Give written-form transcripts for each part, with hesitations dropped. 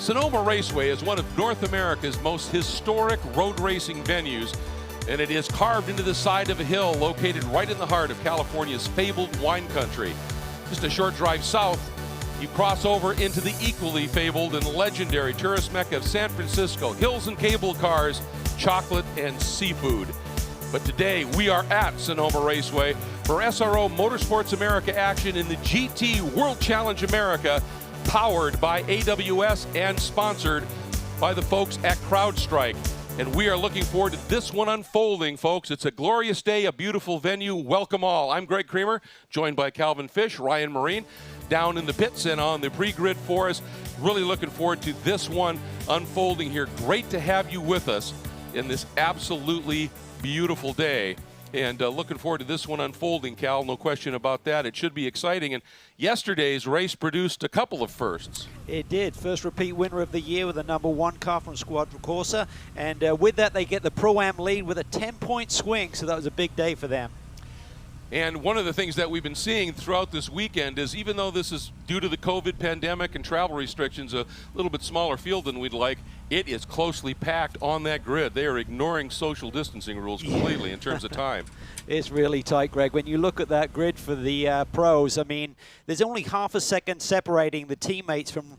Sonoma Raceway is one of North America's most historic road racing venues, and it is carved into the side of a hill located right in the heart of California's fabled wine country. Just a short drive south, you cross over into the equally fabled and legendary tourist mecca of San Francisco. Hills and cable cars, chocolate and seafood. But today we are at Sonoma Raceway for SRO Motorsports America action in the GT World Challenge America, powered by AWS and sponsored by the folks at CrowdStrike. And we are looking forward to this one unfolding, folks. It's a glorious day, a beautiful venue. Welcome all. I'm Greg Creamer, joined by Calvin Fish, Ryan Marine, down in the pits and on the pre-grid for us. Really looking forward to this one unfolding here. Great to have you with us in this absolutely beautiful day. And looking forward to this one unfolding, Cal, no question about that. It should be exciting. And yesterday's race produced a couple of firsts. It did. First repeat winner of the year with the #1 car from Squadra Corsa. And with that, they get the Pro-Am lead with a 10-point swing. So that was a big day for them. And one of the things that we've been seeing throughout this weekend is, even though this is due to the COVID pandemic and travel restrictions, a little bit smaller field than we'd like, it is closely packed on that grid. They are ignoring social distancing rules completely in terms of time. It's really tight, Greg. When you look at that grid for the pros, I mean, there's only half a second separating the teammates from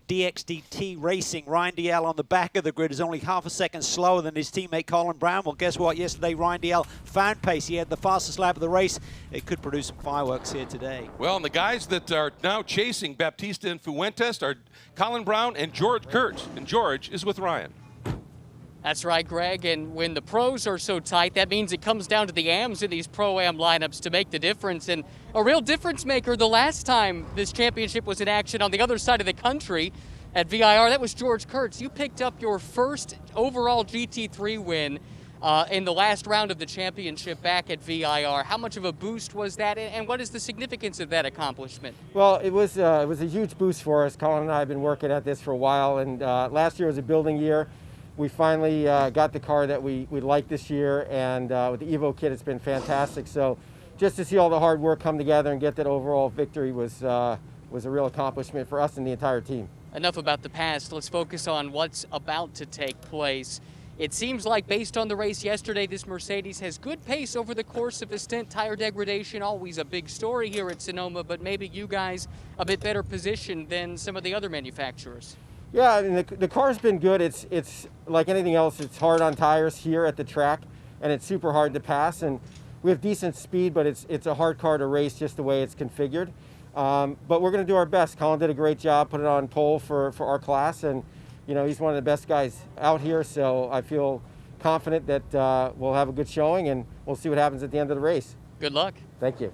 DXDT Racing. Ryan Dalziel on the back of the grid is only half a second slower than his teammate Colin Brown. Well, guess what? Yesterday, Ryan Dalziel found pace. He had the fastest lap of the race. It could produce some fireworks here today. Well, and the guys that are now chasing Baptista and Fuentes are Colin Brown and George Kurtz. And George is with Ryan. That's right, Greg, and when the pros are so tight, that means it comes down to the AMs in these Pro-Am lineups to make the difference. And a real difference maker the last time this championship was in action on the other side of the country at VIR, that was George Kurtz. You picked up your first overall GT3 win in the last round of the championship back at VIR. How much of a boost was that, and what is the significance of that accomplishment? Well, it was a huge boost for us. Colin and I have been working at this for a while, and last year was a building year. We finally got the car that we liked this year, and with the Evo kit, it's been fantastic. So just to see all the hard work come together and get that overall victory was a real accomplishment for us and the entire team. Enough about the past. Let's focus on what's about to take place. It seems like, based on the race yesterday, this Mercedes has good pace over the course of a stint. Tire degradation, always a big story here at Sonoma, but maybe you guys a bit better positioned than some of the other manufacturers. Yeah, I mean, the car's been good. It's like anything else. It's hard on tires here at the track, and it's super hard to pass. And we have decent speed, but it's a hard car to race just the way it's configured. But we're going to do our best. Colin did a great job, put it on pole for our class, and you know, he's one of the best guys out here. So I feel confident that we'll have a good showing, and we'll see what happens at the end of the race. Good luck. Thank you.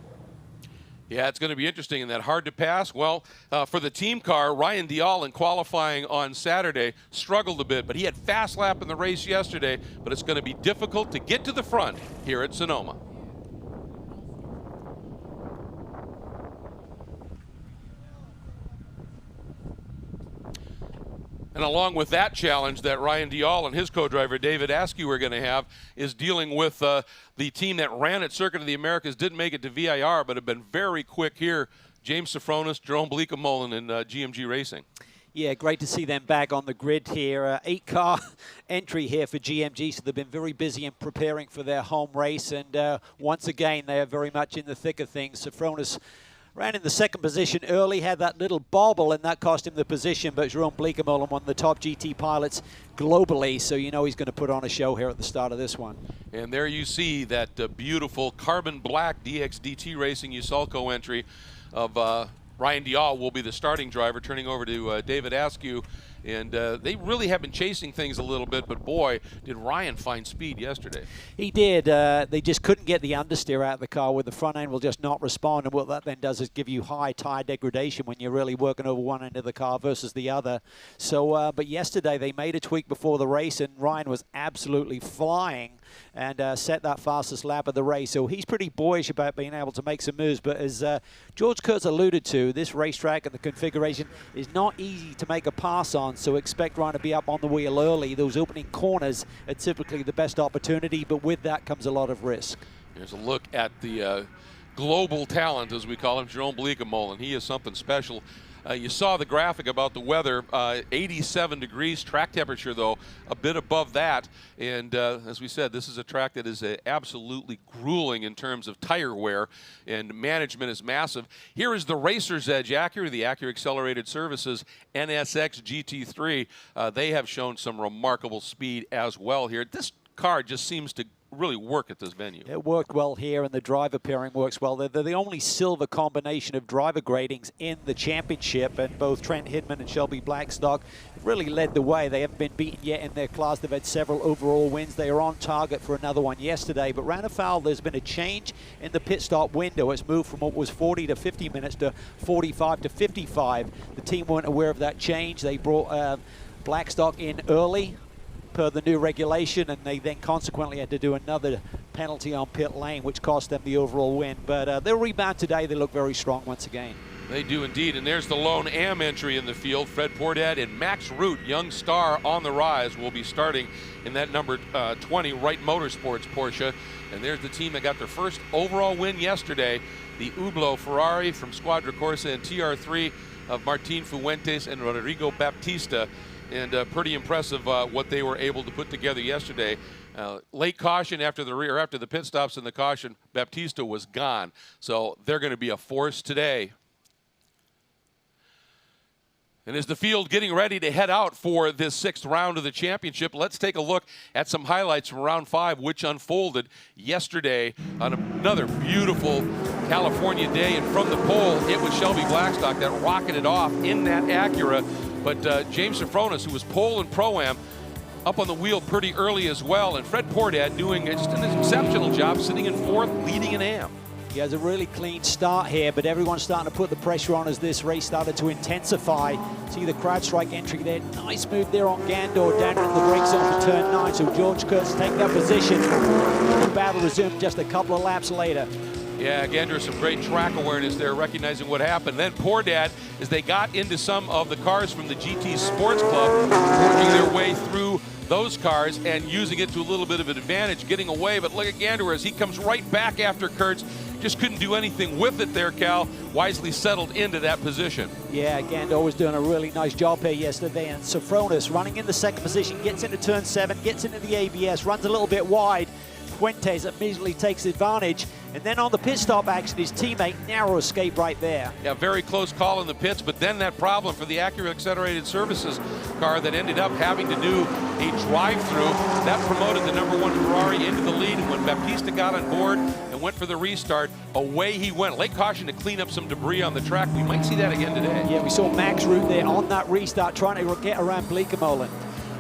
Yeah, it's going to be interesting in that hard to pass. Well, for the team car, Ryan Dalziel in qualifying on Saturday struggled a bit, but he had fast lap in the race yesterday, but it's going to be difficult to get to the front here at Sonoma. And along with that challenge that Ryan Dalziel and his co-driver David Askew are going to have is dealing with the team that ran at Circuit of the Americas, didn't make it to VIR, but have been very quick here. James Afronis, Jerome Bleekemolen, and GMG Racing. Yeah, great to see them back on the grid here. 8-car entry here for GMG, so they've been very busy in preparing for their home race. And once again, they are very much in the thick of things. Afronis ran in the second position early, had that little bobble, and that cost him the position. But Jerome Bleekemolen, one of the top GT pilots globally, so you know he's going to put on a show here at the start of this one. And there you see that beautiful carbon black DXDT Racing Usulco entry of Ryan Dalziel will be the starting driver, turning over to David Askew. And they really have been chasing things a little bit, but boy, did Ryan find speed yesterday. He did. They just couldn't get the understeer out of the car, where the front end will just not respond. And what that then does is give you high tire degradation when you're really working over one end of the car versus the other. So, but yesterday they made a tweak before the race, and Ryan was absolutely flying and set that fastest lap of the race. So he's pretty boyish about being able to make some moves. But as George Kurtz alluded to, this racetrack and the configuration is not easy to make a pass on. So expect Ryan to be up on the wheel early. Those opening corners are typically the best opportunity, but with that comes a lot of risk. Here's a look at the global talent, as we call him, Jerome Bleekemolen. He is something special. You saw the graphic about the weather, 87 degrees, track temperature though a bit above that, and as we said, this is a track that is absolutely grueling in terms of tire wear, and management is massive. Here is the Racer's Edge Acura, the Acura Accelerated Services NSX GT3. They have shown some remarkable speed as well here. This car just seems to really work at this venue. It worked well here, and the driver pairing works well. They're the only silver combination of driver gradings in the championship, and both Trent Hinman and Shelby Blackstock really led the way. They haven't been beaten yet in their class. They've had several overall wins. They are on target for another one yesterday, but round afoul, there's been a change in the pit stop window. It's moved from what was 40 to 50 minutes to 45 to 55. The team weren't aware of that change. They brought Blackstock in early per the new regulation, and they then consequently had to do another penalty on pit lane, which cost them the overall win. But they'll rebound today. They look very strong once again. They do indeed, and there's the lone AM entry in the field. Fred Portad and Max Root, young star on the rise, will be starting in that number 20 Wright Motorsports Porsche. And there's the team that got their first overall win yesterday, the Hublot Ferrari from Squadra Corsa and TR3 of Martin Fuentes and Rodrigo Baptista. And pretty impressive what they were able to put together yesterday. Late caution after the pit stops and the caution, Baptista was gone. So they're going to be a force today. And as the field getting ready to head out for this 6th round of the championship, let's take a look at some highlights from round 5, which unfolded yesterday on another beautiful California day. And from the pole, it was Shelby Blackstock that rocketed off in that Acura. But James Afronis, who was pole and Pro-Am, up on the wheel pretty early as well. And Fred Portad doing just an exceptional job, sitting in 4th, leading an AM. He has a really clean start here, but everyone's starting to put the pressure on as this race started to intensify. See the CrowdStrike entry there. Nice move there on Gandor, down in the brake zone for turn 9. So George Kurtz taking that position. The battle resumed just a couple of laps later. Yeah, Gandor, some great track awareness there, recognizing what happened. Then Portad, as they got into some of the cars from the GT Sports Club, working their way through those cars and using it to a little bit of an advantage, getting away. But look at Gandor as he comes right back after Kurtz. Just couldn't do anything with it there, Cal. Wisely settled into that position. Yeah, Gandor was doing a really nice job here yesterday. And Sofronis running in the 2nd position, gets into turn 7, gets into the ABS, runs a little bit wide. Fuentes immediately takes advantage, and then on the pit stop action, his teammate, narrow escape right there. Yeah, very close call in the pits, but then that problem for the Acura Accelerated Services car that ended up having to do a drive-through. That promoted the number 1 Ferrari into the lead, and when Baptista got on board and went for the restart, away he went. Late caution to clean up some debris on the track. We might see that again today. Yeah, we saw Max Root there on that restart trying to get around Bleekemolen.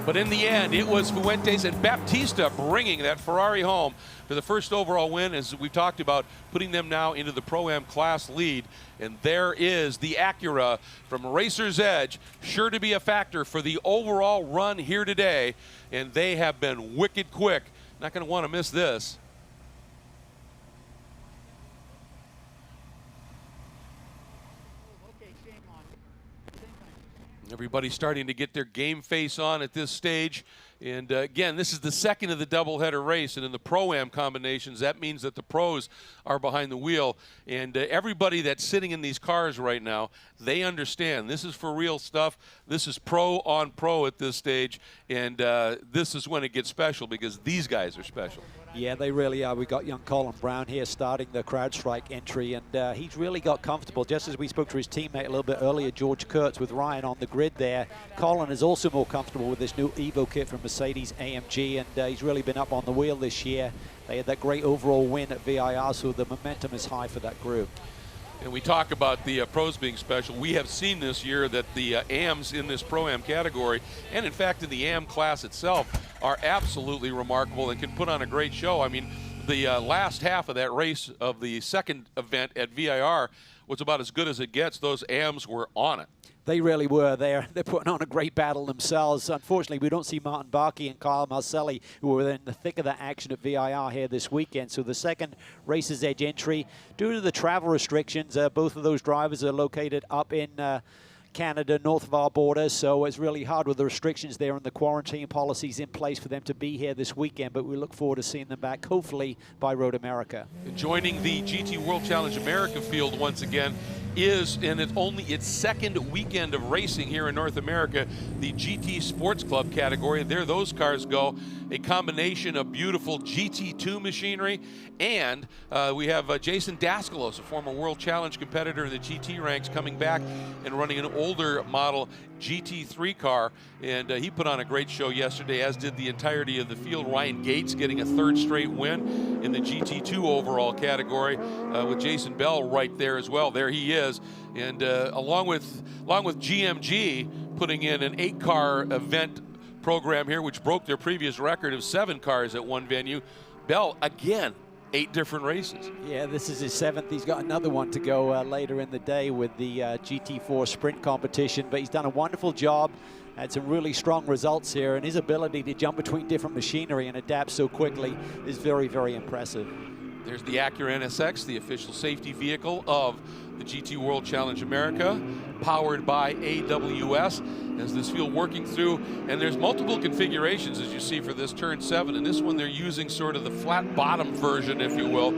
But in the end, it was Fuentes and Baptista bringing that Ferrari home for the first overall win, as we've talked about, putting them now into the Pro-Am class lead. And there is the Acura from Racer's Edge, sure to be a factor for the overall run here today. And they have been wicked quick. Not going to want to miss this. Everybody's starting to get their game face on at this stage. And again, this is the 2nd of the doubleheader race. And in the Pro-Am combinations, that means that the pros are behind the wheel. And everybody that's sitting in these cars right now, they understand this is for real stuff. This is pro on pro at this stage. And this is when it gets special, because these guys are special. Yeah, they really are. We got young Colin Brown here starting the CrowdStrike entry, and he's really got comfortable. Just as we spoke to his teammate a little bit earlier, George Kurtz, with Ryan on the grid there, Colin is also more comfortable with this new Evo kit from Mercedes-AMG, and he's really been up on the wheel this year. They had that great overall win at VIR, so the momentum is high for that group. And we talk about the pros being special. We have seen this year that the AMs in this Pro-Am category, and in fact in the AM class itself, are absolutely remarkable and can put on a great show. I mean, the last half of that race of the 2nd event at VIR was about as good as it gets. Those AMs were on it. They really were. They're putting on a great battle themselves. Unfortunately, we don't see Martin Barkey and Kyle Marcelli, who were in the thick of the action at VIR here this weekend. So the 2nd Racer's Edge entry, due to the travel restrictions, both of those drivers are located up in Canada, north of our border, so it's really hard with the restrictions there and the quarantine policies in place for them to be here this weekend, but we look forward to seeing them back, hopefully, by Road America. And joining the GT World Challenge America field once again is, and it's only its second weekend of racing here in North America, the GT Sports Club category. There those cars go. A combination of beautiful GT2 machinery, and we have Jason Dascalos, a former World Challenge competitor in the GT ranks, coming back and running an older model GT3 car, and he put on a great show yesterday, as did the entirety of the field. Ryan Gates getting a third straight win in the GT2 overall category, with Jason Bell right there as well. There he is, and along with GMG putting in an 8-car event program here, which broke their previous record of 7 cars at one venue. Bell, again, 8 different races. Yeah, this is his 7th. He's got another one to go later in the day with the GT4 sprint competition, but he's done a wonderful job. Had some really strong results here, and his ability to jump between different machinery and adapt so quickly is very, very impressive. There's the Acura NSX, the official safety vehicle of the GT World Challenge America, powered by AWS, as this field working through, and there's multiple configurations, as you see, for this turn 7, and this one they're using sort of the flat bottom version, if you will,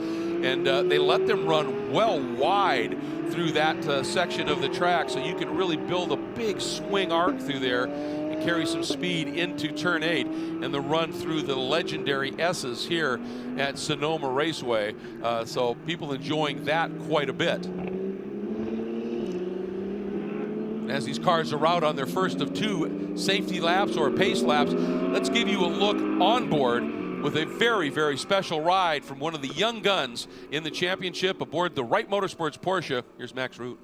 and they let them run well wide through that section of the track, so you can really build a big swing arc through there and carry some speed into turn 8 and the run through the legendary S's here at Sonoma Raceway. So people enjoying that quite a bit. As these cars are out on their first of 2 safety laps or pace laps, let's give you a look on board with a very, very special ride from one of the young guns in the championship aboard the Wright Motorsports Porsche. Here's Max Root.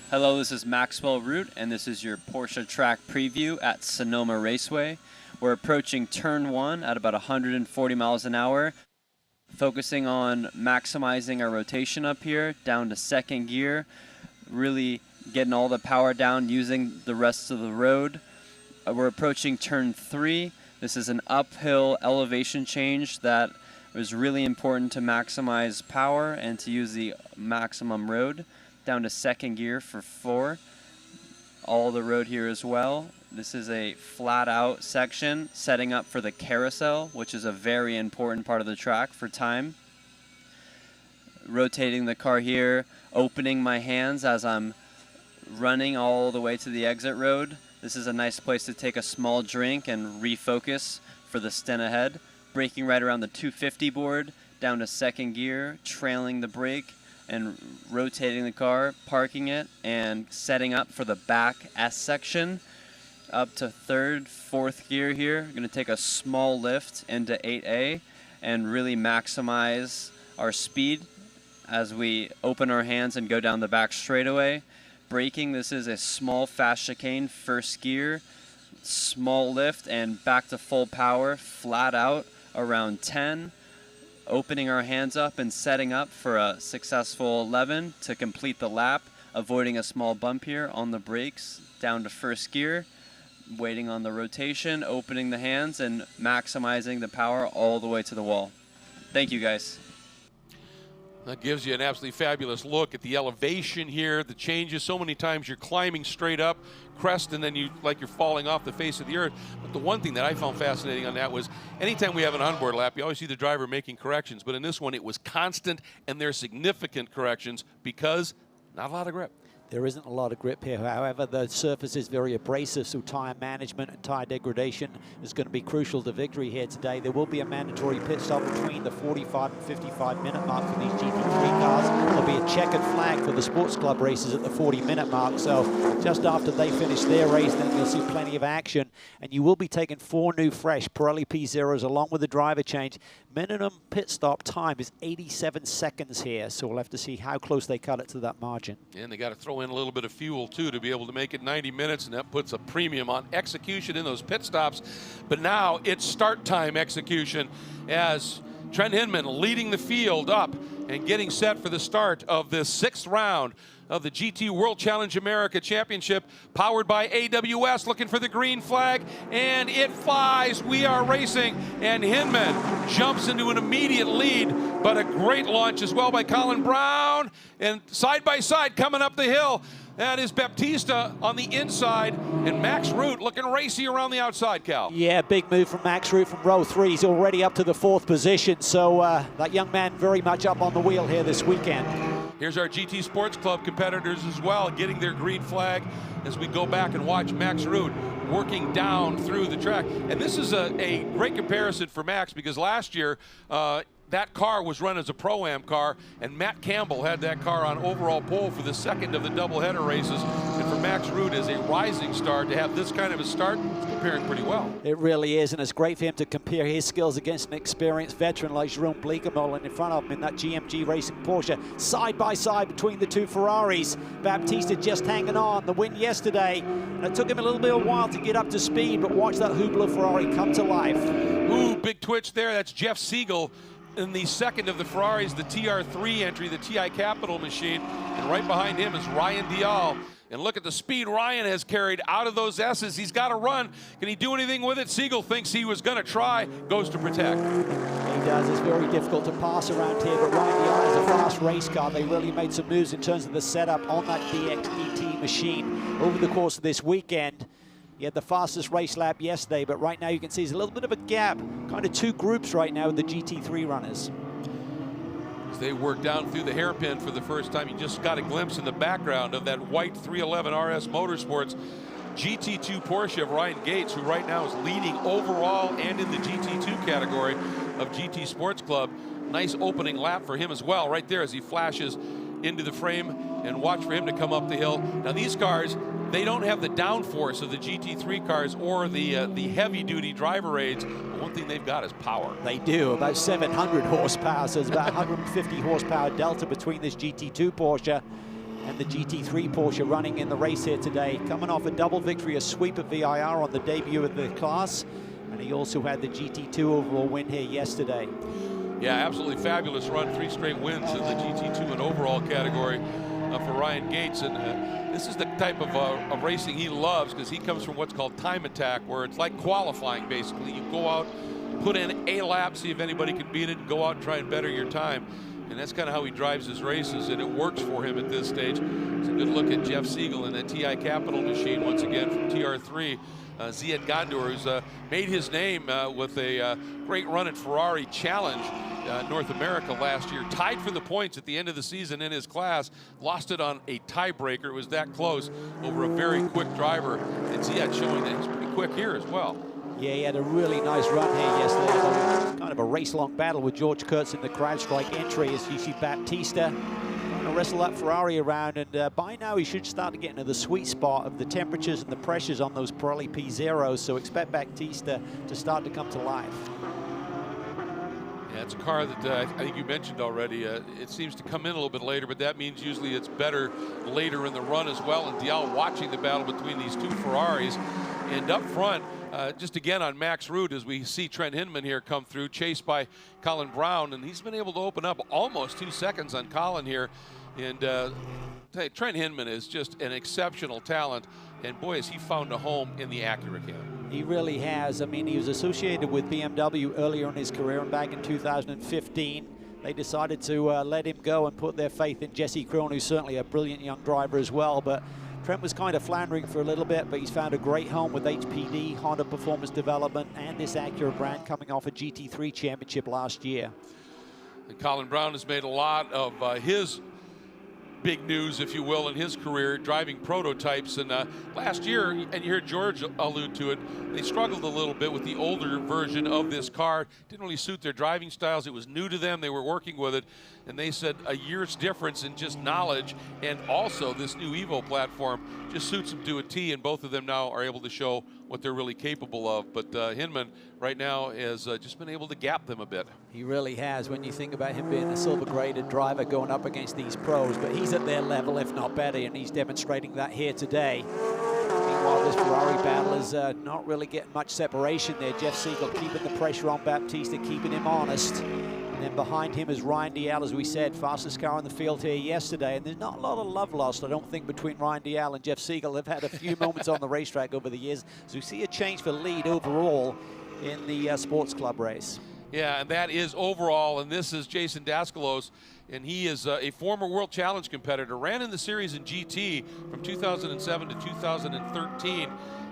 Hello, this is Maxwell Root, and this is your Porsche track preview at Sonoma Raceway. We're approaching turn 1 at about 140 miles an hour, focusing on maximizing our rotation up here, down to 2nd gear, really getting all the power down using the rest of the road. We're approaching turn 3. This is an uphill elevation change that was really important to maximize power and to use the maximum road. Down to 2nd gear for 4. All the road here as well. This is a flat out section setting up for the carousel, which is a very important part of the track for time. Rotating the car here, opening my hands as I'm running all the way to the exit road. This is a nice place to take a small drink and refocus for the stint ahead. Braking right around the 250 board, down to 2nd gear, trailing the brake and rotating the car, parking it, and setting up for the back S section. Up to 3rd, 4th gear here. We're going to take a small lift into 8A and really maximize our speed as we open our hands and go down the back straightaway. Braking, this is a small fast chicane, 1st gear, small lift, and back to full power, flat out around 10. Opening our hands up and setting up for a successful 11 to complete the lap, avoiding a small bump here on the brakes, down to 1st gear, waiting on the rotation, opening the hands, and maximizing the power all the way to the wall. Thank you, guys. That gives you an absolutely fabulous look at the elevation here, the changes. So many times you're climbing straight up, crest, and then you're falling off the face of the earth. But the one thing that I found fascinating on that was anytime we have an onboard lap, you always see the driver making corrections. But in this one, it was constant, and there's significant corrections because not a lot of grip. There isn't a lot of grip here. However, the surface is very abrasive, so tire management and tire degradation is going to be crucial to victory here today. There will be a mandatory pit stop between the 45 and 55-minute mark for these GT3 cars. There'll be a checkered flag for the sports club races at the 40-minute mark. So just after they finish their race, then you'll see plenty of action. And you will be taking 4 new fresh Pirelli P0s along with the driver change. Minimum pit stop time is 87 seconds here, so we'll have to see how close they cut it to that margin. And they got to throw in a little bit of fuel too to be able to make it 90 minutes, and that puts a premium on execution in those pit stops. But now it's start time execution as Trent Hinman leading the field up and getting set for the start of the 6th round of the GT World Challenge America Championship, powered by AWS, looking for the green flag, and it flies. We are racing, and Hinman jumps into an immediate lead, but a great launch as well by Colin Brown, and side by side coming up the hill. That is Baptista on the inside, and Max Root looking racy around the outside, Cal. Yeah, big move from Max Root from row 3. He's already up to the 4th position, so that young man very much up on the wheel here this weekend. Here's our GT Sports Club competitors as well, getting their green flag as we go back and watch Max Ruud working down through the track. And this is a great comparison for Max, because last year, that car was run as a Pro-Am car, and Matt Campbell had that car on overall pole for the second of the doubleheader races. And for Max Ruud, as a rising star, to have this kind of a start, it's comparing pretty well. It really is, and it's great for him to compare his skills against an experienced veteran like Jerome Bleekemolen in front of him in that GMG Racing Porsche. Side by side between the two Ferraris. Baptista just hanging on, the win yesterday. And it took him a little bit of a while to get up to speed, but watch that Hublot Ferrari come to life. Ooh, big twitch there. That's Jeff Siegel in the second of the Ferraris, the TR3 entry, the TI Capital machine. And right behind him is Ryan Dial. And look at the speed Ryan has carried out of those S's. He's got to run. Can he do anything with it? Siegel thinks he was going to try, goes to protect. He does. It's very difficult to pass around here, but Ryan Dial is a fast race car. They really made some moves in terms of the setup on that DXET machine over the course of this weekend. He had the fastest race lap yesterday, but right now you can see there's a little bit of a gap, kind of two groups right now with the GT3 runners. As they work down through the hairpin for the first time, you just got a glimpse in the background of that white 311 RS Motorsports GT2 Porsche of Ryan Gates, who right now is leading overall and in the GT2 category of GT Sports Club. Nice opening lap for him as well, right there as he flashes into the frame, and watch for him to come up the hill. Now these cars, they don't have the downforce of the GT3 cars or the heavy-duty driver aids, but one thing they've got is power. They do, about 700 horsepower, so it's about 150 horsepower delta between this GT2 Porsche and the GT3 Porsche running in the race here today. Coming off a double victory, a sweep at VIR on the debut of the class, and he also had the GT2 overall win here yesterday. Yeah, absolutely fabulous run, 3 straight wins in the GT2 and overall category for Ryan Gates. And this is the type of racing he loves, because he comes from what's called time attack, where it's like qualifying basically. You go out, put in a lap, see if anybody can beat it, and go out and try and better your time. And that's kind of how he drives his races, and it works for him at this stage. It's a good look at Jeff Siegel in that TI Capital machine once again from TR3. Ziad Gandour, who's made his name with a great run at Ferrari Challenge North America last year. Tied for the points at the end of the season in his class. Lost it on a tiebreaker. It was that close over a very quick driver. And Ziad showing that he's pretty quick here as well. Yeah, he had a really nice run here yesterday. It was kind of a race-long battle with George Kurtz in the CrowdStrike entry as you see Baptista trying to wrestle that Ferrari around. And by now he should start to get into the sweet spot of the temperatures and the pressures on those Pirelli P0s. So expect Baptista to start to come to life. Yeah, it's a car that I think you mentioned already. It seems to come in a little bit later, but that means usually it's better later in the run as well. And Dial watching the battle between these two Ferraris. And up front, just again on Max Ruud, as we see Trent Hinman here come through, chased by Colin Brown, and he's been able to open up almost 2 seconds on Colin here. And Trent Hinman is just an exceptional talent, and boy, has he found a home in the Acura camp. He really has. I mean, he was associated with BMW earlier in his career, and back in 2015, they decided to let him go and put their faith in Jesse Krohn, who's certainly a brilliant young driver as well. But Trent was kind of floundering for a little bit, but he's found a great home with HPD, Honda Performance Development, and this Acura brand coming off a GT3 championship last year. And Colin Brown has made a lot of his big news, if you will, in his career, driving prototypes. And last year, and you heard George allude to it, they struggled a little bit with the older version of this car. Didn't really suit their driving styles. It was new to them. They were working with it. And they said a year's difference in just knowledge, and also this new Evo platform just suits them to a T, and both of them now are able to show what they're really capable of. But Hinman right now has just been able to gap them a bit. He really has, when you think about him being a silver-graded driver going up against these pros, but he's at their level, if not better, and he's demonstrating that here today. Meanwhile, this Ferrari battle is not really getting much separation there. Jeff Siegel keeping the pressure on Baptista, keeping him honest. And then behind him is Ryan Dial, as we said, fastest car on the field here yesterday. And there's not a lot of love lost, I don't think, between Ryan Dial and Jeff Siegel. They've had a few moments on the racetrack over the years. So we see a change for lead overall in the sports club race. Yeah, and that is overall, and this is Jason Dascalos, and he is a former World Challenge competitor, ran in the series in GT from 2007 to 2013,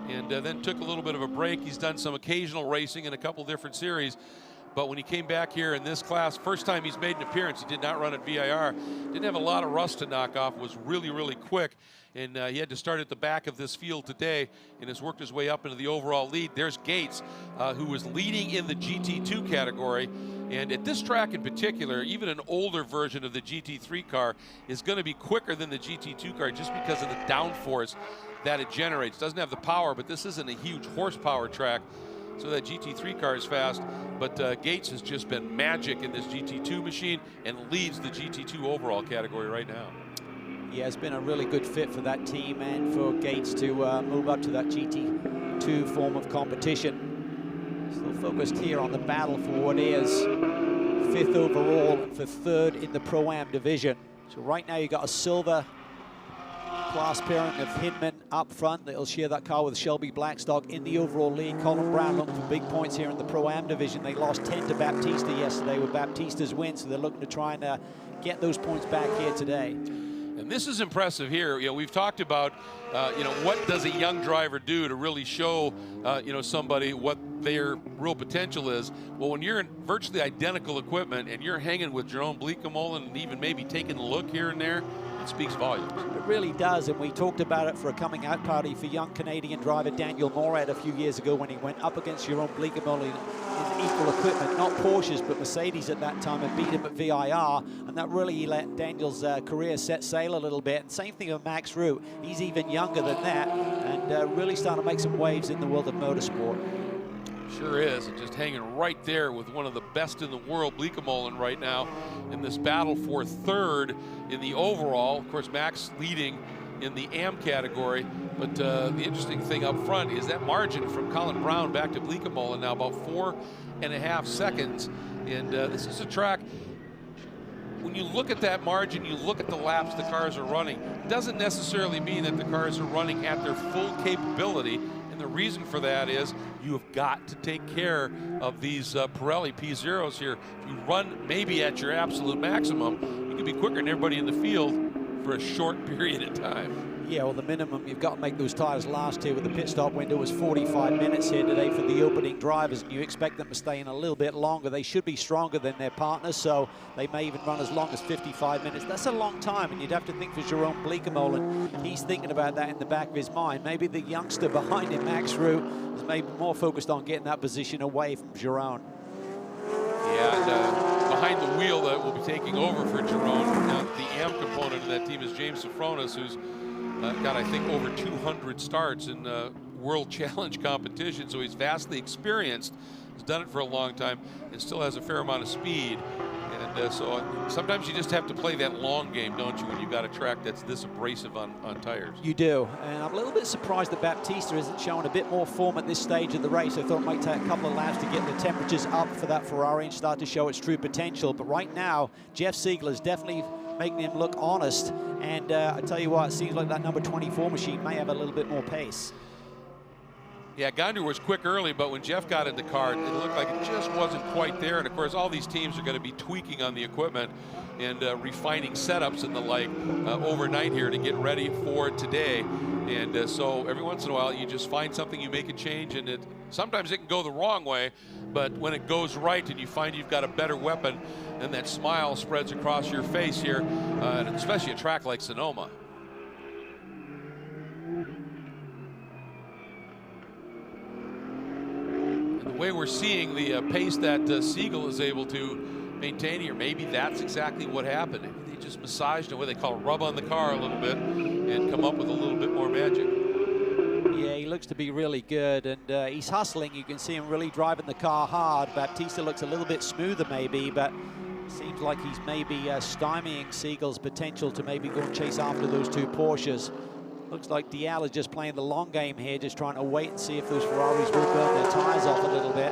and then took a little bit of a break. He's done some occasional racing in a couple different series. but when he came back here in this class, first time he's made an appearance, he did not run at VIR. Didn't have a lot of rust to knock off, was really, really quick. And he had to start at the back of this field today and has worked his way up into the overall lead. There's Gates, who was leading in the GT2 category. And at this track in particular, even an older version of the GT3 car is going to be quicker than the GT2 car just because of the downforce that it generates. Doesn't have the power, but this isn't a huge horsepower track, so that GT3 car is fast. But Gates has just been magic in this GT2 machine and leads the GT2 overall category right now. Yeah, it's been a really good fit for that team and for Gates to move up to that GT2 form of competition. Still focused here on the battle for what is 5th overall and for 3rd in the Pro-Am division. So right now you've got a silver class pairing of Hinman up front. They'll share that car with Shelby Blackstock in the overall lead. Colin Brown looking for big points here in the Pro-Am division. They lost 10 to Baptista yesterday with Baptista's win, so they're looking to try and get those points back here today. And this is impressive here. You know, we've talked about, you know, what does a young driver do to really show, you know, somebody what their real potential is. Well, when you're in virtually identical equipment and you're hanging with Jerome Bleekemolen and even maybe taking a look here and there, it speaks volumes. It really does, and we talked about it for a coming out party for young Canadian driver Daniel Morad a few years ago when he went up against Jerome Bleekemolen in equal equipment, not Porsches but Mercedes at that time, and beat him at VIR, and that really let Daniel's career set sail a little bit. And same thing with Max Root. He's even younger than that and really starting to make some waves in the world of motorsport. Sure is, and just hanging right there with one of the best in the world, Bleekemolen, right now in this battle for 3rd in the overall. Of course, Max leading in the AM category, but the interesting thing up front is that margin from Colin Brown back to Bleekemolen now about 4.5 seconds. And this is a track, when you look at that margin, you look at the laps the cars are running, it doesn't necessarily mean that the cars are running at their full capability. And the reason for that is you have got to take care of these Pirelli P0s here. If you run maybe at your absolute maximum, you can be quicker than everybody in the field for a short period of time. Yeah, well, the minimum you've got to make those tires last here with the pit stop window was 45 minutes here today for the opening drivers, and you expect them to stay in a little bit longer. They should be stronger than their partners, so they may even run as long as 55 minutes. That's a long time, and you'd have to think for Jerome Bleekemolen, he's thinking about that in the back of his mind. Maybe the youngster behind him, Max Root, is maybe more focused on getting that position away from Jerome. Yeah, and behind the wheel that will be taking over for Jerome, the AM component of that team is James Afronis, who's got, I think, over 200 starts in World Challenge competition, so he's vastly experienced, has done it for a long time, and still has a fair amount of speed. And so sometimes you just have to play that long game, don't you, when you've got a track that's this abrasive on tires. You do, and I'm a little bit surprised that Baptista isn't showing a bit more form at this stage of the race. I thought it might take a couple of laps to get the temperatures up for that Ferrari and start to show its true potential. But right now, Jeff Siegler is definitely making him look honest. And I tell you what, it seems like that number 24 machine may have a little bit more pace. Yeah, Gondor was quick early, but when Jeff got in the car, it looked like it just wasn't quite there. And of course, all these teams are going to be tweaking on the equipment and refining setups and the like overnight here to get ready for today. And so every once in a while, you just find something, you make a change, and sometimes it can go the wrong way, but when it goes right and you find you've got a better weapon, and that smile spreads across your face here, and especially a track like Sonoma. The way we're seeing the pace that Siegel is able to maintain here, maybe that's exactly what happened. Maybe they just massaged it, what they call rub on the car a little bit, and come up with a little bit more magic. Yeah, he looks to be really good, and he's hustling. You can see him really driving the car hard. Baptista looks a little bit smoother maybe, but seems like he's maybe stymieing Siegel's potential to maybe go and chase after those two Porsches. Looks like Dial is just playing the long game here, just trying to wait and see if those Ferraris will burn their tires off a little bit.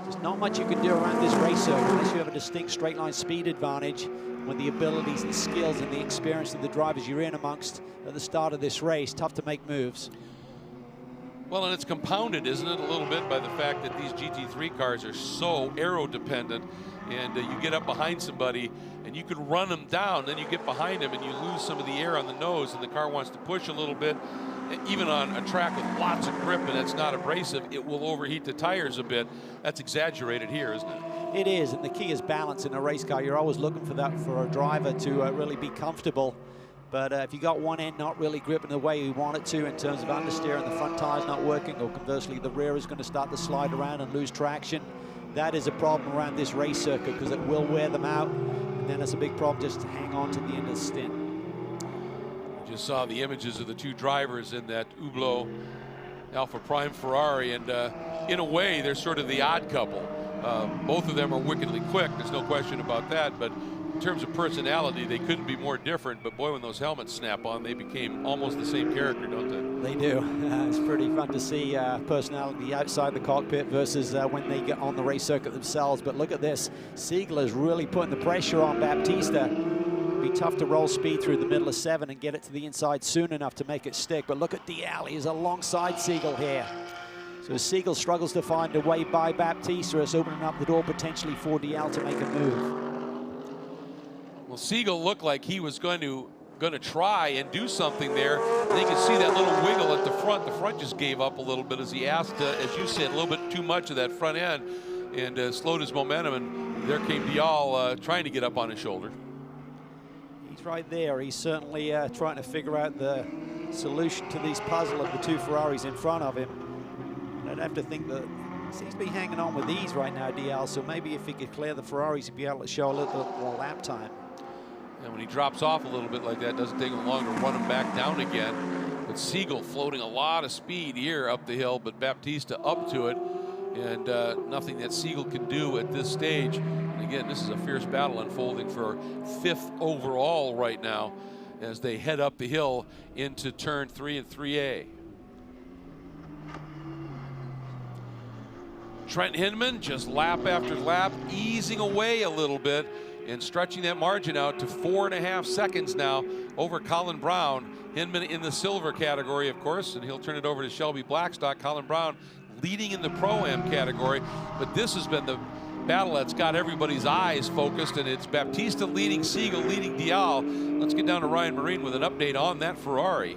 There's not much you can do around this race circuit unless you have a distinct straight line speed advantage with the abilities and skills and the experience of the drivers you're in amongst at the start of this race. Tough to make moves. Well, and it's compounded, isn't it, a little bit by the fact that these GT3 cars are so aero dependent, and you get up behind somebody and you can run them down, then you get behind them and you lose some of the air on the nose, and the car wants to push a little bit, even on a track with lots of grip and it's not abrasive, it will overheat the tires a bit. That's exaggerated here, isn't it? It is, and the key is balance in a race car. You're always looking for that for a driver to really be comfortable. But if you got one end not really gripping the way you want it to in terms of understeer and the front tire's not working, or conversely the rear is going to start to slide around and lose traction, that is a problem around this race circuit because it will wear them out. And then it's a big problem just to hang on to the end of the stint. Just saw the images of the two drivers in that Hublot Alpha Prime Ferrari, and in a way they're sort of the odd couple. Both of them are wickedly quick, there's no question about that, but in terms of personality they couldn't be more different. But boy, when those helmets snap on, they became almost the same character, don't they? They do. It's pretty fun to see personality outside the cockpit versus when they get on the race circuit themselves. But look at this, Siegel is really putting the pressure on Baptista. Be tough to roll speed through the middle of 7 and get it to the inside soon enough to make it stick. But look at Dial, he's alongside Siegel here. So Siegel struggles to find a way by Baptista. It's opening up the door potentially for Dial to make a move. Well, Siegel looked like he was going to try and do something there. And you can see that little wiggle at the front. The front just gave up a little bit as he asked, as you said, a little bit too much of that front end and slowed his momentum. And there came Dial trying to get up on his shoulder. He's right there. He's certainly trying to figure out the solution to this puzzle of the two Ferraris in front of him. And I'd have to think that he seems to be hanging on with ease right now, Dial. So maybe if he could clear the Ferraris, he'd be able to show a little bit more lap time. And when he drops off a little bit like that, it doesn't take him long to run him back down again. But Siegel floating a lot of speed here up the hill, but Baptista up to it. And nothing that Siegel can do at this stage. And again, this is a fierce battle unfolding for 5th overall right now as they head up the hill into turn 3 and 3A. Trent Hinman just lap after lap, easing away a little bit and stretching that margin out to 4.5 seconds now over Colin Brown. Hinman in the silver category, of course, and he'll turn it over to Shelby Blackstock. Colin Brown leading in the Pro-Am category, but this has been the battle that's got everybody's eyes focused, and it's Baptista leading Siegel, leading Dial. Let's get down to Ryan Marine with an update on that Ferrari.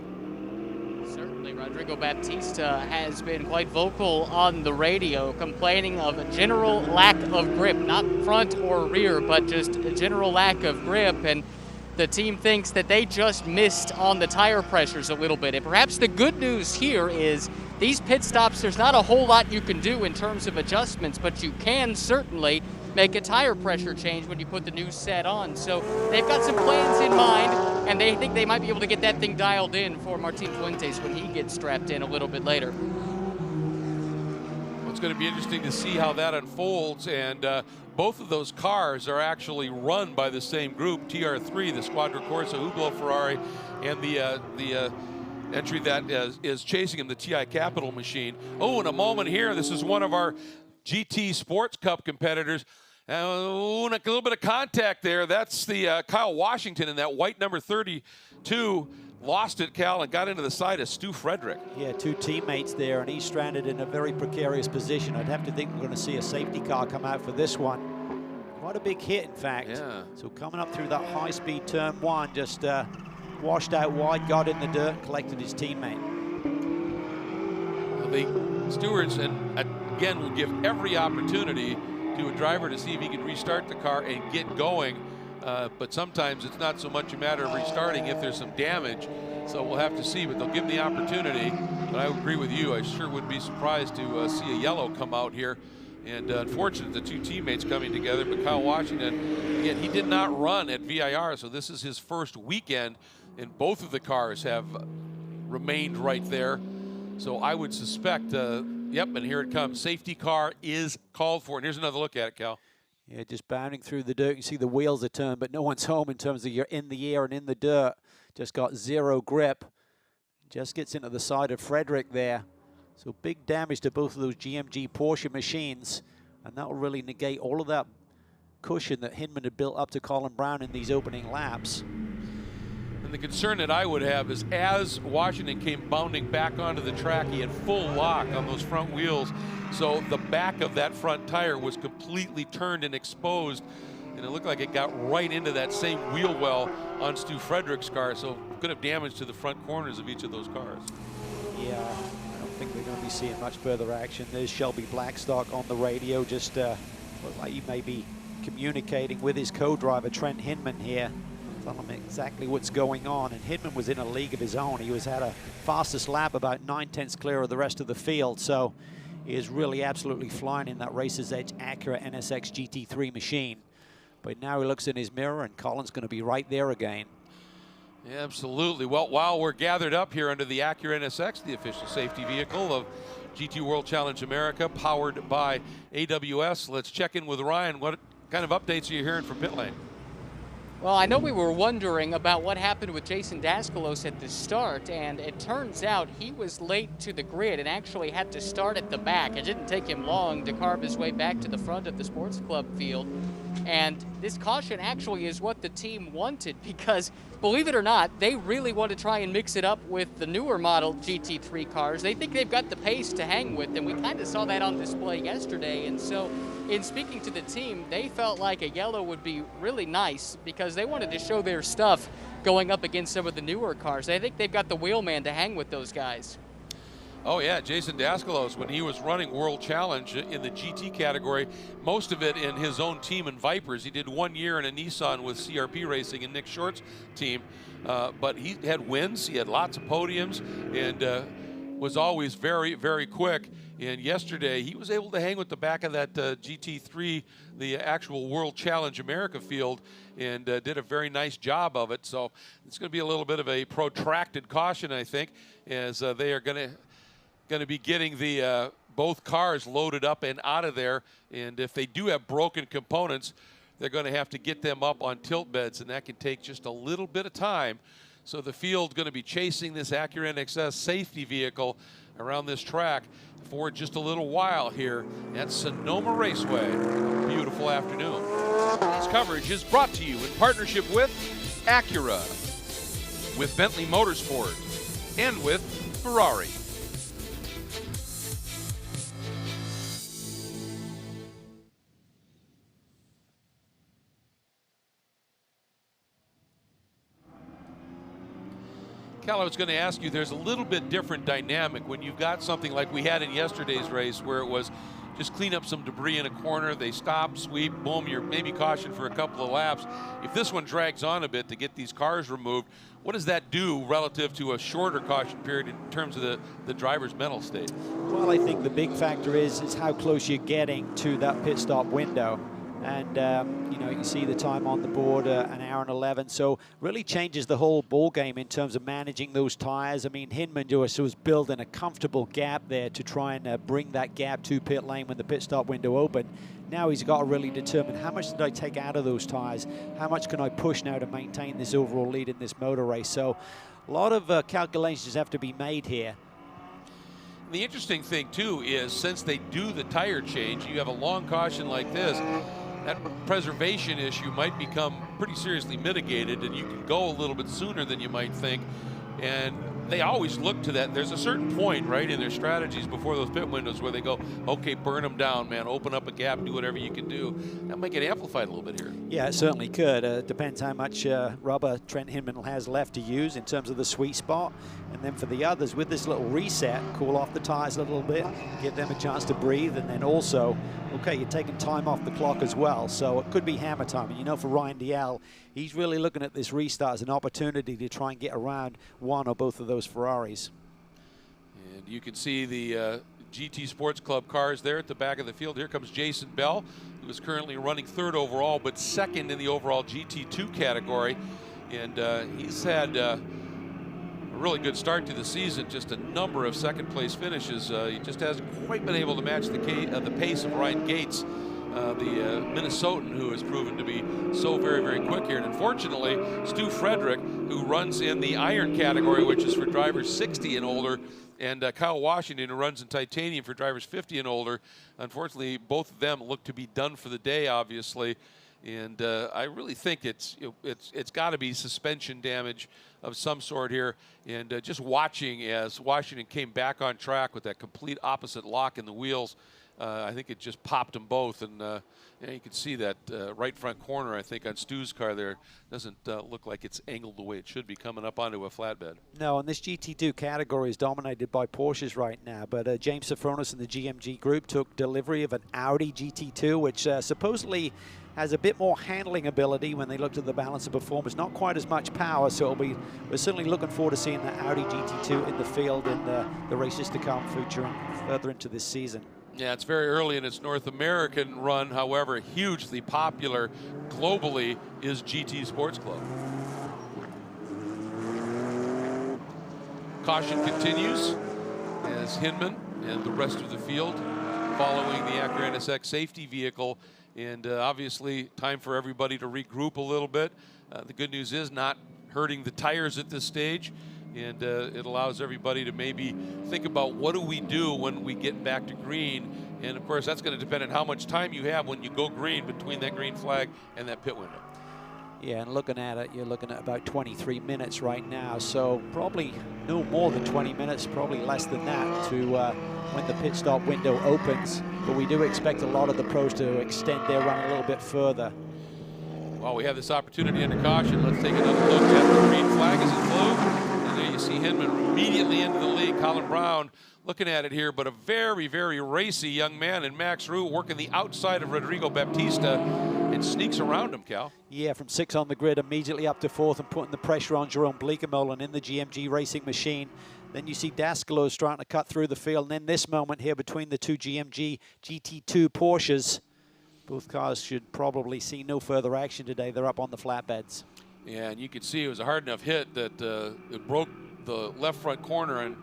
Certainly, Rodrigo Baptista has been quite vocal on the radio, complaining of a general lack of grip, not front or rear, but just a general lack of grip. And the team thinks that they just missed on the tire pressures a little bit. And perhaps the good news here is these pit stops, there's not a whole lot you can do in terms of adjustments, but you can certainly make a tire pressure change when you put the new set on. So they've got some plans in mind, and they think they might be able to get that thing dialed in for Martin Fuentes when he gets strapped in a little bit later. Well, it's going to be interesting to see how that unfolds, and both of those cars are actually run by the same group, TR3, the Squadra Corsa Hublot Ferrari, and the entry that is chasing him, the TI Capital machine. Oh, in a moment here, this is one of our GT Sports Cup competitors. A little bit of contact there. That's the Kyle Washington in that white number 32. Lost it, Cal, and got into the side of Stu Frederick. Yeah, two teammates there, and he's stranded in a very precarious position. I'd have to think we're going to see a safety car come out for this one. Quite a big hit, in fact. Yeah. So coming up through that high-speed turn 1, just washed out wide, got in the dirt, and collected his teammate. Well, the stewards, and again, will give every opportunity to a driver to see if he can restart the car and get going. But sometimes it's not so much a matter of restarting if there's some damage. So we'll have to see, but they'll give him the opportunity. But I agree with you. I sure would be surprised to see a yellow come out here. And unfortunate, the two teammates coming together. But Kyle Washington, again, he did not run at VIR, so this is his first weekend, and both of the cars have remained right there. So I would suspect, yep, and here it comes. Safety car is called for. And here's another look at it, Cal. Yeah, just bounding through the dirt. You see the wheels are turned, but no one's home in terms of you're in the air and in the dirt. Just got zero grip. Just gets into the side of Frederick there. So big damage to both of those GMG Porsche machines, and that will really negate all of that cushion that Hinman had built up to Colin Brown in these opening laps. And the concern that I would have is as Washington came bounding back onto the track, he had full lock on those front wheels. So the back of that front tire was completely turned and exposed. And it looked like it got right into that same wheel well on Stu Frederick's car. So could have damage to the front corners of each of those cars. Yeah, I don't think we're going to be seeing much further action. There's Shelby Blackstock on the radio, just look like he may be communicating with his co-driver Trent Hinman here, telling him exactly what's going on. And Hinman was in a league of his own. He had a fastest lap about 9/10 clear of the rest of the field, so he is really absolutely flying in that Racer's Edge Acura NSX GT3 machine. But now he looks in his mirror, and Colin's going to be right there again. Yeah, absolutely. Well, while we're gathered up here under the Acura NSX, the official safety vehicle of GT World Challenge America, powered by AWS, let's check in with Ryan. What kind of updates are you hearing from pit lane? Well, I know we were wondering about what happened with Jason Dascalos at the start, and it turns out he was late to the grid and actually had to start at the back. It didn't take him long to carve his way back to the front of the sports club field. And this caution actually is what the team wanted, because believe it or not, they really want to try and mix it up with the newer model GT3 cars. They think they've got the pace to hang with, and we kind of saw that on display yesterday. And so in speaking to the team, they felt like a yellow would be really nice because they wanted to show their stuff going up against some of the newer cars. They think they've got the wheelman to hang with those guys. Oh yeah, Jason Dascalos, when he was running World Challenge in the GT category, most of it in his own team in Vipers. He did 1 year in a Nissan with CRP Racing and Nick Short's team, but he had wins, he had lots of podiums, and was always very, very quick. And yesterday, he was able to hang with the back of that GT3, the actual World Challenge America field, and did a very nice job of it. So it's going to be a little bit of a protracted caution, I think, as they are going to be getting the both cars loaded up and out of there. And if they do have broken components, they're going to have to get them up on tilt beds, and that can take just a little bit of time. So the field's going to be chasing this Acura NXS safety vehicle around this track for just a little while here at Sonoma Raceway. Beautiful afternoon. This coverage is brought to you in partnership with Acura, with Bentley Motorsport, and with Ferrari. Cal, I was going to ask you, there's a little bit different dynamic when you've got something like we had in yesterday's race where it was just clean up some debris in a corner, they stop, sweep, boom, you're maybe cautioned for a couple of laps. If this one drags on a bit to get these cars removed, what does that do relative to a shorter caution period in terms of the driver's mental state? Well, I think the big factor is how close you're getting to that pit stop window. And, you know, you see the time on the board, an hour and 11. So really changes the whole ball game in terms of managing those tires. I mean, Hinman was building a comfortable gap there to try and bring that gap to pit lane when the pit stop window opened. Now he's got to really determine how much did I take out of those tires? How much can I push now to maintain this overall lead in this motor race? So a lot of calculations have to be made here. The interesting thing, too, is since they do the tire change, you have a long caution like this, that preservation issue might become pretty seriously mitigated, and you can go a little bit sooner than you might think. And they always look to that. There's a certain point, right, in their strategies before those pit windows where they go, okay, burn them down, man, open up a gap, do whatever you can do. That might get amplified a little bit here. Yeah, it certainly could. Depends how much rubber Trent Hinman has left to use in terms of the sweet spot. And then for the others, with this little reset, cool off the tires a little bit, give them a chance to breathe, and then also, okay, you're taking time off the clock as well, so it could be hammer time. And you know, for Ryan Dalziel, he's really looking at this restart as an opportunity to try and get around one or both of those Ferraris. And you can see the GT Sports Club cars there at the back of the field. Here comes Jason Bell, who is currently running third overall, but second in the overall GT2 category. And he's had a really good start to the season, just a number of second place finishes. He just hasn't quite been able to match the pace of Ryan Gates, the Minnesotan, who has proven to be so very, very quick here. And unfortunately, Stu Frederick, who runs in the iron category, which is for drivers 60 and older, and Kyle Washington, who runs in titanium for drivers 50 and older, unfortunately, both of them look to be done for the day, obviously. And I really think it's got to be suspension damage of some sort here. And just watching as Washington came back on track with that complete opposite lock in the wheels, I think it just popped them both. And you can see that right front corner, I think, on Stu's car there doesn't look like it's angled the way it should be coming up onto a flatbed. No, and this GT2 category is dominated by Porsches right now. But James Afronis and the GMG group took delivery of an Audi GT2, which supposedly has a bit more handling ability when they looked at the balance of performance. Not quite as much power, so we're certainly looking forward to seeing the Audi GT2 in the field in the races to come featuring further into this season. Yeah, it's very early in its North American run. However, hugely popular globally is GT Sports Club. Caution continues as Hinman and the rest of the field following the Acura NSX safety vehicle. And obviously, time for everybody to regroup a little bit. The good news is not hurting the tires at this stage. And it allows everybody to maybe think about what do we do when we get back to green. And of course, that's going to depend on how much time you have when you go green between that green flag and that pit window. Yeah, and looking at it, you're looking at about 23 minutes right now. So probably no more than 20 minutes, probably less than that to when the pit stop window opens. But we do expect a lot of the pros to extend their run a little bit further. Well, we have this opportunity under caution. Let's take another look at the green flag as it flew. And there you see Hinman immediately into the lead. Colin Brown looking at it here, but a very, very racy young man in Max Roux working the outside of Rodrigo Baptista and sneaks around him, Cal. Yeah, from 6 on the grid, immediately up to 4th and putting the pressure on Jerome Bleekemolen in the GMG racing machine. Then you see Dascalos trying to cut through the field. And then this moment here between the two GMG GT2 Porsches. Both cars should probably see no further action today. They're up on the flatbeds. Yeah, and you could see it was a hard enough hit that it broke the left front corner and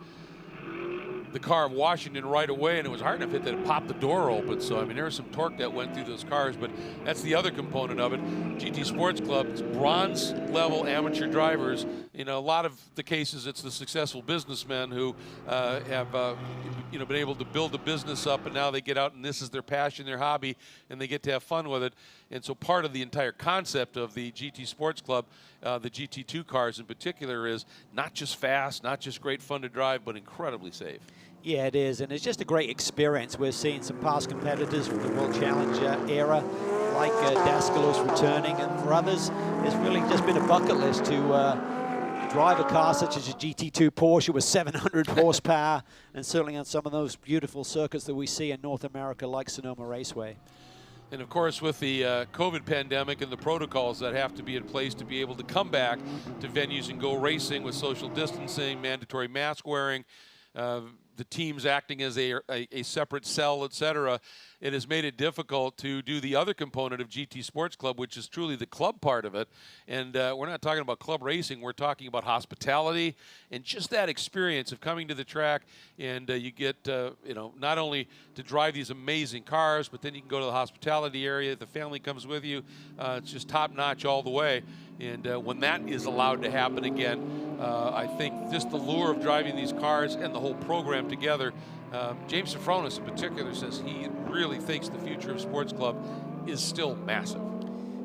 the car of Washington right away, and it was hard enough hit that it popped the door open. So, I mean, there was some torque that went through those cars, but that's the other component of it. GT Sports Club, it's bronze-level amateur drivers. You know, a lot of the cases, it's the successful businessmen who have, been able to build a business up, and now they get out, and this is their passion, their hobby, and they get to have fun with it. And so part of the entire concept of the GT Sports Club, the GT2 cars in particular, is not just fast, not just great fun to drive, but incredibly safe. Yeah, it is, and it's just a great experience. We're seeing some past competitors from the World Challenge era, like Dascalos returning, and for others, it's really just been a bucket list to drive a car such as a GT2 Porsche with 700 horsepower, and certainly on some of those beautiful circuits that we see in North America, like Sonoma Raceway. And of course, with the COVID pandemic and the protocols that have to be in place to be able to come back to venues and go racing with social distancing, mandatory mask wearing, the teams acting as a separate cell, etc., it has made it difficult to do the other component of GT Sports Club, which is truly the club part of it. And we're not talking about club racing. We're talking about hospitality and just that experience of coming to the track. And you get, not only to drive these amazing cars, but then you can go to the hospitality area. The family comes with you. It's just top-notch all the way. And when that is allowed to happen again, I think just the lure of driving these cars and the whole program together, James Afronis in particular says he really thinks the future of Sports Club is still massive.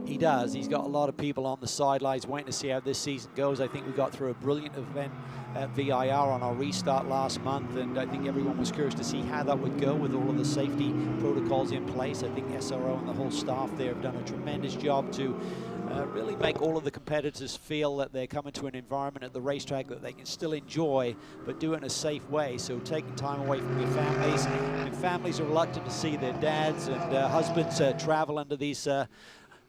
He does. He's got a lot of people on the sidelines waiting to see how this season goes. I think we got through a brilliant event at VIR on our restart last month, and I think everyone was curious to see how that would go with all of the safety protocols in place. I think SRO and the whole staff there have done a tremendous job to really make all of the competitors feel that they're coming to an environment at the racetrack that they can still enjoy, but do it in a safe way. So taking time away from your families, and families are reluctant to see their dads and husbands travel under these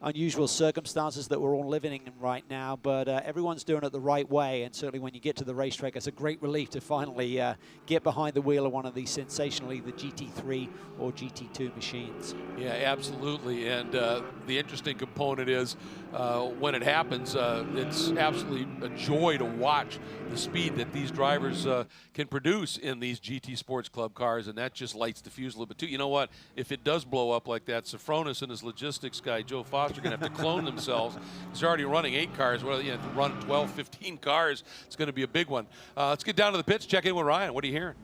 unusual circumstances that we're all living in right now, but everyone's doing it the right way, and certainly when you get to the racetrack, it's a great relief to finally get behind the wheel of one of these sensational either GT3 or GT2 machines. Yeah, absolutely, and the interesting component is when it happens, it's absolutely a joy to watch the speed that these drivers can produce in these GT Sports Club cars, and that just lights the fuse a little bit too. You know what? If it does blow up like that, Afronis and his logistics guy, Joe Foster, are going to have to clone themselves. He's already running 8 cars. Well, to run 12, 15 cars, it's going to be a big one. Let's get down to the pits, check in with Ryan. What are you hearing?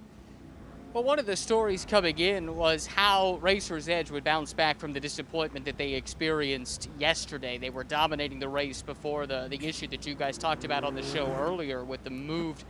Well, one of the stories coming in was how Racer's Edge would bounce back from the disappointment that they experienced yesterday. They were dominating the race before the issue that you guys talked about on the show earlier with the moved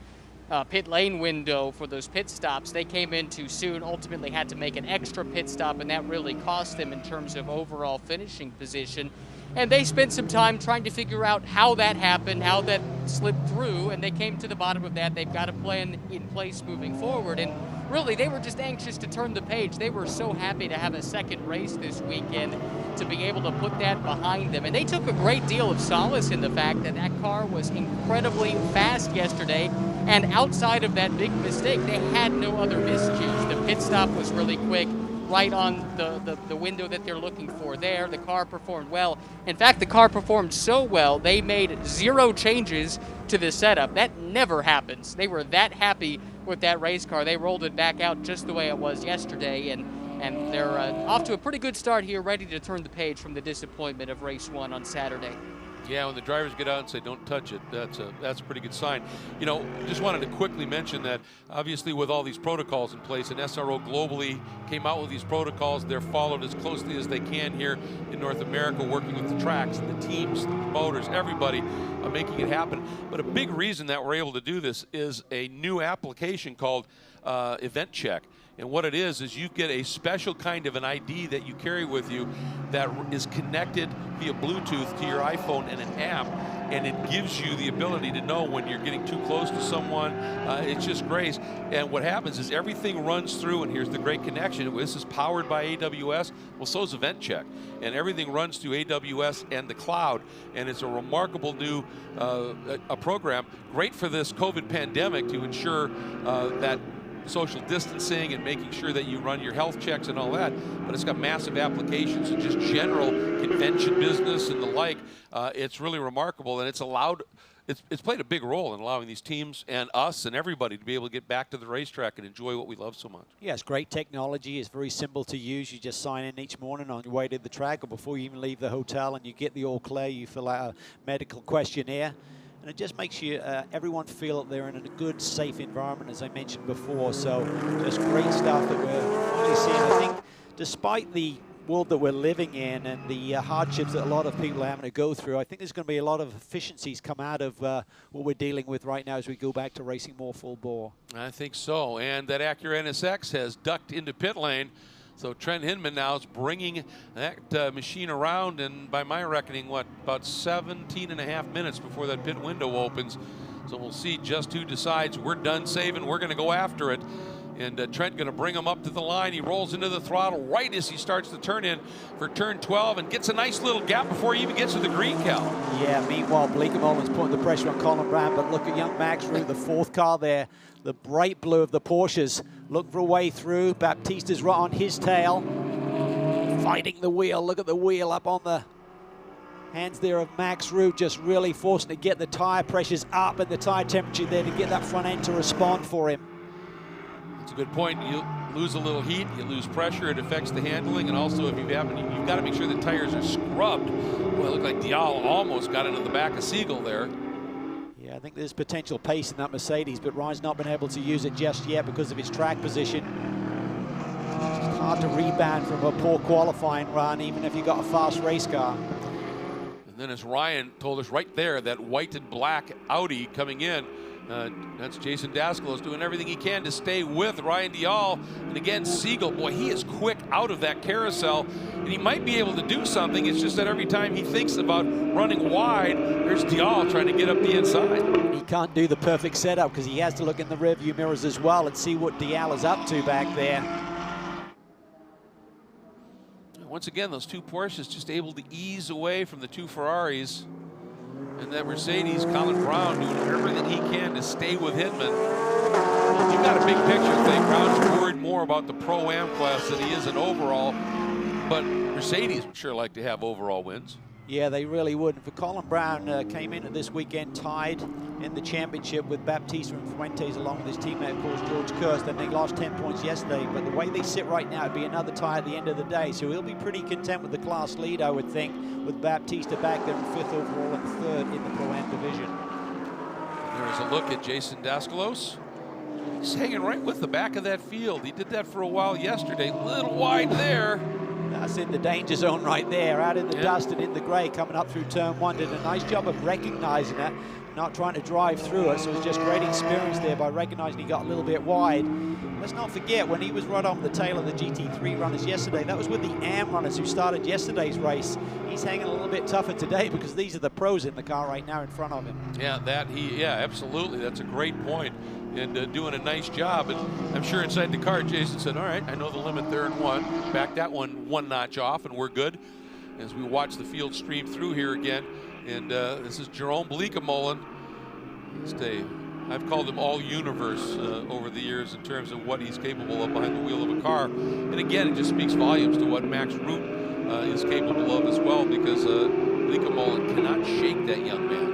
pit lane window for those pit stops. They came in too soon, ultimately had to make an extra pit stop, and that really cost them in terms of overall finishing position. And they spent some time trying to figure out how that happened, how that slipped through, and they came to the bottom of that. They've got a plan in place moving forward, and really, they were just anxious to turn the page. They were so happy to have a second race this weekend to be able to put that behind them. And they took a great deal of solace in the fact that that car was incredibly fast yesterday, and outside of that big mistake, they had no other miscues. The pit stop was really quick, right on the window that they're looking for there. The car performed well. In fact, the car performed so well, they made 0 changes to the setup. That never happens. They were that happy with that race car. They rolled it back out just the way it was yesterday, and they're off to a pretty good start here, ready to turn the page from the disappointment of race 1 on Saturday. Yeah, when the drivers get out and say, don't touch it, that's a pretty good sign. You know, just wanted to quickly mention that, obviously, with all these protocols in place, and SRO globally came out with these protocols, they're followed as closely as they can here in North America, working with the tracks, the teams, the promoters, everybody making it happen. But a big reason that we're able to do this is a new application called Event Check. And what it is you get a special kind of an ID that you carry with you that is connected via Bluetooth to your iPhone and an app, and it gives you the ability to know when you're getting too close to someone. It's just great. And what happens is everything runs through, and here's the great connection. This is powered by AWS. Well, so is Event Check. And everything runs through AWS and the cloud. And it's a remarkable new a program, great for this COVID pandemic to ensure that social distancing and making sure that you run your health checks and all that, but it's got massive applications in just general convention business and the like. It's really remarkable, and it's played a big role in allowing these teams and us and everybody to be able to get back to the racetrack and enjoy what we love so much. Yeah, it's great technology. It's very simple to use. You just sign in each morning on your way to the track or before you even leave the hotel, and you get the all clear. You fill out a medical questionnaire. And it just makes you everyone feel that they're in a good, safe environment, as I mentioned before. So just great stuff that we're finally seeing. I think despite the world that we're living in and the hardships that a lot of people are having to go through, I think there's going to be a lot of efficiencies come out of what we're dealing with right now as we go back to racing more full bore. I think so. And that Acura NSX has ducked into pit lane. So Trent Hinman now is bringing that machine around, and by my reckoning, about 17.5 minutes before that pit window opens. So we'll see just who decides we're done saving, we're going to go after it. And Trent going to bring him up to the line. He rolls into the throttle right as he starts to turn in for turn 12 and gets a nice little gap before he even gets to the green, Cal. Yeah, meanwhile, Bleekemolen's putting the pressure on Colin Brown, but look at young Max Roux, the 4th car there, the bright blue of the Porsches, looking for a way through. Baptista's right on his tail, fighting the wheel. Look at the wheel up on the hands there of Max Roux, just really forcing to get the tire pressures up and the tire temperature there to get that front end to respond for him. That's a good point. You lose a little heat, you lose pressure, it affects the handling, and also if you've got to make sure the tires are scrubbed. Well, it looked like Dial almost got into the back of Siegel there. Yeah, I think there's potential pace in that Mercedes, but Ryan's not been able to use it just yet because of his track position. It's hard to rebound from a poor qualifying run, even if you've got a fast race car. And then as Ryan told us right there, that white and black Audi coming in, that's Jason Dascalos doing everything he can to stay with Ryan Dial. And again, Siegel, boy, he is quick out of that carousel, and he might be able to do something. It's just that every time he thinks about running wide, there's Dial trying to get up the inside. He can't do the perfect setup because he has to look in the rearview mirrors as well and see what Dial is up to back there. Once again, those 2 Porsches just able to ease away from the 2 Ferraris. And that Mercedes, Colin Brown, doing everything he can to stay with Hinman. You've got a big picture thing. Brown's worried more about the Pro-Am class than he is in overall. But Mercedes would sure like to have overall wins. Yeah, they really would. And for Colin Brown, came into this weekend tied in the championship with Baptista and Fuentes, along with his teammate, of course, George Kirst. And they lost 10 points yesterday. But the way they sit right now, it'd be another tie at the end of the day. So he'll be pretty content with the class lead, I would think, with Baptista back there in 5th overall and 3rd in the Pro-Am division. There's a look at Jason Dascalos. He's hanging right with the back of that field. He did that for a while yesterday. A little wide there. That's in the danger zone right there, out in the dust and in the grey, coming up through turn one. Did a nice job of recognizing that, not trying to drive through it. So it was just great experience there by recognizing he got a little bit wide. Let's not forget, when he was right on the tail of the GT3 runners yesterday, that was with the AM runners who started yesterday's race. He's hanging a little bit tougher today because these are the pros in the car right now in front of him. Yeah, absolutely. That's a great point. And doing a nice job. And I'm sure inside the car, Jason said, all right, I know the limit there in one. Back that one notch off, and we're good. As we watch the field stream through here again. And this is Jerome Bleekemolen. I've called him all universe over the years in terms of what he's capable of behind the wheel of a car. And again, it just speaks volumes to what Max Root is capable of as well, because Bleekemolen cannot shake that young man.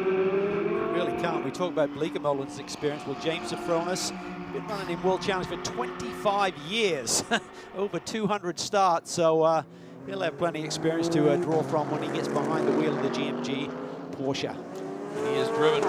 Really can't. We talk about Bleekemolen's experience. Well, James Afronis, been running in World Challenge for 25 years, over 200 starts, so he'll have plenty of experience to draw from when he gets behind the wheel of the GMG Porsche. He has driven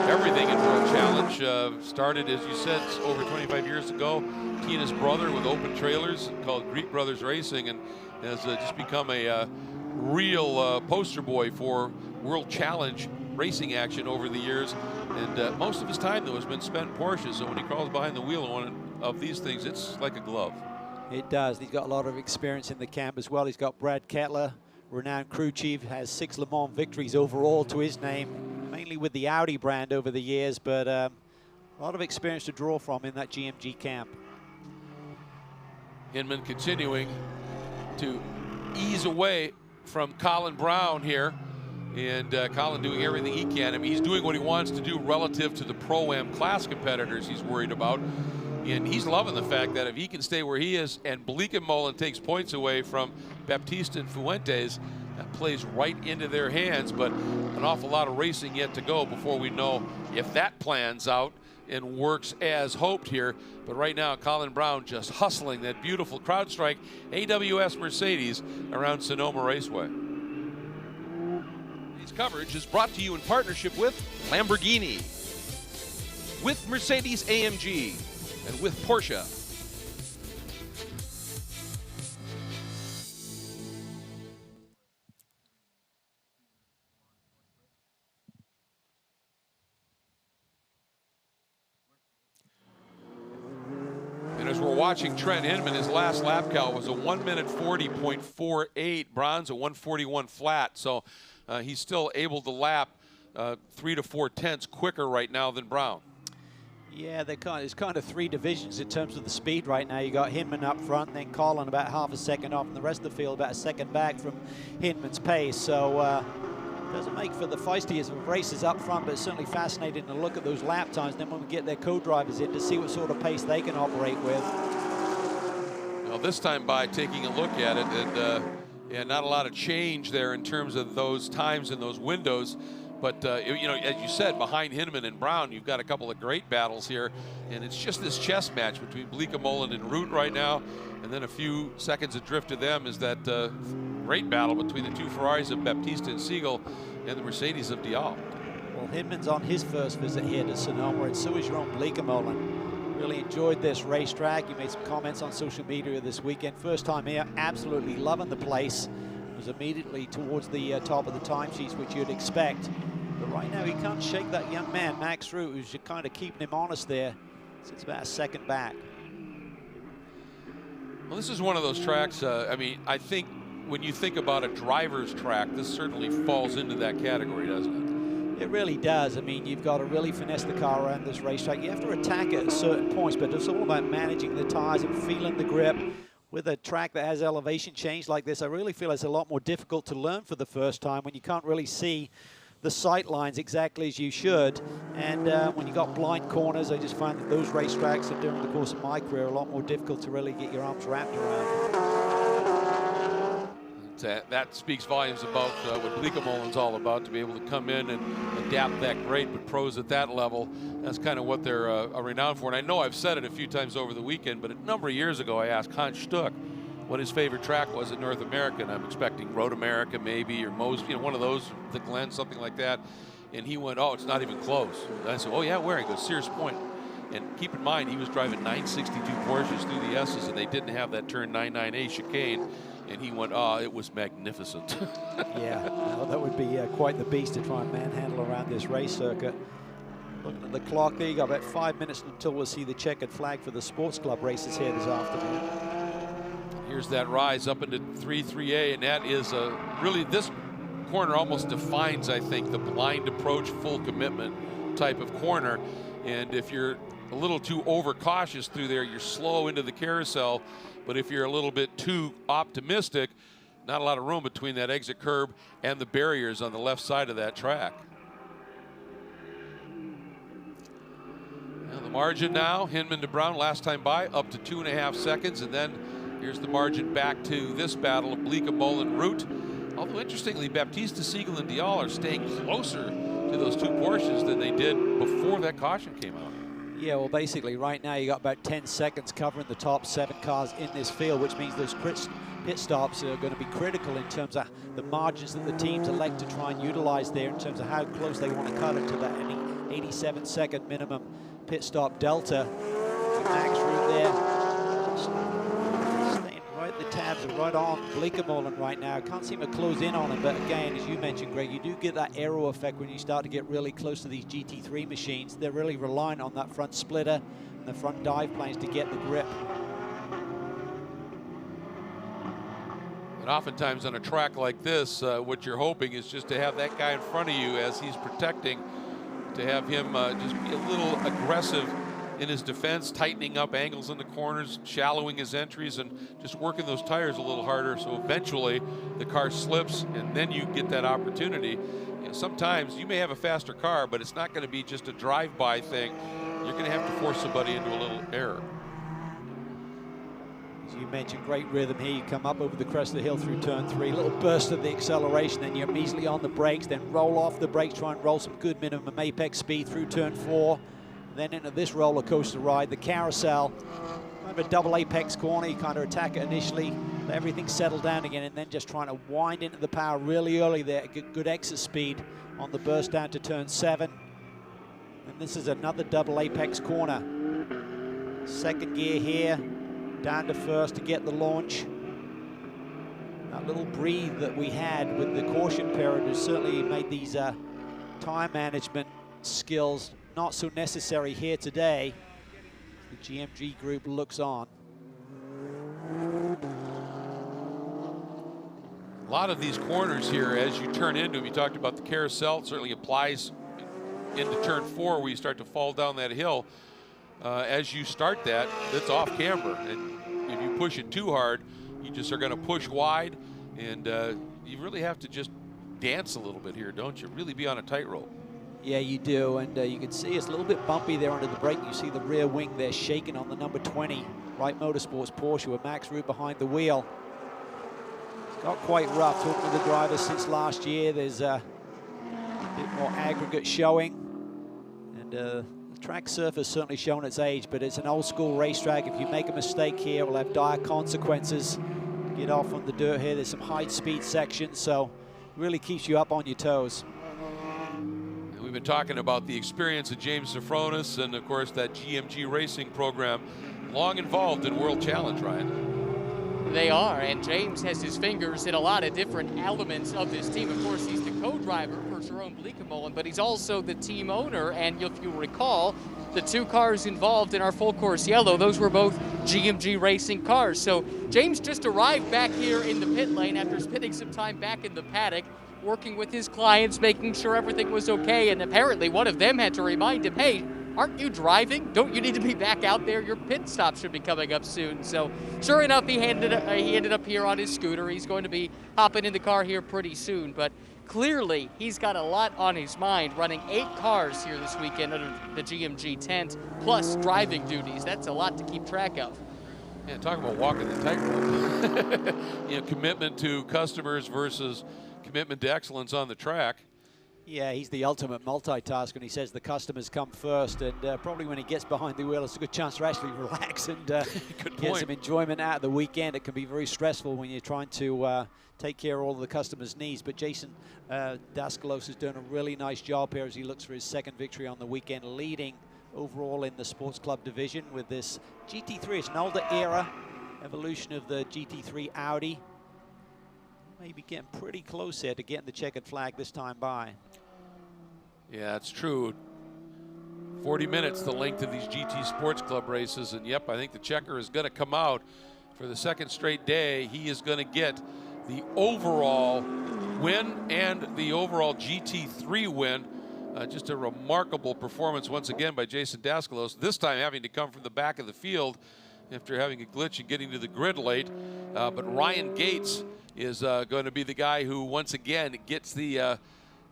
everything in World Challenge. Started, as you said, over 25 years ago. He and his brother with open trailers called Greek Brothers Racing, and has just become a real poster boy for World Challenge racing action over the years. And most of his time, though, has been spent in Porsche. So when he crawls behind the wheel of one of these things, it's like a glove. It does. He's got a lot of experience in the camp as well. He's got Brad Kettler, renowned crew chief, has 6 Le Mans victories overall to his name, mainly with the Audi brand over the years, but a lot of experience to draw from in that GMG camp. Hinman continuing to ease away from Colin Brown here, and Colin doing everything he can. I mean, he's doing what he wants to do relative to the Pro-Am class competitors he's worried about. And he's loving the fact that if he can stay where he is and Bleekemolen takes points away from Baptista and Fuentes, that plays right into their hands. But an awful lot of racing yet to go before we know if that plans out and works as hoped here. But right now, Colin Brown just hustling that beautiful CrowdStrike AWS Mercedes around Sonoma Raceway. Today's coverage is brought to you in partnership with Lamborghini, with Mercedes-AMG, and with Porsche. And as we're watching Trent Hinman, his last lap count was a 1:40.48, bronze, a 1:41 flat. So he's still able to lap 3 to 4 tenths quicker right now than Brown. Yeah, there's kind of 3 divisions in terms of the speed right now. You got Hinman up front, then Colin about half a second off, and the rest of the field about a second back from Hinman's pace. So doesn't make for the feistiest of races up front, but it's certainly fascinating to look at those lap times. Then when we get their co-drivers in to see what sort of pace they can operate with. Well, this time by taking a look at it, and yeah, not a lot of change there in terms of those times and those windows. But, you know, as you said, behind Hinman and Brown, you've got a couple of great battles here. And it's just this chess match between Bleekemolen and Root right now. And then a few seconds adrift to them is that great battle between the 2 Ferraris of Baptista and Siegel and the Mercedes of Dial. Well, Hinman's on his first visit here to Sonoma, and so is Jerome Bleekemolen. Really enjoyed this racetrack. He made some comments on social media this weekend. First time here, absolutely loving the place. Was immediately towards the top of the timesheets, which you'd expect. But right now, he can't shake that young man, Max Root, who's kind of keeping him honest there. So it's about a second back. Well, this is one of those tracks, I mean, I think when you think about a driver's track, this certainly falls into that category, doesn't it? It really does. I mean, you've got to really finesse the car around this racetrack. You have to attack it at certain points, but it's all about managing the tires and feeling the grip. With a track that has elevation change like this, I really feel it's a lot more difficult to learn for the first time when you can't really see the sight lines exactly as you should. And when you got blind corners, I just find that those racetracks are, during the course of my career, a lot more difficult to really get your arms wrapped around. That speaks volumes about what Bleekemolen's all about, to be able to come in and adapt that great, but pros at that level, that's kind of what they're renowned for. And I know I've said it a few times over the weekend, but a number of years ago I asked Hans Stuck what his favorite track was in North America, and I'm expecting Road America maybe, or Mos, you know, one of those, the Glen, something like that. And he went, oh, it's not even close. And I said, oh yeah, where? He goes, Sears Point. And keep in mind, he was driving 962 Porsches through the S's, and they didn't have that turn 99A chicane. And he went, oh, it was magnificent. Yeah, no, that would be quite the beast to try and manhandle around this race circuit. Looking at the clock there, you got about 5 minutes until we'll see the checkered flag for the sports club races here this afternoon. Here's that rise up into 3-3A, and that is really, this corner almost defines, I think, the blind approach, full commitment type of corner. And if you're a little too overcautious through there, you're slow into the carousel. But if you're a little bit too optimistic, not a lot of room between that exit curb and the barriers on the left side of that track. Now the margin now, Hinman to Brown, last time by, up to 2.5 seconds. And then here's the margin back to this battle of Bleekemolen Route. Although interestingly, Baptiste, Siegel, and Dial are staying closer to those two Porsches than they did before that caution came out. Yeah, well, basically, right now you got about 10 seconds covering the top 7 cars in this field, which means those pit stops are going to be critical in terms of the margins that the teams elect to try and utilize there in terms of how close they want to cut it to that 87-second minimum pit stop delta. Max route there. Staying right, the tabs are right on Bleekemolen right now. Can't seem to close in on him, but again, as you mentioned, Greg, you do get that aero effect when you start to get really close to these GT3 machines. They're really reliant on that front splitter and the front dive planes to get the grip. And oftentimes on a track like this, what you're hoping is just to have that guy in front of you as he's protecting, to have him just be a little aggressive in his defense, tightening up angles in the corners, shallowing his entries, and just working those tires a little harder. So eventually the car slips, and then you get that opportunity. You know, sometimes you may have a faster car, but it's not going to be just a drive-by thing. You're going to have to force somebody into a little error. As you mentioned, great rhythm here. You come up over the crest of the hill through turn 3, a little burst of the acceleration, then you're immediately on the brakes, then roll off the brakes, try and roll some good minimum apex speed through turn 4. Then into this roller coaster ride, the carousel, kind of a double apex corner. You kind of attack it initially, let everything settle down again, and then just trying to wind into the power really early there. Good exit speed on the burst down to turn 7. And this is another double apex corner. Second gear here, down to first to get the launch. That little breathe that we had with the caution period has certainly made these time management skills not so necessary here today. The GMG group looks on. A lot of these corners here, as you turn into them, you talked about the carousel, it certainly applies into turn 4 where you start to fall down that hill. As you start that, it's off camber, and if you push it too hard, you just are going to push wide, and you really have to just dance a little bit here, don't you? Really be on a tightrope. Yeah, you do, and you can see it's a little bit bumpy there under the brake. You see the rear wing there shaking on the number 20 Wright Motorsports Porsche with Max Root behind the wheel. It's got quite rough. Talking to the drivers since last year, there's a bit more aggregate showing, and the track surface certainly shown its age, but it's an old school racetrack. If you make a mistake here, it will have dire consequences. Get off on the dirt here. There's some high speed sections, so really keeps you up on your toes. We've been talking about the experience of James Afronis and, of course, that GMG racing program, long involved in World Challenge, Ryan. They are, and James has his fingers in a lot of different elements of this team. Of course, he's the co-driver for Jerome Bleekemolen, but he's also the team owner, and if you recall, the 2 cars involved in our full course yellow, those were both GMG racing cars. So James just arrived back here in the pit lane after spending some time back in the paddock, working with his clients, making sure everything was okay, and apparently one of them had to remind him, hey, aren't you driving? Don't you need to be back out there? Your pit stop should be coming up soon. So sure enough, he ended up here on his scooter. He's going to be hopping in the car here pretty soon, but clearly he's got a lot on his mind, running 8 cars here this weekend under the GMG tent, plus driving duties. That's a lot to keep track of. Yeah, talk about walking the tightrope. You know, commitment to customers versus commitment to excellence on the track. Yeah, he's the ultimate multitasker, and he says the customers come first, and probably when he gets behind the wheel, it's a good chance to actually relax and get some enjoyment out of the weekend. It can be very stressful when you're trying to take care of all of the customers' needs, but Jason Dascalos has done a really nice job here as he looks for his 2nd victory on the weekend, leading overall in the sports club division with this GT3. It's an older era evolution of the GT3 Audi. Maybe getting pretty close here to getting the checkered flag this time by. Yeah, it's true. 40 minutes the length of these GT Sports Club races, and yep, I think the checker is going to come out for the second straight day. He is going to get the overall win and the overall GT3 win. Just a remarkable performance once again by Jason Dascalos, this time having to come from the back of the field after having a glitch and getting to the grid late. But Ryan Gates is going to be the guy who once again gets the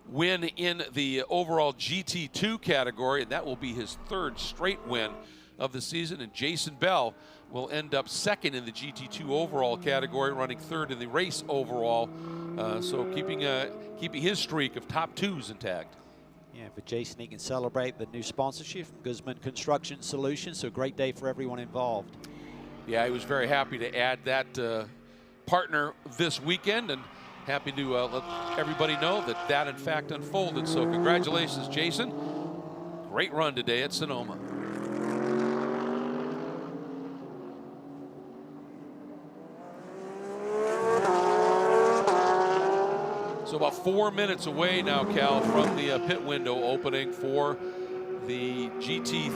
win in the overall GT2 category, and that will be his third straight win of the season. And Jason Bell will end up second in the GT2 overall category, running third in the race overall. So keeping his streak of top twos intact. Yeah, for Jason, he can celebrate the new sponsorship from Guzman Construction Solutions. So a great day for everyone involved. Yeah, he was very happy to add that partner this weekend, and happy to let everybody know that that in fact unfolded. So congratulations, Jason. Great run today at Sonoma. So about 4 minutes away now, Cal, from the pit window opening for the GT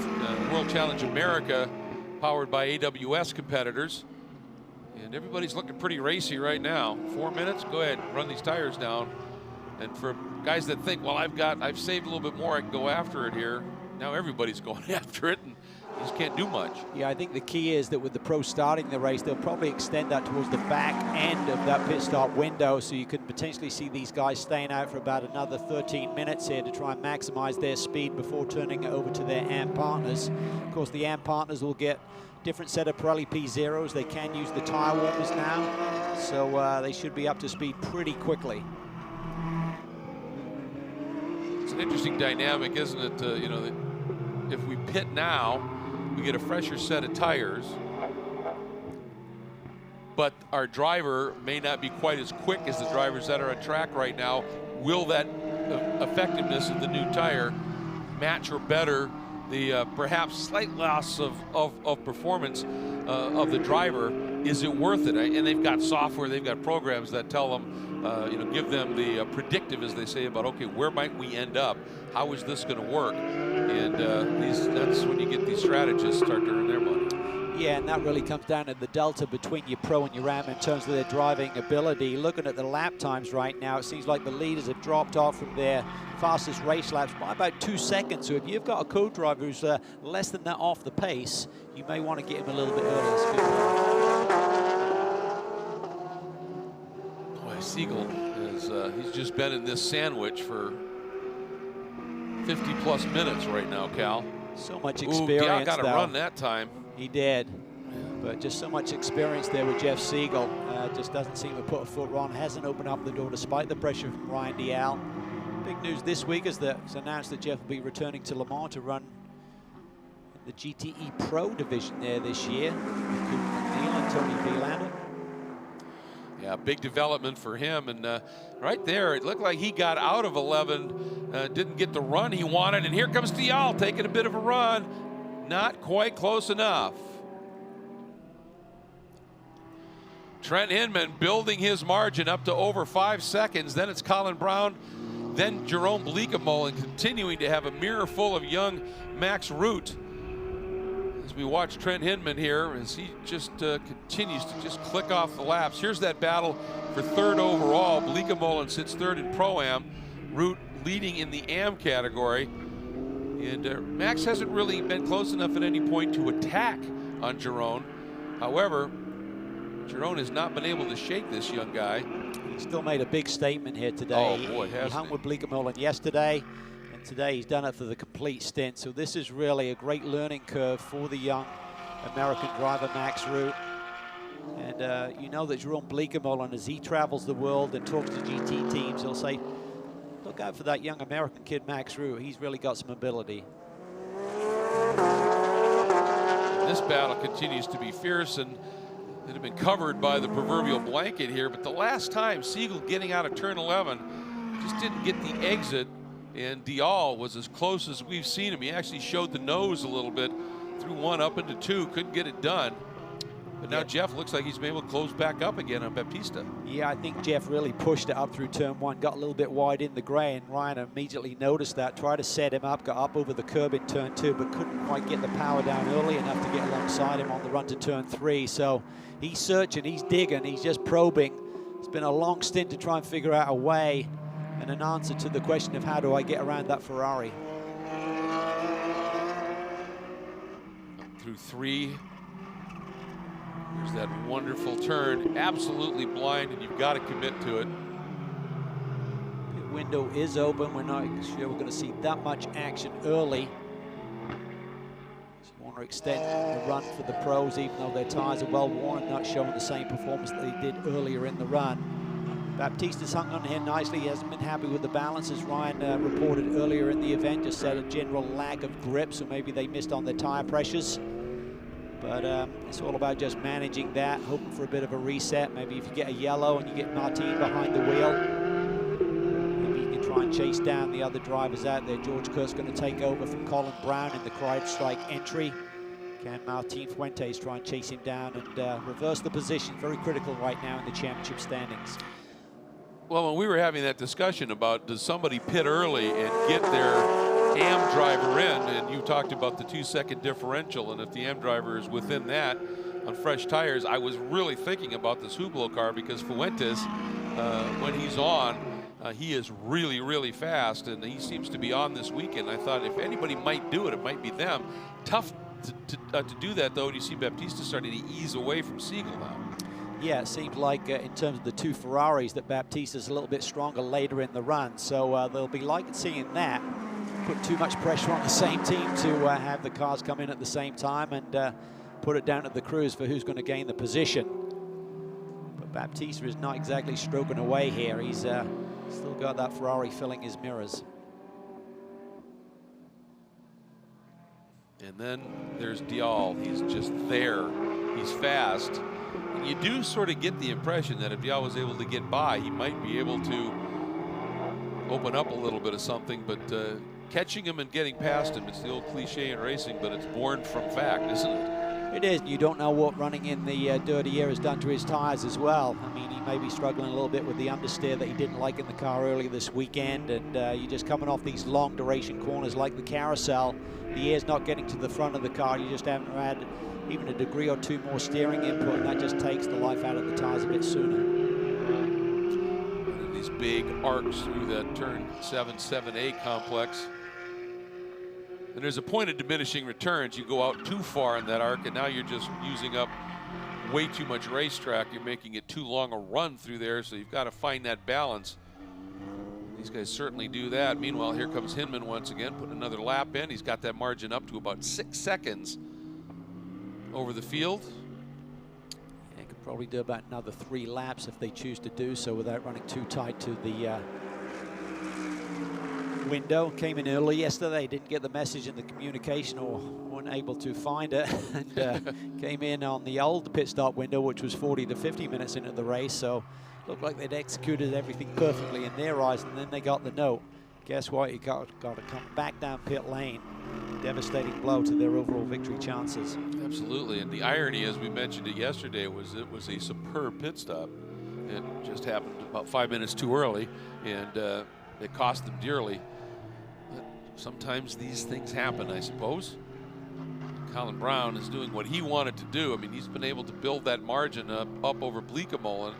World Challenge America, powered by AWS competitors. And everybody's looking pretty racy right now. 4 minutes, go ahead, run these tires down. And for guys that think, well, I've saved a little bit more, I can go after it here. Now everybody's going after it, and you just can't do much. Yeah, I think the key is that with the pros starting the race, they'll probably extend that towards the back end of that pit stop window, so you could potentially see these guys staying out for about another 13 minutes here to try and maximize their speed before turning it over to their AM partners. Of course, the AM partners will get different set of Pirelli P0s. They can use the tire warmers now, so they should be up to speed pretty quickly. It's an interesting dynamic, isn't it? You know, if we pit now, we get a fresher set of tires, but our driver may not be quite as quick as the drivers that are on track right now. Will that effectiveness of the new tire match or better the perhaps slight loss of performance of the driver? Is it worth it? And they've got software, they've got programs that tell them, you know, give them the predictive, as they say, about, okay, where might we end up? How is this going to work? And that's when you get these strategists start to earn their money. Yeah, and that really comes down to the delta between your pro and your AM in terms of their driving ability. Looking at the lap times right now, it seems like the leaders have dropped off from their fastest race laps by about 2 seconds. So if you've got a co-driver who's less than that off the pace, you may want to get him a little bit earlier. Boy, Siegel he's just been in this sandwich for 50+ minutes right now, Cal. So much experience. Yeah, got to run that time. He did, but just so much experience there with Jeff Siegel. Just doesn't seem to put a foot wrong. Hasn't opened up the door despite the pressure from Ryan Dial. Big news this week is that it's announced that Jeff will be returning to Le Mans to run the GTE Pro division there this year. Neil and Tony Villander. Yeah, big development for him. And right there, it looked like he got out of 11, didn't get the run he wanted. And here comes Dial taking a bit of a run. Not quite close enough. Trent Hinman building his margin up to over 5 seconds. Then it's Colin Brown, then Jerome Bleekemolen continuing to have a mirror full of young Max Root. As we watch Trent Hinman here, as he just continues to just click off the laps. Here's that battle for third overall. Bleekemolen sits third in Pro-Am. Root leading in the AM category. And Max hasn't really been close enough at any point to attack on Jerome. However, Jerome has not been able to shake this young guy. He still made a big statement here today. Oh boy, he hung with Bleekemolen yesterday, and today he's done it for the complete stint. So this is really a great learning curve for the young American driver, Max Root. And you know that Jerome Bleekemolen, as he travels the world and talks to GT teams, he'll say, look out for that young American kid, Max Root. He's really got some ability. This battle continues to be fierce, and it had been covered by the proverbial blanket here. But the last time Siegel getting out of turn 11 just didn't get the exit And Dial was as close as we've seen him. He actually showed the nose a little bit, threw one up into two, couldn't get it done. But now Jeff looks like he's been able to close back up again on Baptista. Yeah, I think Jeff really pushed it up through turn one, got a little bit wide in the gray, and Ryan immediately noticed that, tried to set him up, got up over the curb in turn two, but couldn't quite get the power down early enough to get alongside him on the run to turn three. So he's searching, he's digging, he's just probing. It's been a long stint to try and figure out a way and an answer to the question of how do I get around that Ferrari. Through three. There's that wonderful turn, absolutely blind, and you've got to commit to it. The window is open. We're not sure we're going to see that much action early. So you want to extend the run for the pros, even though their tires are well worn and not showing the same performance that they did earlier in the run. Baptista's hung on here nicely. He hasn't been happy with the balance, as Ryan reported earlier in the event. Just said a general lack of grip, so maybe they missed on their tire pressures. But it's all about just managing that, hoping for a bit of a reset. Maybe if you get a yellow and you get Martin behind the wheel, maybe you can try and chase down the other drivers out there. George Kurt's going to take over from Colin Brown in the crowd strike entry. Can Martin Fuentes try and chase him down and reverse the position? Very critical right now in the championship standings. Well, when we were having that discussion about does somebody pit early and get their AM driver in, and you talked about the 2-second differential, and if the AM driver is within that on fresh tires, I was really thinking about this Hublot car, because Fuentes, when he's on, he is really, really fast, and he seems to be on this weekend. I thought if anybody might do it, it might be them. Tough to do that, though, and you see Baptista starting to ease away from Siegel now. Yeah, it seems like in terms of the two Ferraris that Baptista's a little bit stronger later in the run, so they'll be liking seeing that. Put too much pressure on the same team to have the cars come in at the same time and put it down to the crews for who's going to gain the position. But Baptista is not exactly stroking away here. He's still got that Ferrari filling his mirrors. And then there's Dial. He's just there. He's fast. And you do sort of get the impression that if Dial was able to get by, he might be able to open up a little bit of something, but catching him and getting past him, it's the old cliche in racing, but it's born from fact, isn't it? It is. You don't know what running in the dirty air has done to his tires as well. I mean, he may be struggling a little bit with the understeer that he didn't like in the car earlier this weekend, and you're just coming off these long duration corners like the carousel. The air's not getting to the front of the car. You just haven't had even a degree or two more steering input, and that just takes the life out of the tires a bit sooner. These big arcs through that turn 7A complex. And there's a point of diminishing returns. You go out too far in that arc, and now you're just using up way too much racetrack. You're making it too long a run through there, so you've got to find that balance. These guys certainly do that. Meanwhile, here comes Hinman once again, putting another lap in. He's got that margin up to about 6 seconds over the field. They could probably do about another 3 laps if they choose to do so without running too tight to the window. Came in early yesterday, didn't get the message in the communication or weren't able to find it, and came in on the old pit stop window, which was 40 to 50 minutes into the race, so looked like they'd executed everything perfectly in their eyes, and then they got the note. Guess what? You got to come back down pit lane. Devastating blow to their overall victory chances. Absolutely, and the irony, as we mentioned it yesterday, was it was a superb pit stop. It just happened about 5 minutes too early, and it cost them dearly. But sometimes these things happen, I suppose. Colin Brown is doing what he wanted to do. I mean, he's been able to build that margin up over Bleekemolen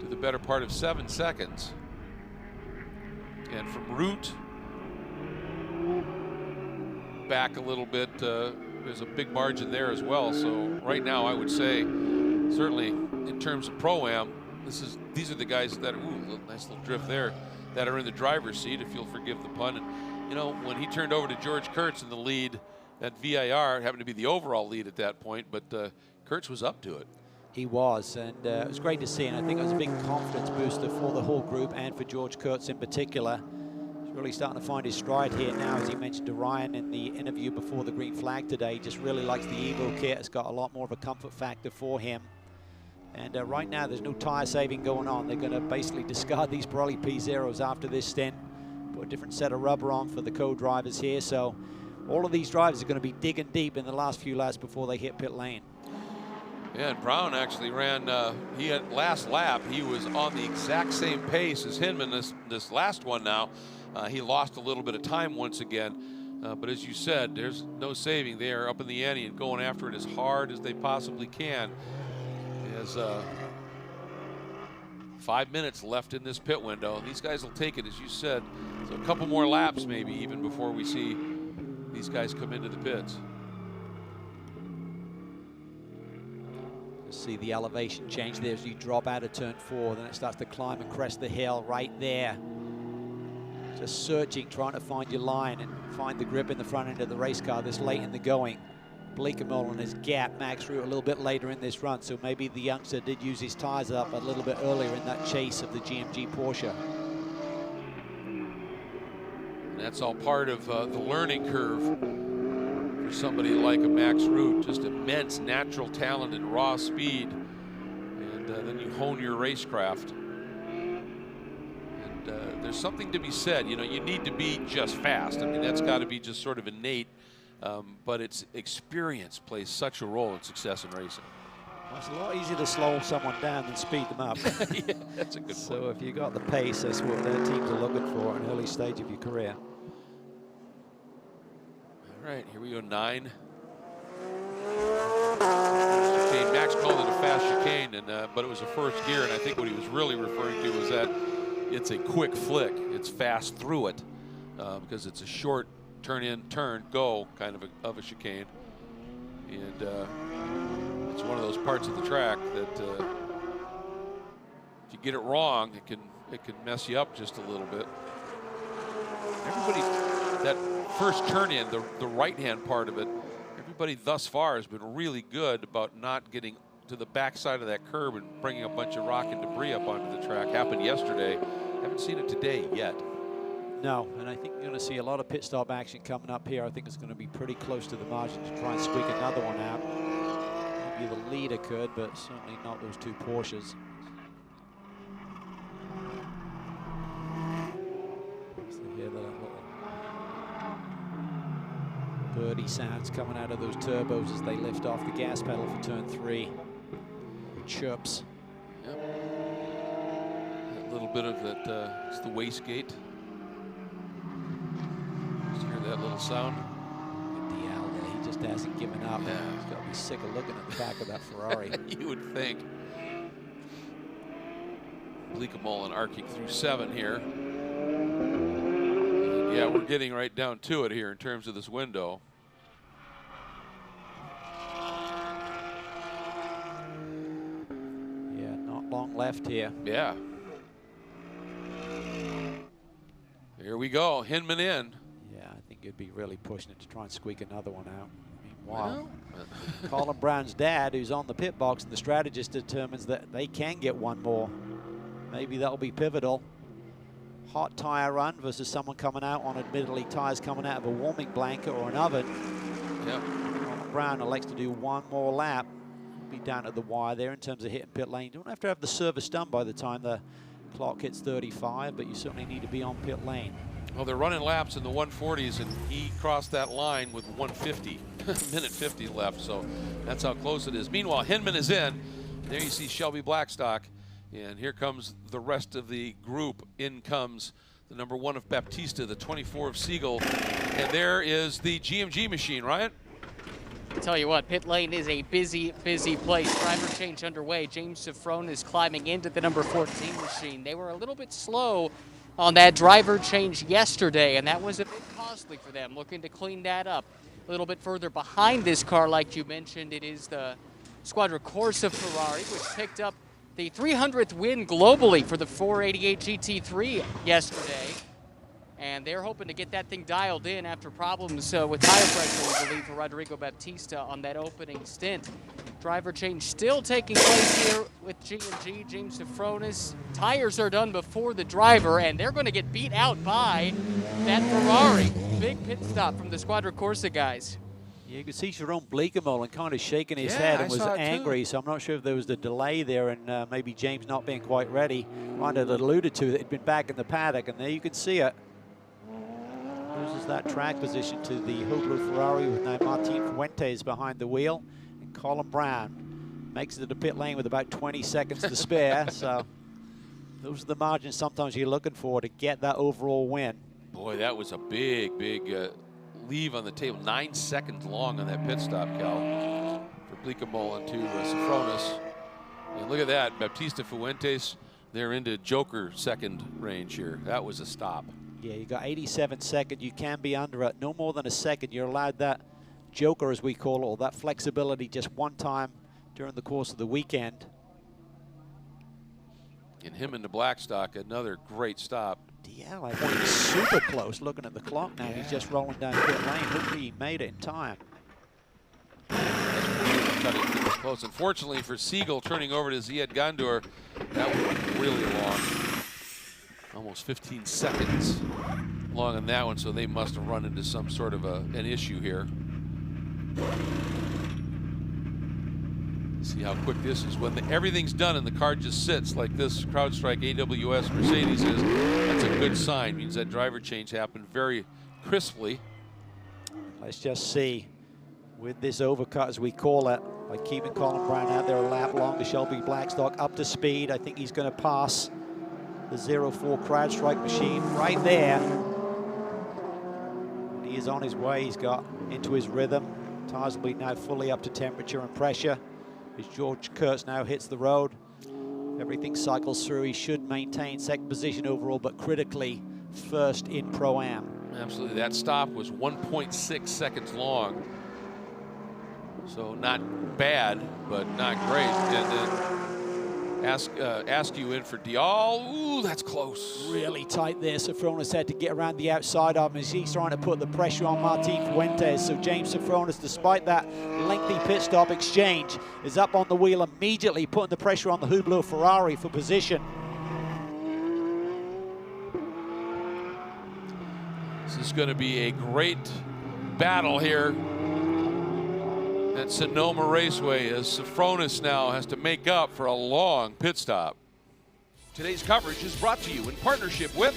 to the better part of 7 seconds. And from route back a little bit, there's a big margin there as well. So right now, I would say, certainly in terms of Pro-Am, these are the guys that are, nice little drift there, that are in the driver's seat, if you'll forgive the pun. And you know, when he turned over to George Kurtz in the lead, that VIR happened to be the overall lead at that point, but Kurtz was up to it. He was, and it was great to see, and I think it was a big confidence booster for the whole group and for George Kurtz in particular. He's really starting to find his stride here now, as he mentioned to Ryan in the interview before the green flag today. He just really likes the Evo kit. It's got a lot more of a comfort factor for him. And right now, there's no tire saving going on. They're going to basically discard these Pirelli P0s after this stint. Put a different set of rubber on for the co-drivers here. So all of these drivers are going to be digging deep in the last few laps before they hit pit lane. Yeah, and Brown actually ran, he had last lap, he was on the exact same pace as Hinman this last one now. He lost a little bit of time once again, but as you said, there's no saving. They are up in the ante and going after it as hard as they possibly can. As 5 minutes left in this pit window. These guys will take it, as you said, so a couple more laps maybe even before we see these guys come into the pits. See the elevation change there as you drop out of turn 4, then it starts to climb and crest the hill right there. Just searching, trying to find your line and find the grip in the front end of the race car this late in the going. Bleekemolen has gapped Max Root a little bit later in this run, so maybe the youngster did use his tires up a little bit earlier in that chase of the GMG Porsche. And that's all part of the learning curve for somebody like a Max Root. Just immense natural talent and raw speed, and then you hone your racecraft. And there's something to be said. You know, you need to be just fast. I mean, that's got to be just sort of innate. But it's experience plays such a role in success in racing. Well, it's a lot easier to slow someone down than speed them up. Yeah, that's a good point. So if you got the pace, that's what their teams are looking for at an early stage of your career. All right, here we go, 9. Chicane. Max called it a fast chicane, and but it was a first gear, and I think what he was really referring to was that it's a quick flick. It's fast through it because it's a short turn in, turn, go kind of a chicane. And it's one of those parts of the track that if you get it wrong, it can mess you up just a little bit. Everybody, that first turn in, the right-hand part of it, everybody thus far has been really good about not getting to the backside of that curb and bringing a bunch of rock and debris up onto the track. Happened yesterday. Haven't seen it today yet. No, and I think you're going to see a lot of pit stop action coming up here. I think it's going to be pretty close to the margin to try and squeak another one out. Maybe the leader could, but certainly not those two Porsches. So you hear the little birdie sounds coming out of those turbos as they lift off the gas pedal for turn 3. Chirps. Yep. A little bit of that, it's the wastegate. Hear that little sound? Dial there, he just hasn't given up. Yeah. He's got to be sick of looking at the back of that Ferrari. You would think. Bleekemolen arcing through 7 here. And yeah, we're getting right down to it here in terms of this window. Yeah, not long left here. Yeah. Here we go, Hinman in. I think you'd be really pushing it to try and squeak another one out. Meanwhile, Colin Brown's dad, who's on the pit box, and the strategist determines that they can get one more. Maybe that'll be pivotal. Hot tire run versus someone coming out on admittedly tires coming out of a warming blanket or an oven. Yep. Colin Brown elects to do one more lap. Be down at the wire there in terms of hitting pit lane. You don't have to have the service done by the time the clock hits 35, but you certainly need to be on pit lane. Well, they're running laps in the 140s, and he crossed that line with 150, minute 50 left, so that's how close it is. Meanwhile, Hinman is in. There you see Shelby Blackstock, and here comes the rest of the group. In comes the number 1 of Baptista, the 24 of Siegel, and there is the GMG machine, Ryan. I'll tell you what, pit lane is a busy, busy place. Driver change underway. James Afronis is climbing into the number 14 machine. They were a little bit slow on that driver change yesterday, and that was a bit costly for them, looking to clean that up. A little bit further behind this car, like you mentioned, it is the Squadra Corsa Ferrari, which picked up the 300th win globally for the 488 GT3 yesterday. And they're hoping to get that thing dialed in after problems with tire pressure, we believe, for Rodrigo Baptista on that opening stint. Driver change still taking place here with GMG, James Afronis. Tires are done before the driver, and they're going to get beat out by that Ferrari. Big pit stop from the Squadra Corsa guys. Yeah, you can see Jerome Bleekemolen kind of shaking his head and was angry, so I'm not sure if there was the delay there and maybe James not being quite ready. Ryan had alluded to that he'd been back in the paddock, and there you can see it. Loses that track position to the Hublo Ferrari with now Martin Fuentes behind the wheel. And Colin Brown makes it to the pit lane with about 20 seconds to spare. So those are the margins sometimes you're looking for to get that overall win. Boy, that was a big leave on the table. 9 seconds long on that pit stop, Cal, for Bleekemolen to Afronis. And look at that, Baptista Fuentes, they're into Joker second range here. That was a stop. Yeah, you got 87 seconds. You can be under it. No more than a second. You're allowed that Joker, as we call it, or that flexibility just one time during the course of the weekend. And him into Blackstock, another great stop. DL, I think he's super close. Looking at the clock now, he's just rolling down pit lane. Hopefully he made it in time. Cutting close. Unfortunately for Siegel, turning over to Ziad Gandour, that one really long. Almost 15 seconds long on that one, so they must have run into some sort of an issue here. See how quick this is. When everything's done and the car just sits like this CrowdStrike AWS Mercedes is, that's a good sign. Means that driver change happened very crisply. Let's just see, with this overcut, as we call it, by keeping Colin Brown out there a lap longer, Shelby Blackstock up to speed. I think he's going to pass the 04 CrowdStrike machine right there. He is on his way. He's got into his rhythm. Tires will be now fully up to temperature and pressure. As George Kurtz now hits the road, everything cycles through. He should maintain second position overall, but critically first in Pro-Am. Absolutely. That stop was 1.6 seconds long. So not bad, but not great. And then Askew in for Dial. Ooh, that's close. Really tight there. Afronis had to get around the outside of him as he's trying to put the pressure on Martin Fuentes. So James Afronis, despite that lengthy pit stop exchange, is up on the wheel immediately, putting the pressure on the Hublo Ferrari for position. This is going to be a great battle here at Sonoma Raceway as Afronis now has to make up for a long pit stop. Today's coverage is brought to you in partnership with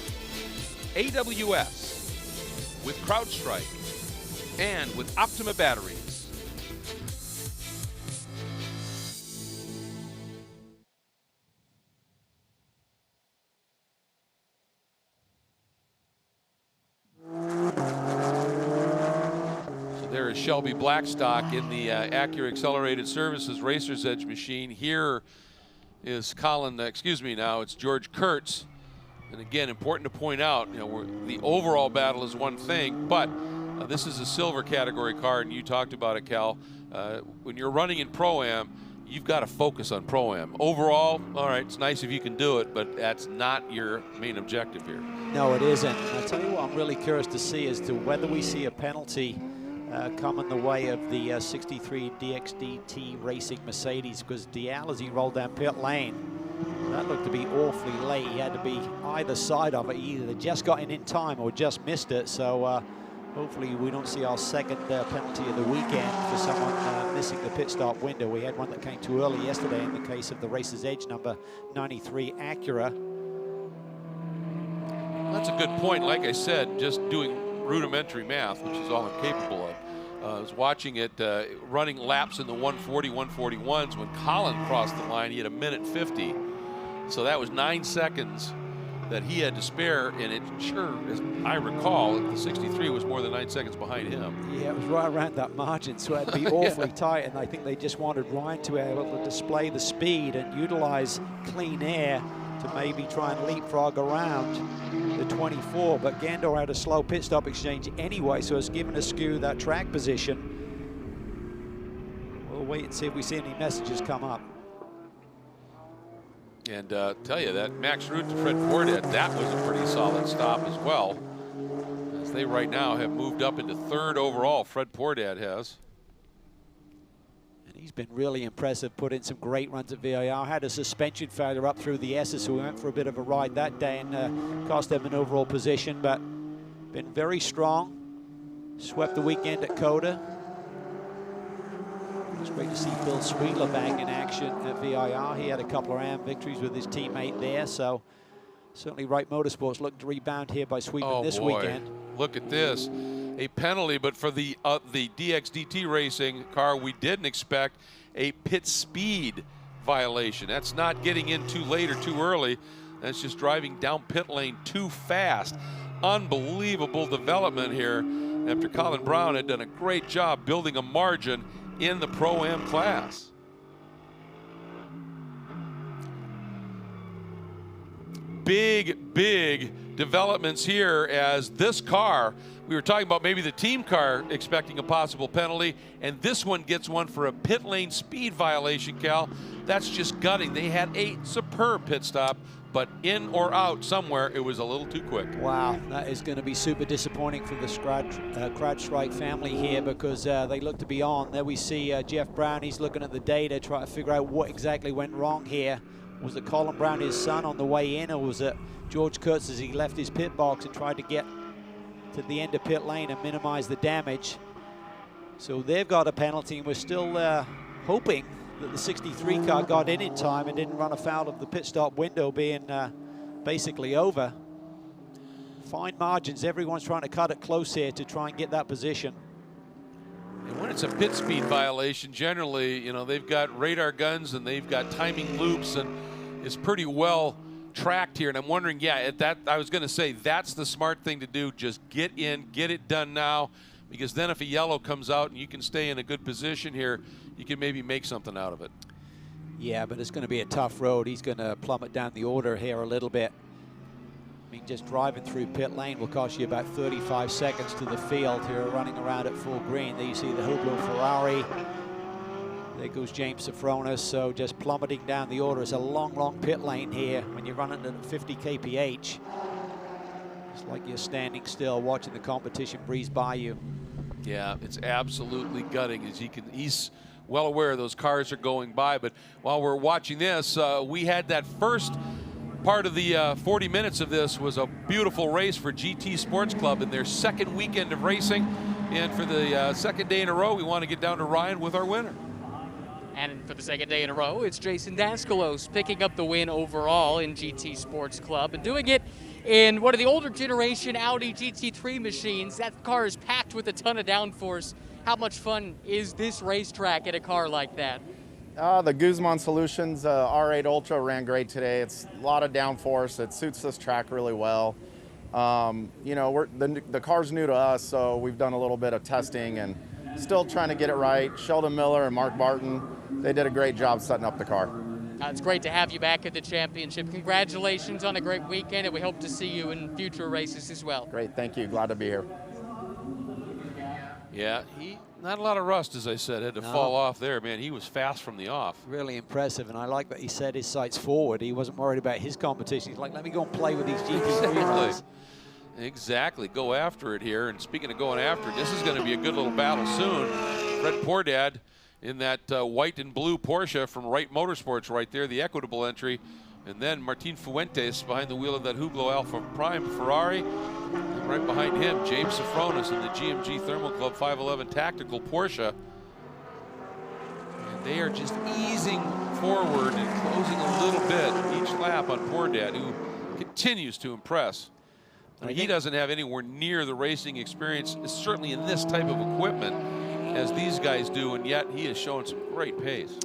AWS, with CrowdStrike, and with Optima Batteries. There is Shelby Blackstock in the Acura Accelerated Services Racer's Edge machine. Here is it's George Kurtz. And again, important to point out, the overall battle is one thing, but this is a silver category car, and you talked about it, Cal. When you're running in Pro-Am, you've got to focus on Pro-Am. Overall, all right, it's nice if you can do it, but that's not your main objective here. No, it isn't. I'll tell you what I'm really curious to see as to whether we see a penalty come in the way of the 63 DXDT Racing Mercedes, because Dial, as he rolled down pit lane, that looked to be awfully late. He had to be either side of it. He either just got in time or just missed it. So hopefully we don't see our second penalty of the weekend for someone missing the pit stop window. We had one that came too early yesterday in the case of the Racer's Edge number 93 Acura. That's a good point. Like I said, just doing rudimentary math, which is all I'm capable of. I was watching it running laps in the 140, 141s. When Colin crossed the line, he had 1:50. So that was 9 seconds that he had to spare, and it sure, as I recall, the 63 was more than 9 seconds behind him. Yeah, it was right around that margin, so it had to be awfully tight, and I think they just wanted Ryan to be able to display the speed and utilize clean air to maybe try and leapfrog around the 24, but Gandour had a slow pit stop exchange anyway, so it's given Askew that track position. We'll wait and see if we see any messages come up. And tell you that Max Root to Fred Portet, that was a pretty solid stop as well, as they right now have moved up into third overall. Fred Portet has. He's been really impressive, put in some great runs at VIR. Had a suspension failure up through the S's, so we went for a bit of a ride that day and cost them an overall position, but been very strong. Swept the weekend at Coda. It's great to see Bill Sweetler back in action at VIR. He had a couple of AM victories with his teammate there, so certainly Wright Motorsports looking to rebound here by sweeping this weekend. look at this. A penalty, but for the DXDT Racing car, we didn't expect a pit speed violation. That's not getting in too late or too early. That's just driving down pit lane too fast. Unbelievable development here after Colin Brown had done a great job building a margin in the Pro-Am class. Big developments here as this car, we were talking about maybe the team car expecting a possible penalty, and this one gets one for a pit lane speed violation, Cal. That's just gutting. They had a superb pit stop, but in or out somewhere, it was a little too quick. Wow, that is going to be super disappointing for the CrowdStrike family here, because they look to be on. There we see Jeff Brown. He's looking at the data, trying to figure out what exactly went wrong here. Was it Colin Brown, his son, on the way in, or was it George Kurtz as he left his pit box and tried to get to the end of pit lane and minimize the damage? So they've got a penalty, and we're still hoping that the 63 car got in time and didn't run afoul of the pit stop window being basically over. Fine margins. Everyone's trying to cut it close here to try and get that position. And when it's a pit speed violation, generally, you know, they've got radar guns and they've got timing loops, and it's pretty well tracked here. And I'm wondering, yeah, I was going to say that's the smart thing to do. Just get in, get it done now, because then if a yellow comes out and you can stay in a good position here, you can maybe make something out of it. Yeah, but it's going to be a tough road. He's going to plummet down the order here a little bit. I mean, just driving through pit lane will cost you about 35 seconds to the field here, running around at full green. There you see the Hublot Ferrari. There goes James Afronis. So just plummeting down the order. It's a long pit lane here when you're running at 50 kph. It's like you're standing still watching the competition breeze by you. Yeah, it's absolutely gutting. As he's well aware those cars are going by. But while we're watching this, we had that first part of the 40 minutes of this was a beautiful race for GT Sports Club in their second weekend of racing. And for the second day in a row, we want to get down to Ryan with our winner. And for the second day in a row, it's Jason Dascalos picking up the win overall in GT Sports Club, and doing it in one of the older generation Audi GT3 machines. That car is packed with a ton of downforce. How much fun is this racetrack at a car like that? The Guzman Solutions R8 Ultra ran great today. It's a lot of downforce. It suits this track really well. You know, the car's new to us, so we've done a little bit of testing and still trying to get it right. Sheldon Miller and Mark Barton, they did a great job setting up the car. It's great to have you back at the championship. Congratulations on a great weekend, and we hope to see you in future races as well. Great, thank you. Glad to be here. Yeah, not a lot of rust, as I said, had to fall off there, man. He was fast from the off. Really impressive, and I like that he set his sights forward. He wasn't worried about his competition. He's like, let me go and play with these GT3 runs. Exactly, go after it here. And speaking of going after it, this is going to be a good little battle soon. Fred Pordad in that white and blue Porsche from Wright Motorsports right there, the equitable entry. And then Martin Fuentes behind the wheel of that Hublot Alpha Prime Ferrari. And right behind him, James Afronis in the GMG Thermal Club 511 Tactical Porsche. And they are just easing forward and closing a little bit each lap on Pordad, who continues to impress. I mean, he doesn't have anywhere near the racing experience, certainly in this type of equipment, as these guys do, and yet he has shown some great pace.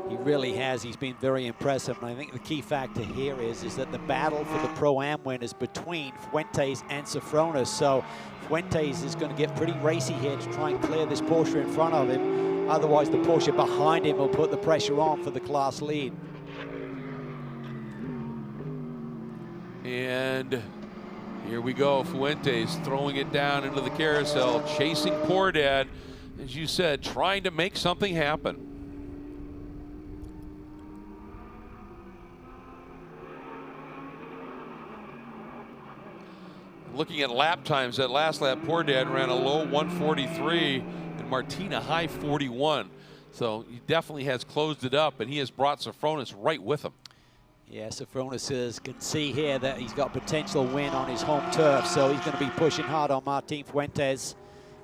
He really has. He's been very impressive, and I think the key factor here is that the battle for the Pro-Am win is between Fuentes and Sofronis. So Fuentes is going to get pretty racy here to try and clear this Porsche in front of him. Otherwise, the Porsche behind him will put the pressure on for the class lead. And here we go, Fuentes throwing it down into the carousel, chasing Pordad, as you said, trying to make something happen. Looking at lap times, that last lap, Pordad ran a low 143 and Martina high 41. So he definitely has closed it up, and he has brought Sofronis right with him. Yeah, Sofronis can see here that he's got potential win on his home turf, so he's going to be pushing hard on Martin Fuentes,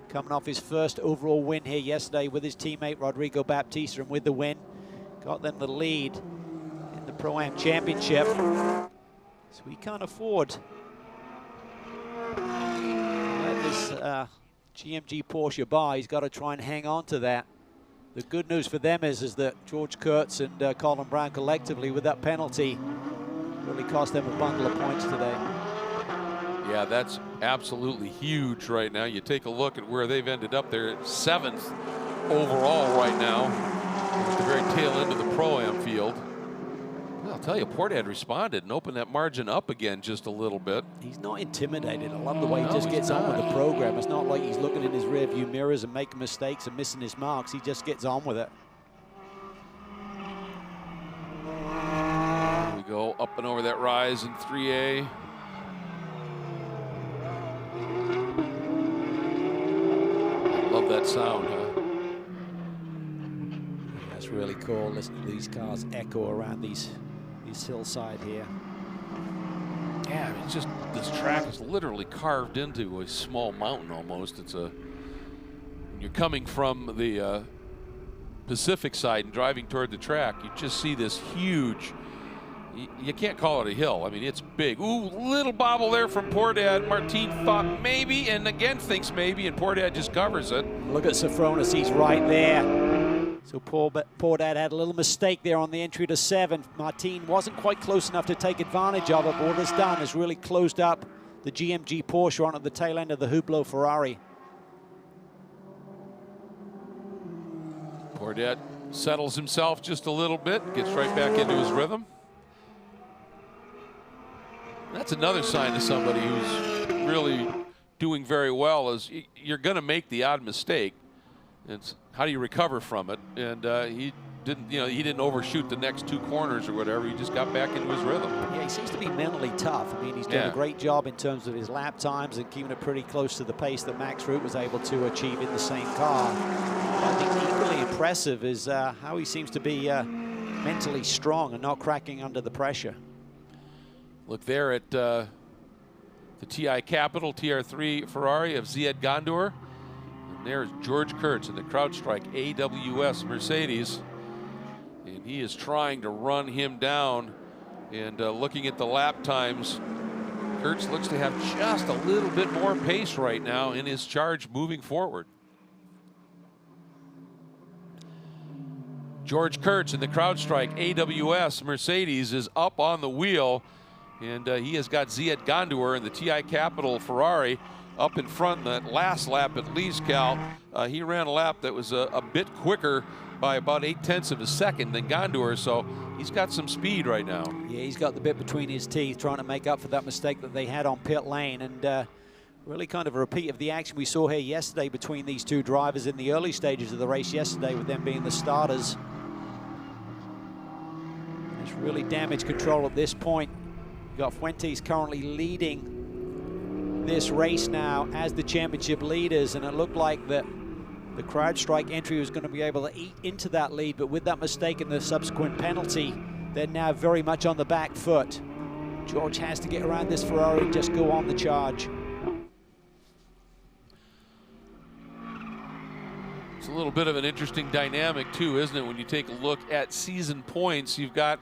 coming off his first overall win here yesterday with his teammate Rodrigo Baptista, and with the win, got them the lead in the Pro-Am Championship. So he can't afford let this GMG Porsche bar. He's got to try and hang on to that. The good news for them is that George Kurtz and Colin Brown collectively, with that penalty, really cost them a bundle of points today. Yeah, that's absolutely huge right now. You take a look at where they've ended up. They're 7th overall right now, at the very tail end of the Pro-Am field. Well, I'll tell you, Portad responded and opened that margin up again just a little bit. He's not intimidated. I love the way he just gets on with the program. It's not like he's looking in his rearview mirrors and making mistakes and missing his marks. He just gets on with it. Here we go, up and over that rise in 3A. Love that sound, huh? That's really cool, listening to these cars echo around these hillside here. Yeah, it's just, this track is literally carved into a small mountain almost. It's a, when you're coming from the Pacific side and driving toward the track, you just see this huge, you can't call it a hill. I mean, it's big. Ooh, little bobble there from Portad. Martin thought maybe, and again thinks maybe, and Portad just covers it. Look at Afronis, he's right there. So Portad had a little mistake there on the entry to 7. Martin wasn't quite close enough to take advantage of it, but what it's done is really closed up the GMG Porsche on at the tail end of the Hublot Ferrari. Portad settles himself just a little bit, gets right back into his rhythm. That's another sign of somebody who's really doing very well, is you're going to make the odd mistake. It's how do you recover from it? And he didn't overshoot the next 2 corners or whatever. He just got back into his rhythm. Yeah, he seems to be mentally tough. I mean, he's done a great job in terms of his lap times and keeping it pretty close to the pace that Max Root was able to achieve in the same car. I think equally impressive is how he seems to be mentally strong and not cracking under the pressure. Look there at the TI Capital TR3 Ferrari of Ziad Gandour. And there's George Kurtz in the CrowdStrike AWS Mercedes. And he is trying to run him down. And looking at the lap times, Kurtz looks to have just a little bit more pace right now in his charge moving forward. George Kurtz in the CrowdStrike AWS Mercedes is up on the wheel. And he has got Ziad Gandour in the TI Capital Ferrari up in front. That last lap at least, Cal, he ran a lap that was a bit quicker by about 0.8 of a second than Gandour, so he's got some speed right now. Yeah, he's got the bit between his teeth trying to make up for that mistake that they had on pit lane, and really kind of a repeat of the action we saw here yesterday between these two drivers in the early stages of the race yesterday, with them being the starters. There's really damage control at this point. You've got Fuentes currently leading this race now as the championship leaders, and it looked like that the CrowdStrike entry was going to be able to eat into that lead, but with that mistake and the subsequent penalty, they're now very much on the back foot. George has to get around this Ferrari and just go on the charge. It's a little bit of an interesting dynamic too, isn't it? When you take a look at season points, you've got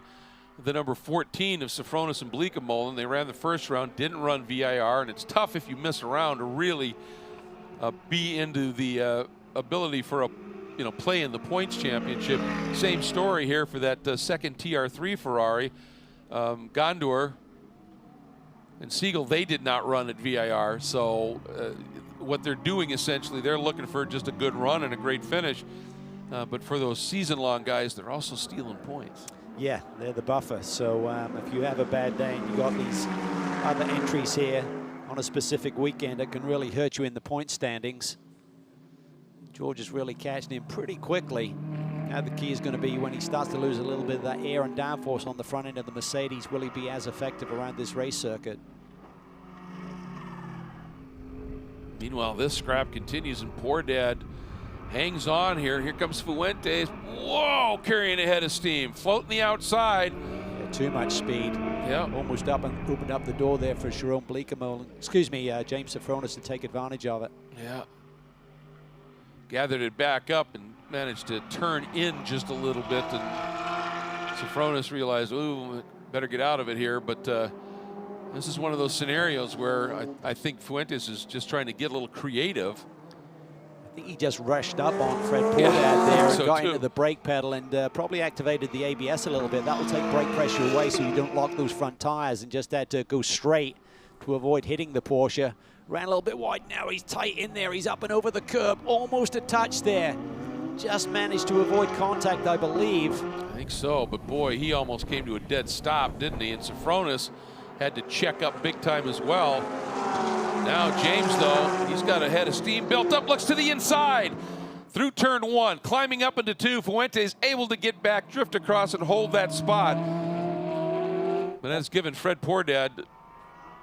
the number 14 of Afronis and Bleekemolen. They ran the first round, didn't run VIR, and it's tough if you miss a round to really be into the ability for a play in the points championship. Same story here for that second TR3 Ferrari. Gandour and Siegel, they did not run at VIR, so what they're doing essentially, they're looking for just a good run and a great finish. But for those season-long guys, they're also stealing points. Yeah, they're the buffer. So if you have a bad day and you got these other entries here on a specific weekend, it can really hurt you in the point standings. George is really catching him pretty quickly. Now the key is going to be when he starts to lose a little bit of that air and downforce on the front end of the Mercedes, will he be as effective around this race circuit? Meanwhile, this scrap continues, and Portad hangs on here. Here comes Fuentes. Whoa, carrying ahead of steam, floating the outside. Yeah, too much speed. Yeah, almost up and opened up the door there for Jerome Bleekemolen. Excuse me, James Afronis to take advantage of it. Yeah. Gathered it back up and managed to turn in just a little bit, and Afronis realized, ooh, better get out of it here. But This is one of those scenarios where I think Fuentes is just trying to get a little creative. I think he just rushed up on Fred Portad there and so got too. into the brake pedal and probably activated the ABS a little bit. That will take brake pressure away so you don't lock those front tires, and just had to go straight to avoid hitting the Porsche. Ran a little bit wide, now he's tight in there, he's up and over the curb, almost a touch there. Just managed to avoid contact, I believe. I think so, but boy, he almost came to a dead stop, didn't he? And Afronis had to check up big time as well. Now James, though, he's got a head of steam built up, looks to the inside. Through turn 1, climbing up into 2, Fuentes able to get back, drift across and hold that spot. But that's given Fred Portad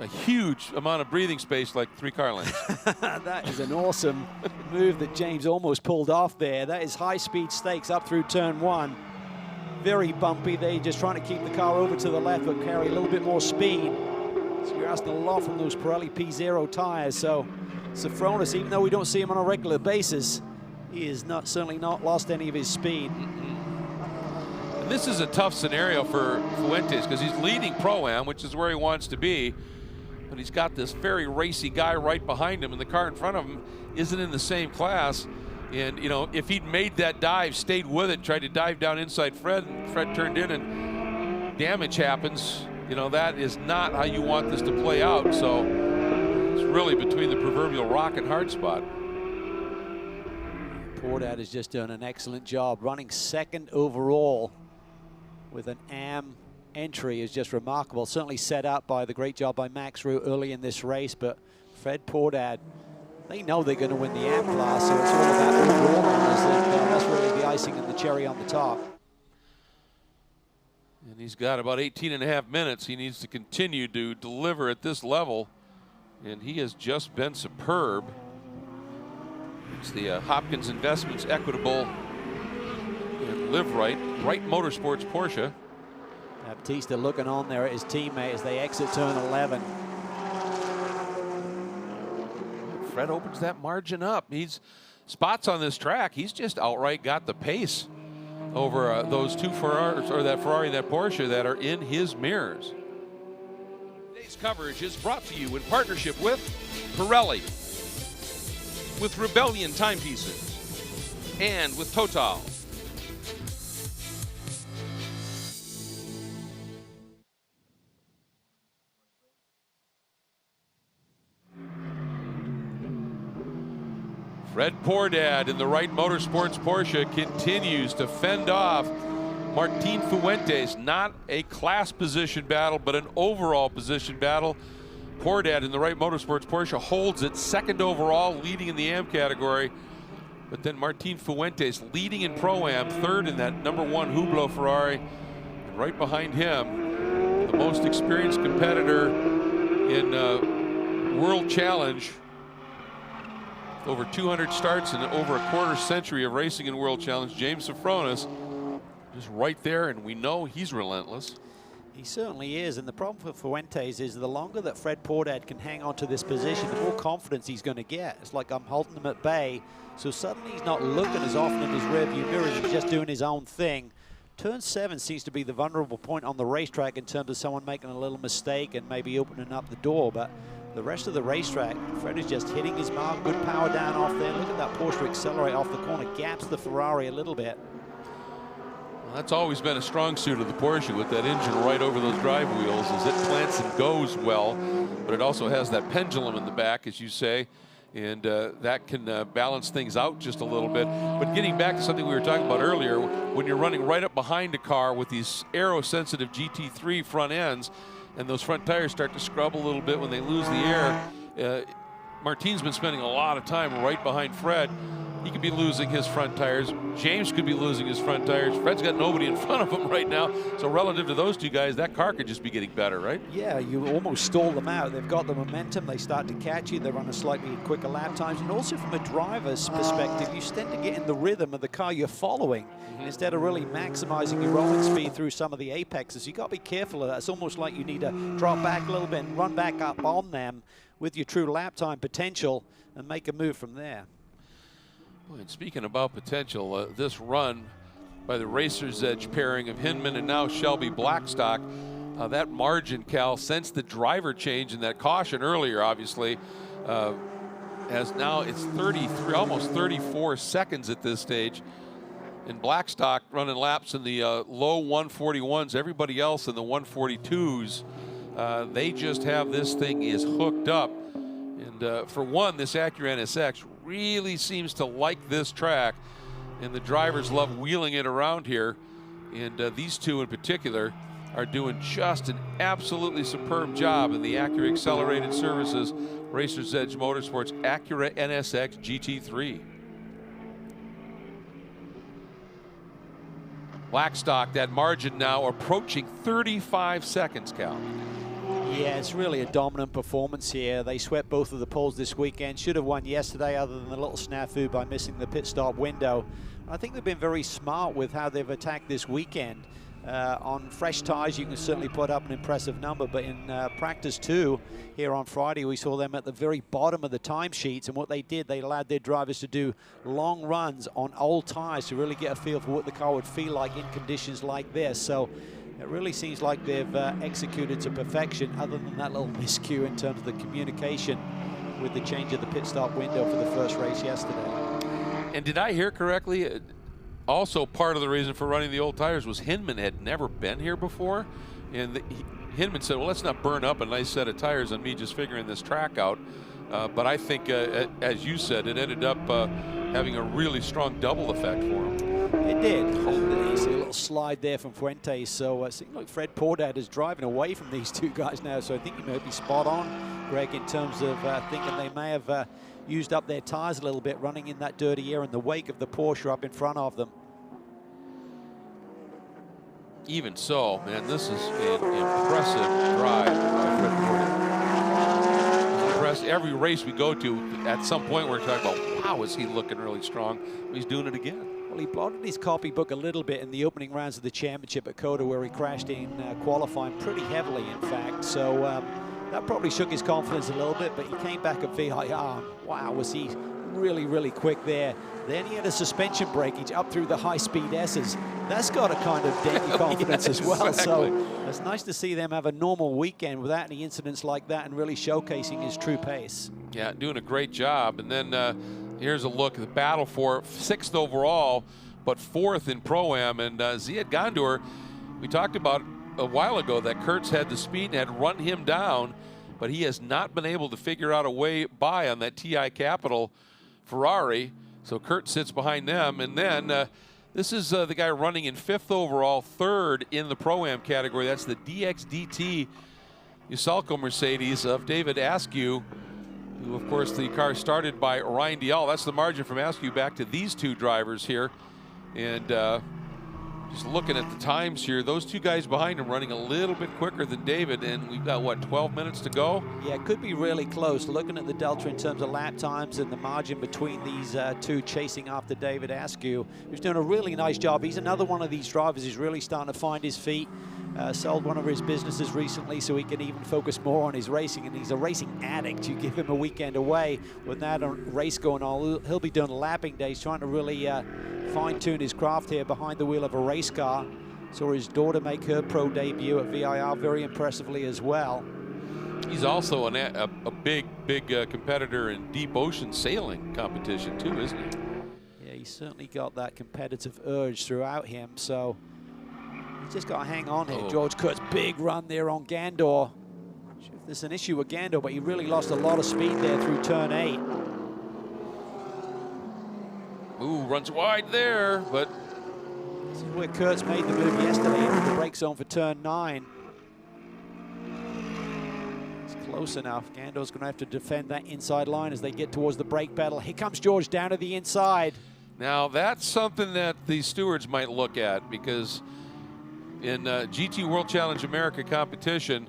a huge amount of breathing space, like 3 car lengths. That is an awesome move that James almost pulled off there. That is high-speed stakes up through turn 1. Very bumpy. They're just trying to keep the car over to the left, but carry a little bit more speed. So you're asking a lot from those Pirelli P0 tires. So Afronis, even though we don't see him on a regular basis, he is certainly not lost any of his speed. And this is a tough scenario for Fuentes because he's leading Pro-Am, which is where he wants to be. But he's got this very racy guy right behind him, and the car in front of him isn't in the same class. And, you know, if he'd made that dive, stayed with it, tried to dive down inside Fred, and Fred turned in and damage happens, you know, that is not how you want this to play out. So it's really between the proverbial rock and hard spot. Portad has just done an excellent job. Running second overall with an AM entry is just remarkable. Certainly set up by the great job by Max Roux early in this race, but Fred Portad, they know they're going to win the AM class, so it's all about overall honors, and that's really the icing and the cherry on the top. And he's got about 18.5 minutes. He needs to continue to deliver at this level, and he has just been superb. It's the Hopkins Investments Equitable and Live Right Motorsports Porsche. Baptista looking on there at his teammate as they exit turn 11. Fred opens that margin up. He's spots on this track. He's just outright got the pace over those 2 Ferraris, or that Ferrari and that Porsche, that are in his mirrors. Today's coverage is brought to you in partnership with Pirelli, with Rebellion timepieces, and with Total. Fred Portad in the Wright Motorsports Porsche continues to fend off Martin Fuentes. Not a class position battle, but an overall position battle. Portad in the Wright Motorsports Porsche holds it second overall, leading in the AM category. But then Martin Fuentes leading in Pro-Am, third in that #1 Hublot Ferrari. And right behind him, the most experienced competitor in World Challenge. Over 200 starts and over a quarter-century of racing in World Challenge, James Afronis, just right there, and we know he's relentless. He certainly is, and the problem for Fuentes is the longer that Fred Portad can hang on to this position, the more confidence he's going to get. It's like I'm holding him at bay, so suddenly he's not looking as often in his rearview mirrors and just doing his own thing. Turn 7 seems to be the vulnerable point on the racetrack in terms of someone making a little mistake and maybe opening up the door, but the rest of the racetrack, Fred is just hitting his mark, good power down off there. Look at that Porsche accelerate off the corner, gaps the Ferrari a little bit. Well, that's always been a strong suit of the Porsche, with that engine right over those drive wheels, as it plants and goes well, but it also has that pendulum in the back, as you say, and that can balance things out just a little bit. But getting back to something we were talking about earlier, when you're running right up behind a car with these aero-sensitive GT3 front ends, and those front tires start to scrub a little bit when they lose the air. Martin's been spending a lot of time right behind Fred. He could be losing his front tires. James could be losing his front tires. Fred's got nobody in front of him right now. So relative to those two guys, that car could just be getting better, right? Yeah, you almost stall them out. They've got the momentum. They start to catch you. They run a slightly quicker lap times. And also from a driver's perspective, you tend to get in the rhythm of the car you're following. Instead of really maximizing your rolling speed through some of the apexes, you got to be careful of that. It's almost like you need to drop back a little bit and run back up on them with your true lap time potential and make a move from there. And speaking about potential, this run by the Racer's Edge pairing of Hinman and now Shelby Blackstock That margin, Cal, since the driver change and that caution earlier, obviously, has now it's 33, almost 34 seconds at this stage. In Blackstock running laps in the low 141s, everybody else in the 142s, they just have this thing is hooked up. And for one, this Acura NSX really seems to like this track, and the drivers love wheeling it around here. And these two in particular are doing just an absolutely superb job in the Acura Accelerated Services Racer's Edge Motorsports Acura NSX GT3. Blackstock, that margin now approaching 35 seconds, Cal. Yeah, it's really a dominant performance here. They swept both of the poles this weekend. Should have won yesterday, other than the little snafu by missing the pit stop window. I think they've been very smart with how they've attacked this weekend. On fresh tires, you can certainly put up an impressive number, but in practice 2 here on Friday, we saw them at the very bottom of the timesheets, and what they did, they allowed their drivers to do long runs on old tires to really get a feel for what the car would feel like in conditions like this. So it really seems like they've executed to perfection, other than that little miscue in terms of the communication with the change of the pit stop window for the first race yesterday. And did I hear correctly? Also, part of the reason for running the old tires was Hinman had never been here before, and Hinman said, well, let's not burn up a nice set of tires on me just figuring this track out. But I think, as you said, it ended up having a really strong double effect for him. It did. You see a little slide there from Fuentes, so it seems like Fred Pordat is driving away from these two guys now, so I think you may be spot on, Greg, in terms of thinking they may have used up their tires a little bit running in that dirty air in the wake of the Porsche up in front of them. Even so, man, this is an impressive drive by Fred Pordat. Every race we go to, at some point we're talking about, wow, is he looking really strong? He's doing it again. Well, he blotted his copybook a little bit in the opening rounds of the championship at Coda, where he crashed in qualifying pretty heavily, in fact. So that probably shook his confidence a little bit, but he came back at VIR. Wow, was he really, really quick there. Then he had a suspension breakage up through the high-speed S's. That's got to kind of dent your confidence as well. Exactly. So it's nice to see them have a normal weekend without any incidents like that and really showcasing his true pace. Yeah, doing a great job. And then here's a look at the battle for 6th overall, but 4th in Pro-Am. And Ziad Gandour, we talked about a while ago that Kurtz had the speed and had run him down, but he has not been able to figure out a way by on that TI Capital Ferrari. So Kurt sits behind them, and then this is the guy running in 5th overall, 3rd in the Pro-Am category. That's the DXDT Usalco Mercedes of David Askew, who, of course, the car started by Ryan Dial. That's the margin from Askew back to these two drivers here. And just looking at the times here, those two guys behind him running a little bit quicker than David, and we've got, what, 12 minutes to go? Yeah, it could be really close. Looking at the delta in terms of lap times and the margin between these two chasing after David Askew, who's doing a really nice job. He's another one of these drivers who's really starting to find his feet. Sold one of his businesses recently so he can even focus more on his racing, and he's a racing addict. You give him a weekend away with that race going on, he'll be doing lapping days, trying to really fine-tune his craft here behind the wheel of a race car. Saw his daughter make her pro debut at VIR very impressively as well. He's also a big competitor in deep ocean sailing competition too, isn't he? Yeah, he's certainly got that competitive urge throughout him, so he's just got to hang on here. George Kurt's big run there on Gandour. Sure if there's an issue with Gandour, but he really lost a lot of speed there through turn 8. Ooh, runs wide there, but this is where Kurt's made the move yesterday into the brake zone for turn 9. It's close enough. Gandour's going to have to defend that inside line as they get towards the brake pedal. Here comes George down to the inside. now that's something that the stewards might look at, because in GT World Challenge America competition,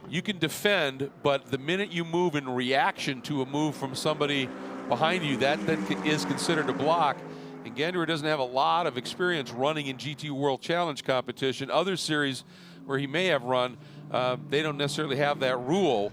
you can defend, but the minute you move in reaction to a move from somebody behind you, that then is considered a block. And Gandour doesn't have a lot of experience running in GT World Challenge competition. Other series where he may have run, they don't necessarily have that rule.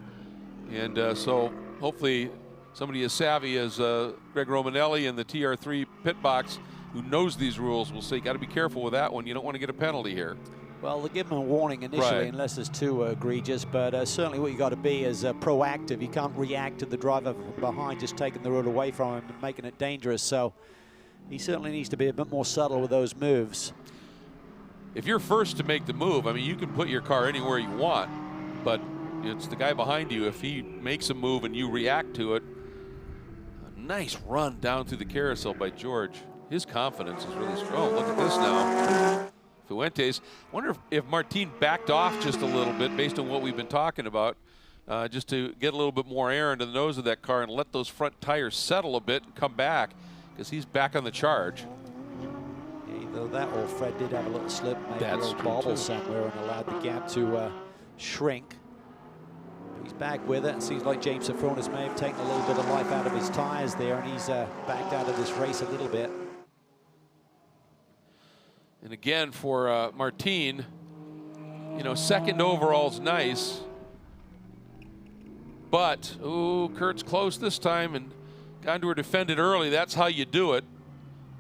And so hopefully somebody as savvy as Greg Romanelli in the TR3 pit box who knows these rules will say, got to be careful with that one. You don't want to get a penalty here. Well, they'll give him a warning initially, Right. unless it's too egregious, but certainly what you got to be is proactive. You can't react to the driver from behind just taking the road away from him and making it dangerous. So he certainly needs to be a bit more subtle with those moves. If you're first to make the move, I mean, you can put your car anywhere you want, but it's the guy behind you. If he makes a move and you react to it, a nice run down through the carousel by George. His confidence is really strong. Look at this now. Fuentes. I wonder if Martin backed off just a little bit based on what we've been talking about, just to get a little bit more air into the nose of that car and let those front tires settle a bit and come back, because he's back on the charge. Either that or Fred did have a little slip, maybe That's a little true, bobble too. somewhere and allowed the gap to shrink. He's back with it. It seems like James Afronis may have taken a little bit of life out of his tires there, and he's backed out of this race a little bit. And again, for Martin, you know, second overall's nice, but, ooh, Kurt's close this time, and Gondor defended early. That's how you do it.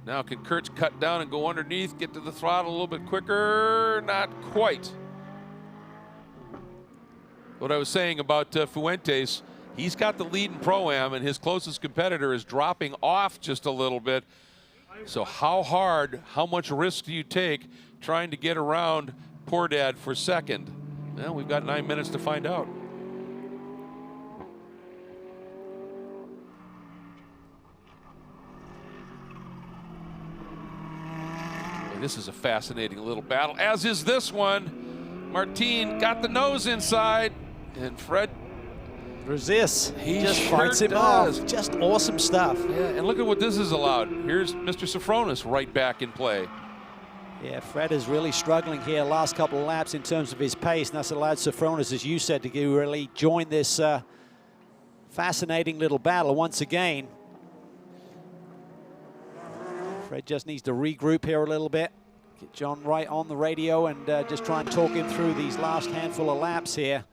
Now, can Kurtz cut down and go underneath, get to the throttle a little bit quicker? Not quite. What I was saying about Fuentes, he's got the lead in Pro-Am, and his closest competitor is dropping off just a little bit. So how hard, how much risk do you take trying to get around Poor Dad for second? Well, we've got 9 minutes to find out. And this is a fascinating little battle, as is this one. Martin got the nose inside, and Fred Resists. He just sure fights him does. off. Just awesome stuff. Yeah, and look at what this has allowed. Here's Mr. Afronis right back in play. Yeah, Fred is really struggling here last couple of laps in terms of his pace, and that's allowed Afronis, as you said, to really join this fascinating little battle once again. Fred just needs to regroup here a little bit. Get John right on the radio and just try and talk him through these last handful of laps here.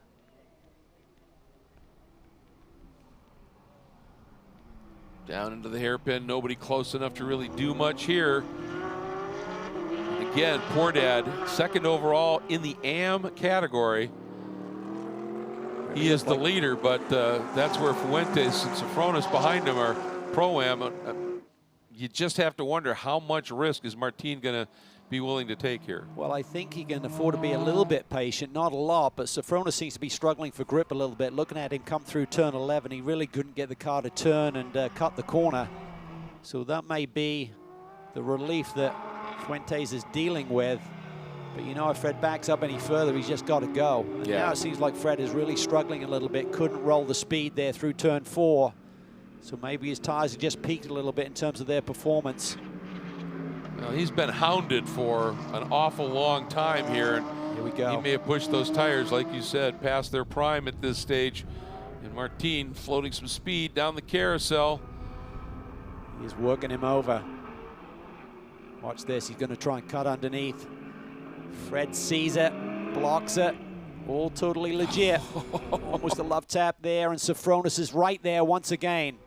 Down into the hairpin, nobody close enough to really do much here. And again, Poor Dad, second overall in the AM category. He is the leader, but that's where Fuentes and Afronis behind him are Pro-Am. You just have to wonder how much risk is Martin going to be willing to take here. Well, I think he can afford to be a little bit patient, not a lot, but Afronis seems to be struggling for grip a little bit. Looking at him come through turn 11, he really couldn't get the car to turn and cut the corner. So that may be the relief that Fuentes is dealing with. But you know, if Fred backs up any further, he's just got to go. And now it seems like Fred is really struggling a little bit, couldn't roll the speed there through turn 4. So maybe his tires have just peaked a little bit in terms of their performance. Well, he's been hounded for an awful long time here. Here we go. He may have pushed those tires, like you said, past their prime at this stage. And Martin floating some speed down the carousel. He's working him over. Watch this, he's going to try and cut underneath. Fred sees it, blocks it, all totally legit. Almost a love tap there, and Afronis is right there once again.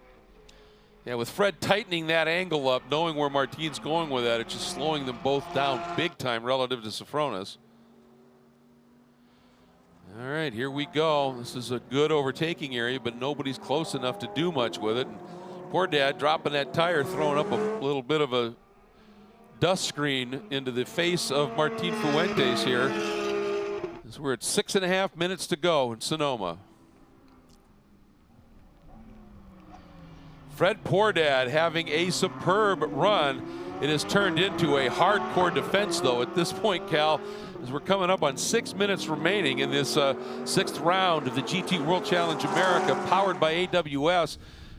Yeah, with Fred tightening that angle up, knowing where Martin's going with that, it's just slowing them both down big time relative to Afronis. All right, here we go. This is a good overtaking area, but nobody's close enough to do much with it. And Poor Dad dropping that tire, throwing up a little bit of a dust screen into the face of Martin Fuentes here. As we're at 6.5 minutes to go in Sonoma. Fred Poor Dad having a superb run. It has turned into a hardcore defense, though, at this point, Cal, as we're coming up on 6 minutes remaining in this 6th round of the GT World Challenge America, powered by AWS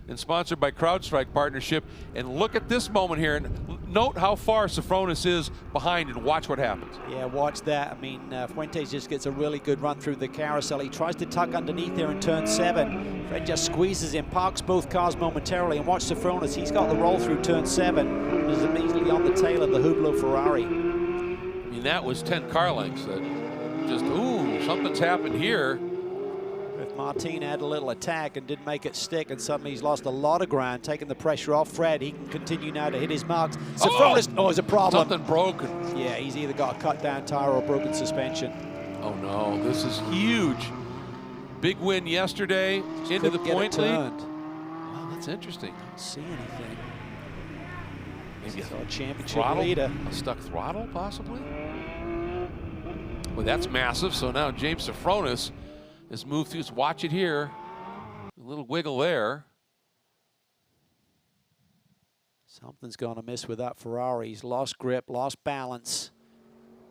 and sponsored by CrowdStrike Partnership. And look at this moment here, and note how far Afronis is behind, and watch what happens. Yeah, watch that. I mean, Fuentes just gets a really good run through the carousel. He tries to tuck underneath there in turn 7. Fred just squeezes him, parks both cars momentarily, and watch Afronis. He's got the roll through turn 7. He's immediately on the tail of the Hublot Ferrari. I mean, that was 10 car lengths. That just, ooh, something's happened here. If Martin had a little attack and didn't make it stick, and suddenly he's lost a lot of ground, taking the pressure off Fred. He can continue now to hit his marks. So Afronis, there's a problem. Something broken. Yeah, he's either got a cut down tire or broken suspension. Oh no, this is huge. Big win yesterday, into the point lead. Wow, that's interesting. Don't see anything. Maybe a championship throttle, leader. A stuck throttle, possibly? Well, that's massive. So now James Afronis has moved through. Watch it here. A little wiggle there. Something's going to miss with that Ferrari. He's lost grip, lost balance.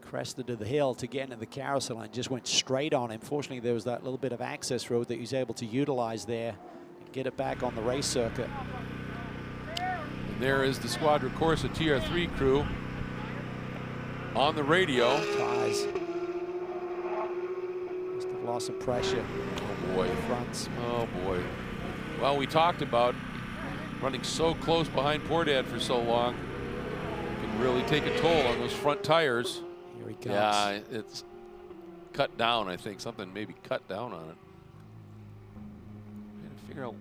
Crested to the hill to get into the carousel and just went straight on him. Fortunately, there was that little bit of access road that he was able to utilize there and get it back on the race circuit. And there is the Squadra Corsa TR3 crew on the radio. Ties. Must have lost some pressure. Oh boy. Fronts. Oh boy. Well, we talked about running so close behind Poordad for so long. It can really take a toll on those front tires. Here he comes. Yeah, it's cut down, I think. Something maybe cut down on it. Trying to figure out.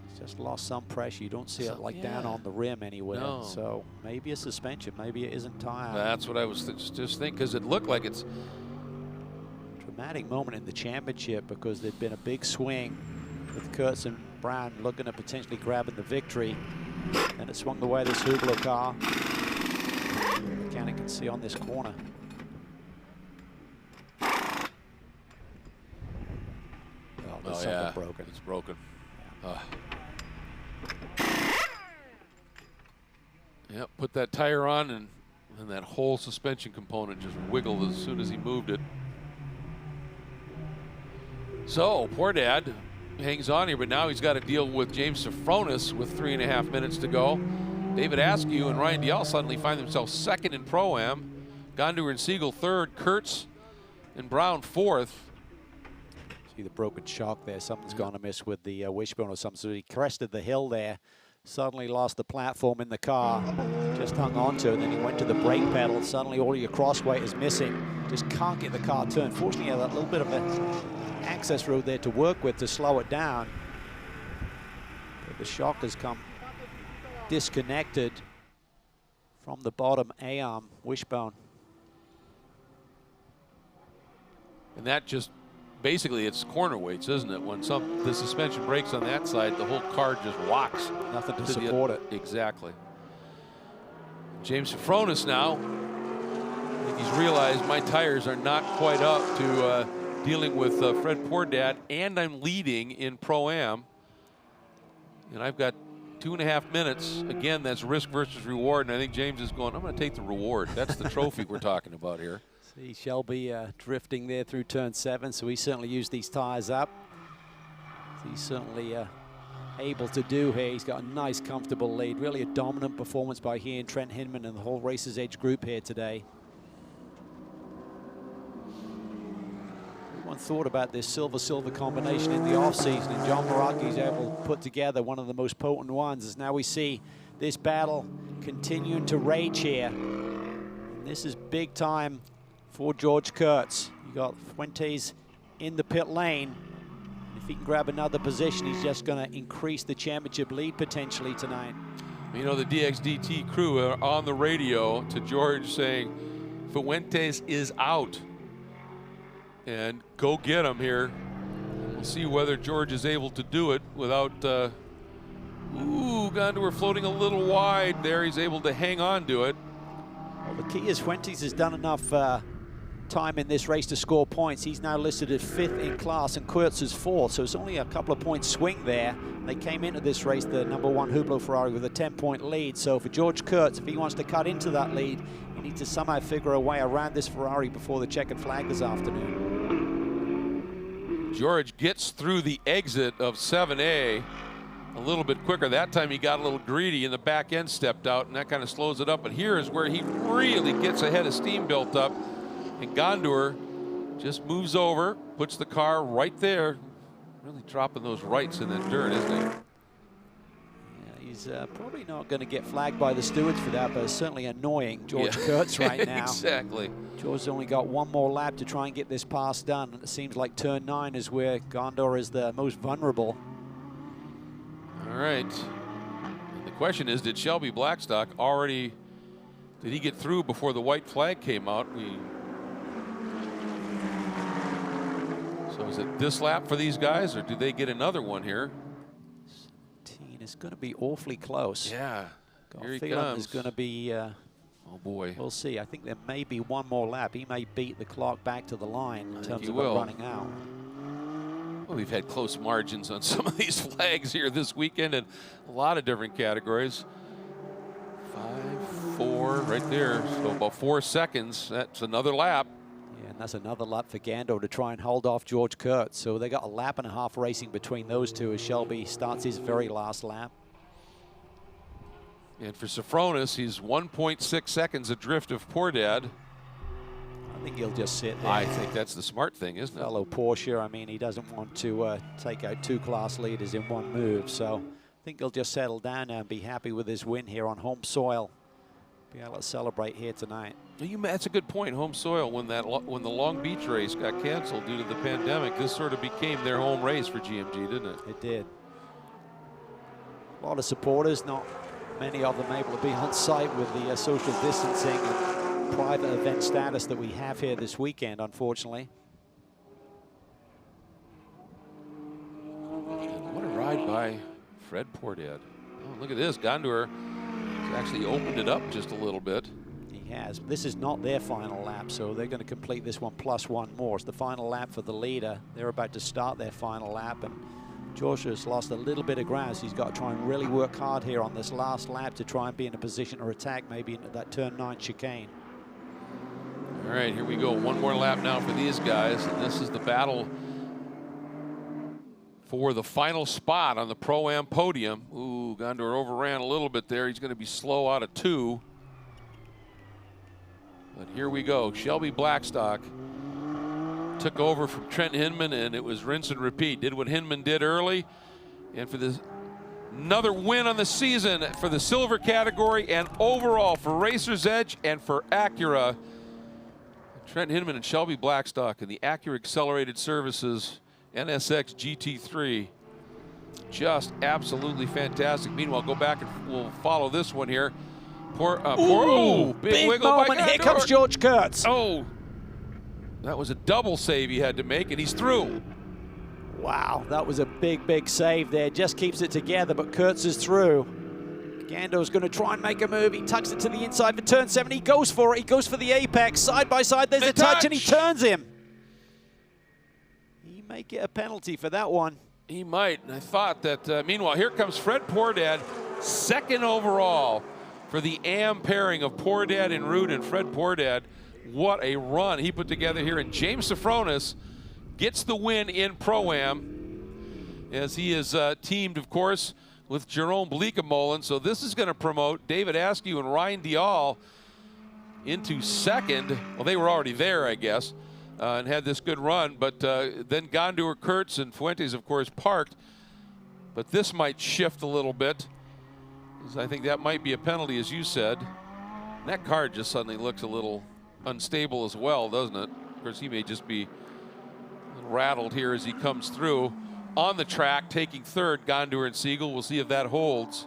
He's just lost some pressure. You don't see it like down on the rim anywhere. No. So maybe a suspension. Maybe it isn't tire. That's what I was just thinking, because it looked like it's. Dramatic moment in the championship because there'd been a big swing with Kurtz and Brown looking at potentially grabbing the victory. And it swung the way of this Hublot car. The mechanic can see on this corner. Oh, there's something broken. It's broken. Yeah, put that tire on and that whole suspension component just wiggled as soon as he moved it. So Poordad hangs on here, but now he's got to deal with James Afronis with 3.5 minutes to go. David Askew and Ryan Dial suddenly find themselves second in Pro-Am. Gondor and Siegel third, Kurtz and Brown fourth. See the broken shock there. Something's gone amiss with the wishbone or something. So he crested the hill there, suddenly lost the platform in the car, just hung on to it, and then he went to the brake pedal. Suddenly all your cross weight is missing. Just can't get the car turned. Fortunately, he had that little bit of an access road there to work with to slow it down. But the shock has come disconnected from the bottom A-arm wishbone. And that just, basically it's corner weights, isn't it? When the suspension breaks on that side, the whole car just rocks. Nothing to support it. Exactly. James Afronis now, I think he's realized my tires are not quite up to dealing with Fred Poordad, and I'm leading in Pro-Am. And I've got 2.5 minutes. Again, that's risk versus reward, and I think James is going, I'm going to take the reward. That's the trophy we're talking about here. See Shelby drifting there through turn 7, so he certainly used these tires up. He's certainly able to do here. He's got a nice, comfortable lead. Really a dominant performance by he and Trent Hinman and the whole Racers Edge group here today. Everyone thought about this silver-silver combination in the offseason, and John Maraki's able to put together one of the most potent ones. As now we see this battle continuing to rage here. And this is big time for George Kurtz. You got Fuentes in the pit lane. If he can grab another position, he's just going to increase the championship lead potentially tonight. You know, the DXDT crew are on the radio to George saying, Fuentes is out. And go get him here. We'll see whether George is able to do it without, Gondor floating a little wide there. He's able to hang on to it. Well, the key is Fuentes has done enough time in this race to score points. He's now listed as 5th in class and Kurtz is 4th, so it's only a couple of points swing there. They came into this race, the #1 Hublot Ferrari, with a 10-point lead. So for George Kurtz, if he wants to cut into that lead, he needs to somehow figure a way around this Ferrari before the checkered flag this afternoon. George gets through the exit of 7A a little bit quicker. That time he got a little greedy and the back end stepped out, and that kind of slows it up. But here is where he really gets a head of steam built up, and Gondor just moves over, puts the car right there. Really dropping those rights in that dirt, isn't he? Yeah, He's probably not going to get flagged by the stewards for that, but it's certainly annoying George Kurtz right now. Exactly. George's only got one more lap to try and get this pass done. And it seems like turn 9 is where Gondor is the most vulnerable. All right. The question is, did Shelby Blackstock already, did he get through before the white flag came out? So is it this lap for these guys, or do they get another one here? 17 is going to be awfully close. Yeah. Got Here a he feeling comes. there's going to be, Oh boy. we'll see. I think there may be one more lap. He may beat the clock back to the line in terms he of will. it running out. Well, we've had close margins on some of these flags here this weekend in a lot of different categories. 5, 4, right there. So about 4 seconds. That's another lap. Yeah, and that's another lap for Gando to try and hold off George Kurtz. So they got a lap and a half racing between those two as Shelby starts his very last lap. And for Afronis, he's 1.6 seconds adrift of Poor Dad. I think he'll just sit there. I think that's the smart thing, isn't it? Fellow Porsche, I mean, he doesn't want to take out 2 class leaders in one move. So I think he'll just settle down now and be happy with his win here on home soil. Be able to celebrate here tonight. That's a good point. Home soil. When the Long Beach race got canceled due to the pandemic, this sort of became their home race for GMG, didn't it? It did. A lot of supporters, not many of them able to be on site with the social distancing and private event status that we have here this weekend, unfortunately. And what a ride by Fred Pourdad. Oh, look at this. Gondor has actually opened it up just a little bit. He has. This is not their final lap, so they're going to complete this one plus one more. It's the final lap for the leader. They're about to start their final lap, and Joshua's lost a little bit of ground, so he's got to try and really work hard here on this last lap to try and be in a position to attack maybe into that turn 9 chicane. All right, here we go. One more lap now for these guys, and this is the battle for the final spot on the Pro-Am podium. Ooh, Gondor overran a little bit there. He's going to be slow out of 2. But here we go. Shelby Blackstock took over from Trent Hinman, and it was rinse and repeat. Did what Hinman did early, and for this another win on the season for the silver category and overall for Racer's Edge and for Acura. Trent Hinman and Shelby Blackstock in the Acura Accelerated Services NSX GT3. Just absolutely fantastic. Meanwhile, go back and we'll follow this one here. Big wiggle by moment. Here Gondor. comes George Kurtz. Oh, that was a double save he had to make, and he's through. Wow, that was a big, big save there. Just keeps it together, but Kurtz is through. Gando's going to try and make a move. He tucks it to the inside for turn 7. He goes for it. He goes for the apex. Side by side, there's a touch, and he turns him. He may get a penalty for that one. He might, and I thought that, meanwhile, here comes Fred Pourdad, 2nd overall for the AM pairing of Pourdad and Root, and Fred Pourdad, what a run he put together here. And James Afronis gets the win in Pro-Am, as he is teamed, of course, with Jerome Bleekemolen. So this is going to promote David Askew and Ryan Dial into 2nd. Well, they were already there, I guess, and had this good run. But then Gondor, Kurtz, and Fuentes, of course, parked. But this might shift a little bit, because I think that might be a penalty, as you said. And that car just suddenly looks a little unstable as well, doesn't it? Of course, he may just be a little rattled here as he comes through. On the track, taking 3rd, Gondor and Siegel. We'll see if that holds.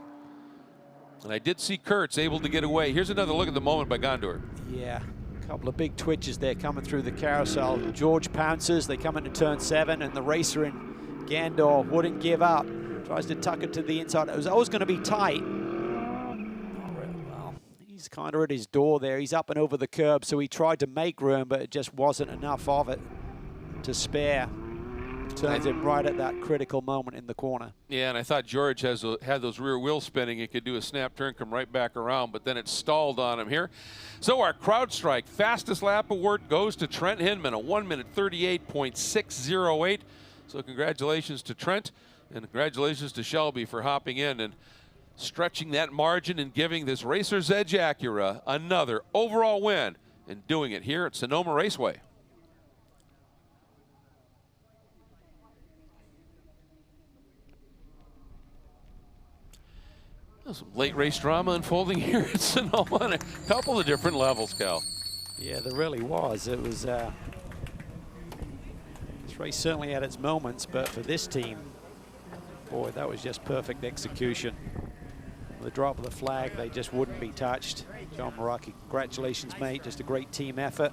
And I did see Kurtz able to get away. Here's another look at the moment by Gondor. Yeah, a couple of big twitches there coming through the carousel. George pounces. They come into turn 7, and the racer in Gandor wouldn't give up. Tries to tuck it to the inside. It was always going to be tight. Well, he's kind of at his door there. He's up and over the curb, so he tried to make room, but it just wasn't enough of it to spare. Turns him right at that critical moment in the corner. Yeah, and I thought George had those rear wheels spinning. He could do a snap turn, come right back around, but then it stalled on him here. So our CrowdStrike fastest lap award goes to Trent Hinman, a 1:38.608. So congratulations to Trent, and congratulations to Shelby for hopping in and stretching that margin and giving this Racer's Edge Acura another overall win, and doing it here at Sonoma Raceway. Some late race drama unfolding here at Sonoma on a couple of different levels, Cal. Yeah, there really was. It was, this race certainly had its moments, but for this team, boy, that was just perfect execution. The drop of the flag, they just wouldn't be touched. John Maraki, congratulations, mate. Just a great team effort.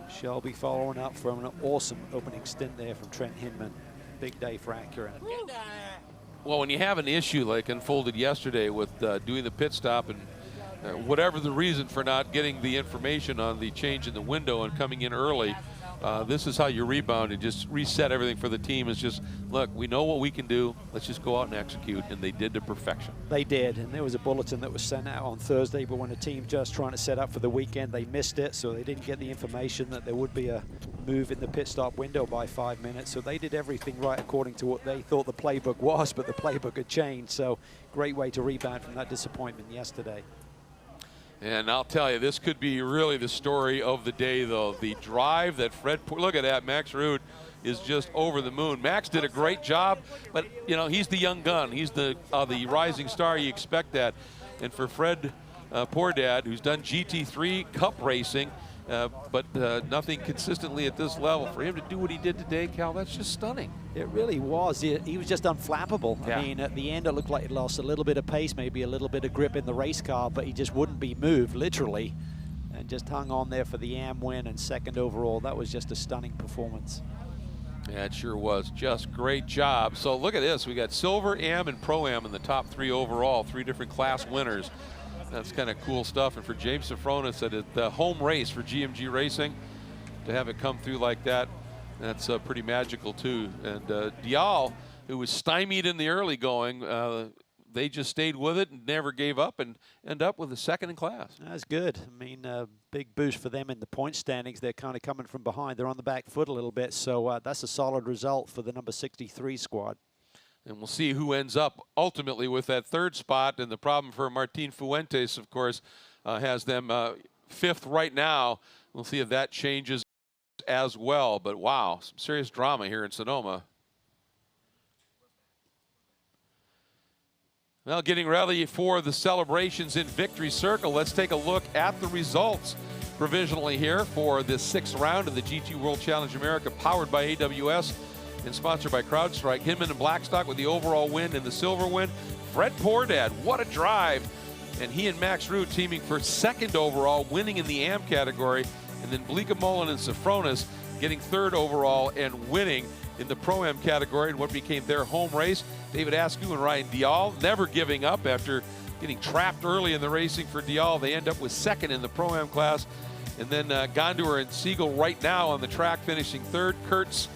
Shelby following up from an awesome opening stint there from Trent Hinman. Big day for Acura. Well, when you have an issue like unfolded yesterday with doing the pit stop and whatever the reason for not getting the information on the change in the window and coming in early, this is how you rebound and just reset everything for the team. It's just, look, we know what we can do. Let's just go out and execute, and they did to perfection. They did, and there was a bulletin that was sent out on Thursday, but when the team just trying to set up for the weekend, they missed it, so they didn't get the information that there would be a move in the pit stop window by 5 minutes. So they did everything right according to what they thought the playbook was, but the playbook had changed. So great way to rebound from that disappointment yesterday. And I'll tell you, this could be really the story of the day, though. The drive that look at that, Max Ruud is just over the moon. Max did a great job, but, you know, he's the young gun. He's the rising star. You expect that. And for Fred Poordad, who's done GT3 Cup racing, but nothing consistently at this level, for him to do what he did today, Cal, that's just stunning. It really was. He was just unflappable. Yeah. I mean, at the end, it looked like he lost a little bit of pace, maybe a little bit of grip in the race car, but he just wouldn't be moved, literally, and just hung on there for the AM win and second overall. That was just a stunning performance. Yeah, it sure was. Just great job. So look at this. We got Silver, AM, and Pro-Am in the top 3 overall, 3 different class winners. That's kind of cool stuff. And for James Afronis at the home race for GMG Racing, to have it come through like that, that's pretty magical too. And Dial, who was stymied in the early going, they just stayed with it and never gave up and end up with a second in class. That's good. I mean, big boost for them in the point standings. They're kind of coming from behind. They're on the back foot a little bit. So that's a solid result for the number 63 squad. And we'll see who ends up ultimately with that 3rd spot. And the problem for Martin Fuentes, of course, has them 5th right now. We'll see if that changes as well. But wow, some serious drama here in Sonoma. Well, getting ready for the celebrations in Victory Circle. Let's take a look at the results provisionally here for this 6th round of the GT World Challenge America, powered by AWS and sponsored by CrowdStrike. Hinman and Blackstock with the overall win and the silver win. Fred Poordad, what a drive. And he and Max Ruud teaming for 2nd overall, winning in the AM category. And then Blika Mullen and Safronis getting 3rd overall and winning in the Pro-Am category in what became their home race. David Askew and Ryan Dial never giving up after getting trapped early in the racing for Dial. They end up with 2nd in the Pro-Am class. And then Gondor and Siegel right now on the track finishing 3rd. Kurtz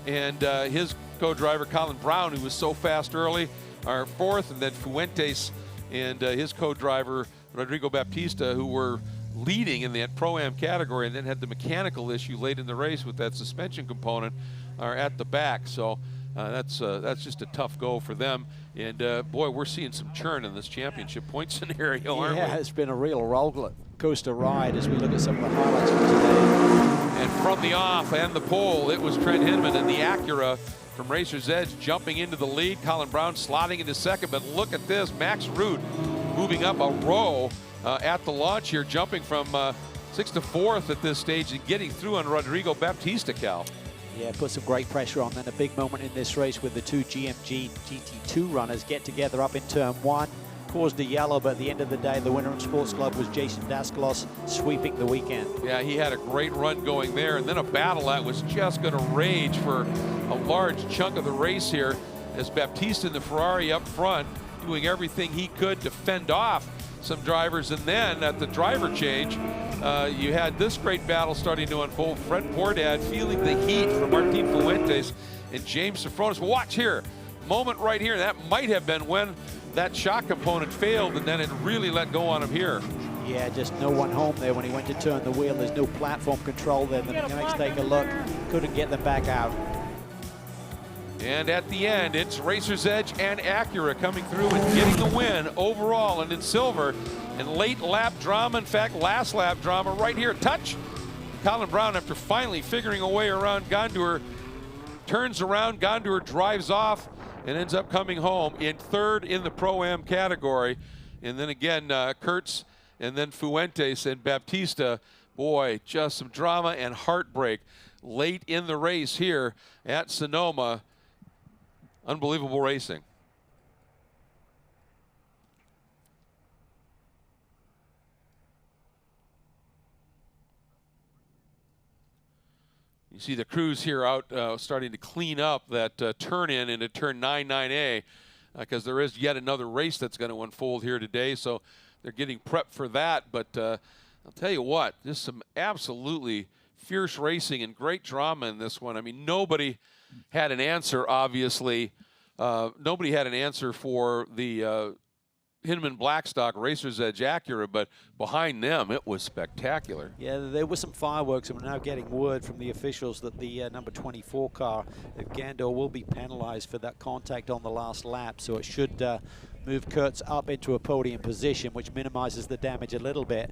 and his co-driver Colin Brown, who was so fast early, are 4th. And then Fuentes and his co-driver Rodrigo Baptista, who were leading in that Pro-Am category and then had the mechanical issue late in the race with that suspension component, are at the back. So that's just a tough go for them. And boy, we're seeing some churn in this championship point scenario, aren't we? Yeah, it's been a real roller coaster ride as we look at some of the highlights from today. And from the off and the pole, it was Trent Hinman and the Acura from Racer's Edge jumping into the lead. Colin Brown slotting into 2nd, but look at this. Max Ruud moving up a row at the launch here, jumping from 6th to 4th at this stage and getting through on Rodrigo Baptista, Cal. Yeah, put some great pressure on. Then a big moment in this race with the 2 GMG GT2 runners get together up in turn 1. Caused a yellow, but at the end of the day, the winner in Sports Club was Jason Dascalos, sweeping the weekend. Yeah, he had a great run going there, and then a battle that was just going to rage for a large chunk of the race here as Baptista in the Ferrari up front doing everything he could to fend off some drivers. And then at the driver change, you had this great battle starting to unfold. Fred Poordad feeling the heat from Martin Fuentes and James Safronis. Well, watch here, moment right here. That might have been when that shock component failed, and then it really let go on him here. Yeah, just no one home there when he went to turn the wheel. There's no platform control there. The mechanics take a look, couldn't get them back out. And at the end, it's Racer's Edge and Acura coming through and getting the win overall and in silver. And late lap drama, in fact, last lap drama right here. Touch. Colin Brown, after finally figuring a way around Gondor, turns around. Gondor drives off. and ends up coming home in third in the Pro-Am category. And then again, Kurtz and then Fuentes and Baptista. Boy, just some drama and heartbreak late in the race here at Sonoma. Unbelievable racing. You see the crews here out starting to clean up that turn-in into turn 9-9A because there is yet another race that's going to unfold here today. So they're getting prepped for that. But I'll tell you what, just some absolutely fierce racing and great drama in this one. I mean, nobody had an answer, obviously. Nobody had an answer for the Hinman Blackstock Racer's Edge Acura, but behind them it was spectacular. Yeah, there were some fireworks, and we're now getting word from the officials that the number 24 car, Gandor, will be penalized for that contact on the last lap, so it should move Kurtz up into a podium position, which minimizes the damage a little bit,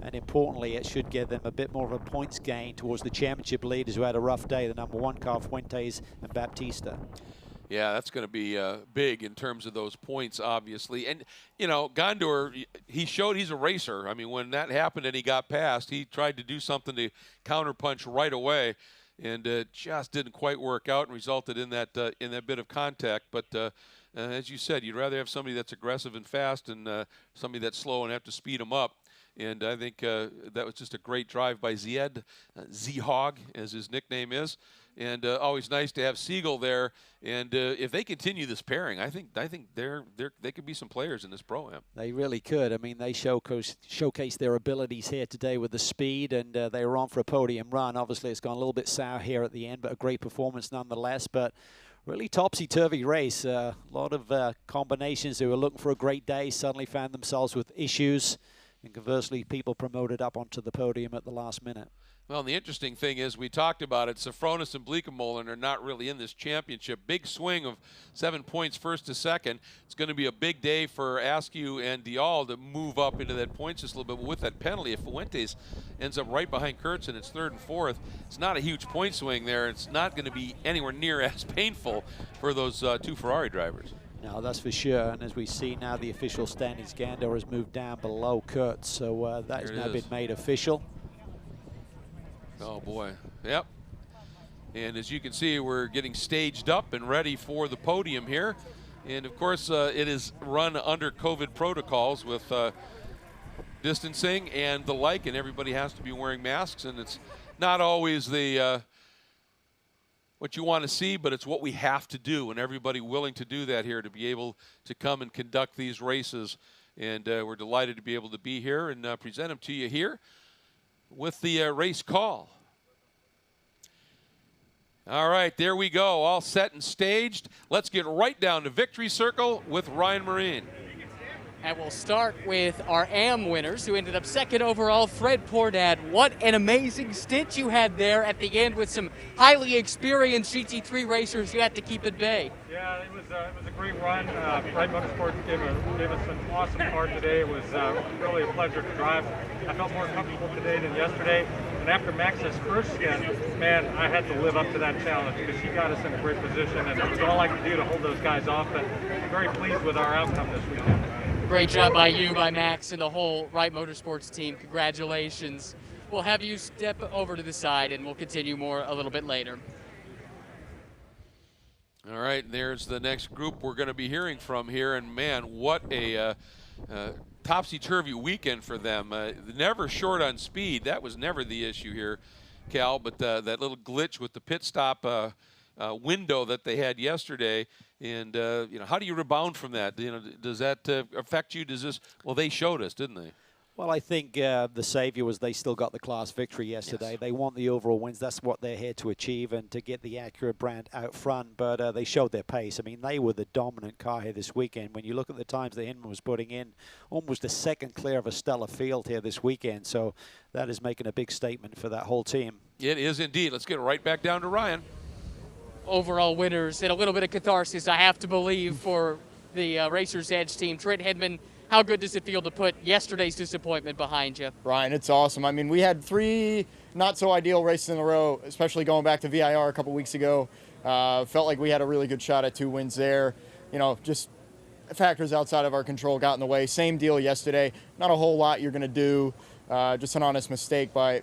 and importantly it should give them a bit more of a points gain towards the championship leaders who had a rough day, the number 1 car, Fuentes and Baptista. Yeah, that's going to be big in terms of those points, obviously. And, you know, Gondor, he showed he's a racer. I mean, when that happened and he got past, he tried to do something to counterpunch right away, and just didn't quite work out and resulted in that bit of contact. But as you said, you'd rather have somebody that's aggressive and fast and somebody that's slow and have to speed them up. And I think that was just a great drive by Zied, Z-Hog, as his nickname is. And always nice to have Siegel there. And if they continue this pairing, I think they could be some players in this Pro-Am. They really could. I mean, they showcased their abilities here today with the speed, and they were on for a podium run. Obviously, it's gone a little bit sour here at the end, but a great performance nonetheless. But really topsy-turvy race. A lot of combinations who were looking for a great day suddenly found themselves with issues. And conversely, people promoted up onto the podium at the last minute. Well, and the interesting thing is, we talked about it, Afronis and Bleekemolen are not really in this championship. Big swing of 7 points first to second. It's going to be a big day for Askew and Dial to move up into that points just a little bit. But with that penalty, if Fuentes ends up right behind Kurtz and it's third and fourth, it's not a huge point swing there. It's not going to be anywhere near as painful for those 2 Ferrari drivers. No, that's for sure. And as we see now, the official standings, Gandor has moved down below Kurtz. So that has now been made official. Oh, boy. Yep. And as you can see, we're getting staged up and ready for the podium here. And, of course, it is run under COVID protocols with distancing and the like, and everybody has to be wearing masks. And it's not always the what you want to see, but it's what we have to do, and everybody willing to do that here to be able to come and conduct these races. And we're delighted to be able to be here and present them to you here with the race call. All right, there we go, all set and staged. Let's get right down to Victory Circle with Ryan Marine. And we'll start with our AM winners, who ended up second overall, Fred Pordad. What an amazing stint you had there at the end with some highly experienced GT3 racers you had to keep at bay. Yeah, it was a great run. Ferrari Motorsports gave us an awesome car today. It was really a pleasure to drive. I felt more comfortable today than yesterday. And after Max's first stint, man, I had to live up to that challenge because he got us in a great position, and it was all I could do to hold those guys off. But I'm very pleased with our outcome this weekend. Great job by you, by Max, and the whole Wright Motorsports team. Congratulations. We'll have you step over to the side, and we'll continue more a little bit later. All right, there's the next group we're going to be hearing from here. And, man, what a topsy-turvy weekend for them. Never short on speed. That was never the issue here, Cal, but that little glitch with the pit stop window that they had yesterday. And, you know, how do you rebound from that? You know, does that affect you? Does this? Well, they showed us, didn't they? Well, I think the savior was they still got the class victory yesterday. Yes. They want the overall wins. That's what they're here to achieve and to get the Acura brand out front. But they showed their pace. I mean, they were the dominant car here this weekend. When you look at the times that Hinman was putting in, almost a second clear of a stellar field here this weekend. So that is making a big statement for that whole team. It is indeed. Let's get right back down to Ryan. Overall winners and a little bit of catharsis, I have to believe, for the Racers Edge team. Trent Hinman, how good does it feel to put yesterday's disappointment behind you? Ryan, it's awesome. I mean, we had 3 not-so-ideal races in a row, especially going back to VIR a couple weeks ago. Felt like we had a really good shot at 2 wins there. You know, just factors outside of our control got in the way. Same deal yesterday. Not a whole lot you're going to do. Just an honest mistake by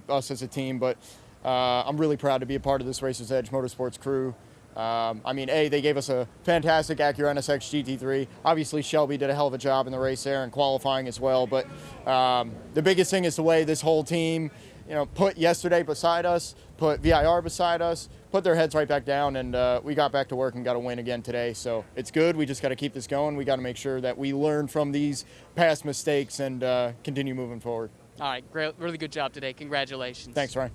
us as a team. But I'm really proud to be a part of this Racer's Edge Motorsports crew. I mean, they gave us a fantastic Acura NSX GT3. Obviously, Shelby did a hell of a job in the race there and qualifying as well. But the biggest thing is the way this whole team, you know, put yesterday beside us, put VIR beside us, put their heads right back down, and we got back to work and got a win again today. So it's good. We just got to keep this going. We got to make sure that we learn from these past mistakes and continue moving forward. All right, great, really good job today. Congratulations. Thanks, Ryan.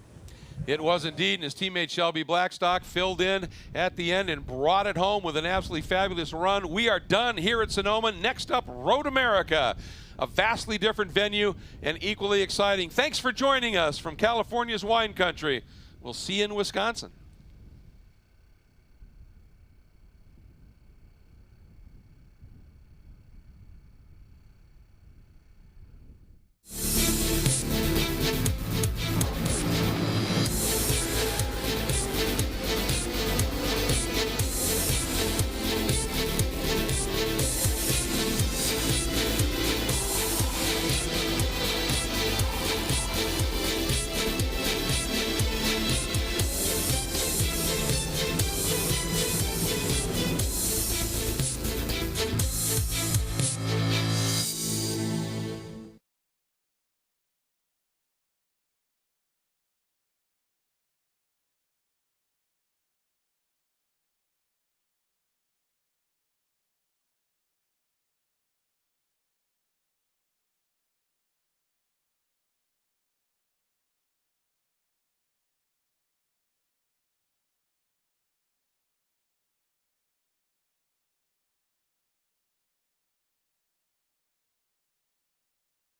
It was indeed, and his teammate Shelby Blackstock filled in at the end and brought it home with an absolutely fabulous run. We are done here at Sonoma. Next up, Road America, a vastly different venue and equally exciting. Thanks for joining us from California's wine country. We'll see you in Wisconsin.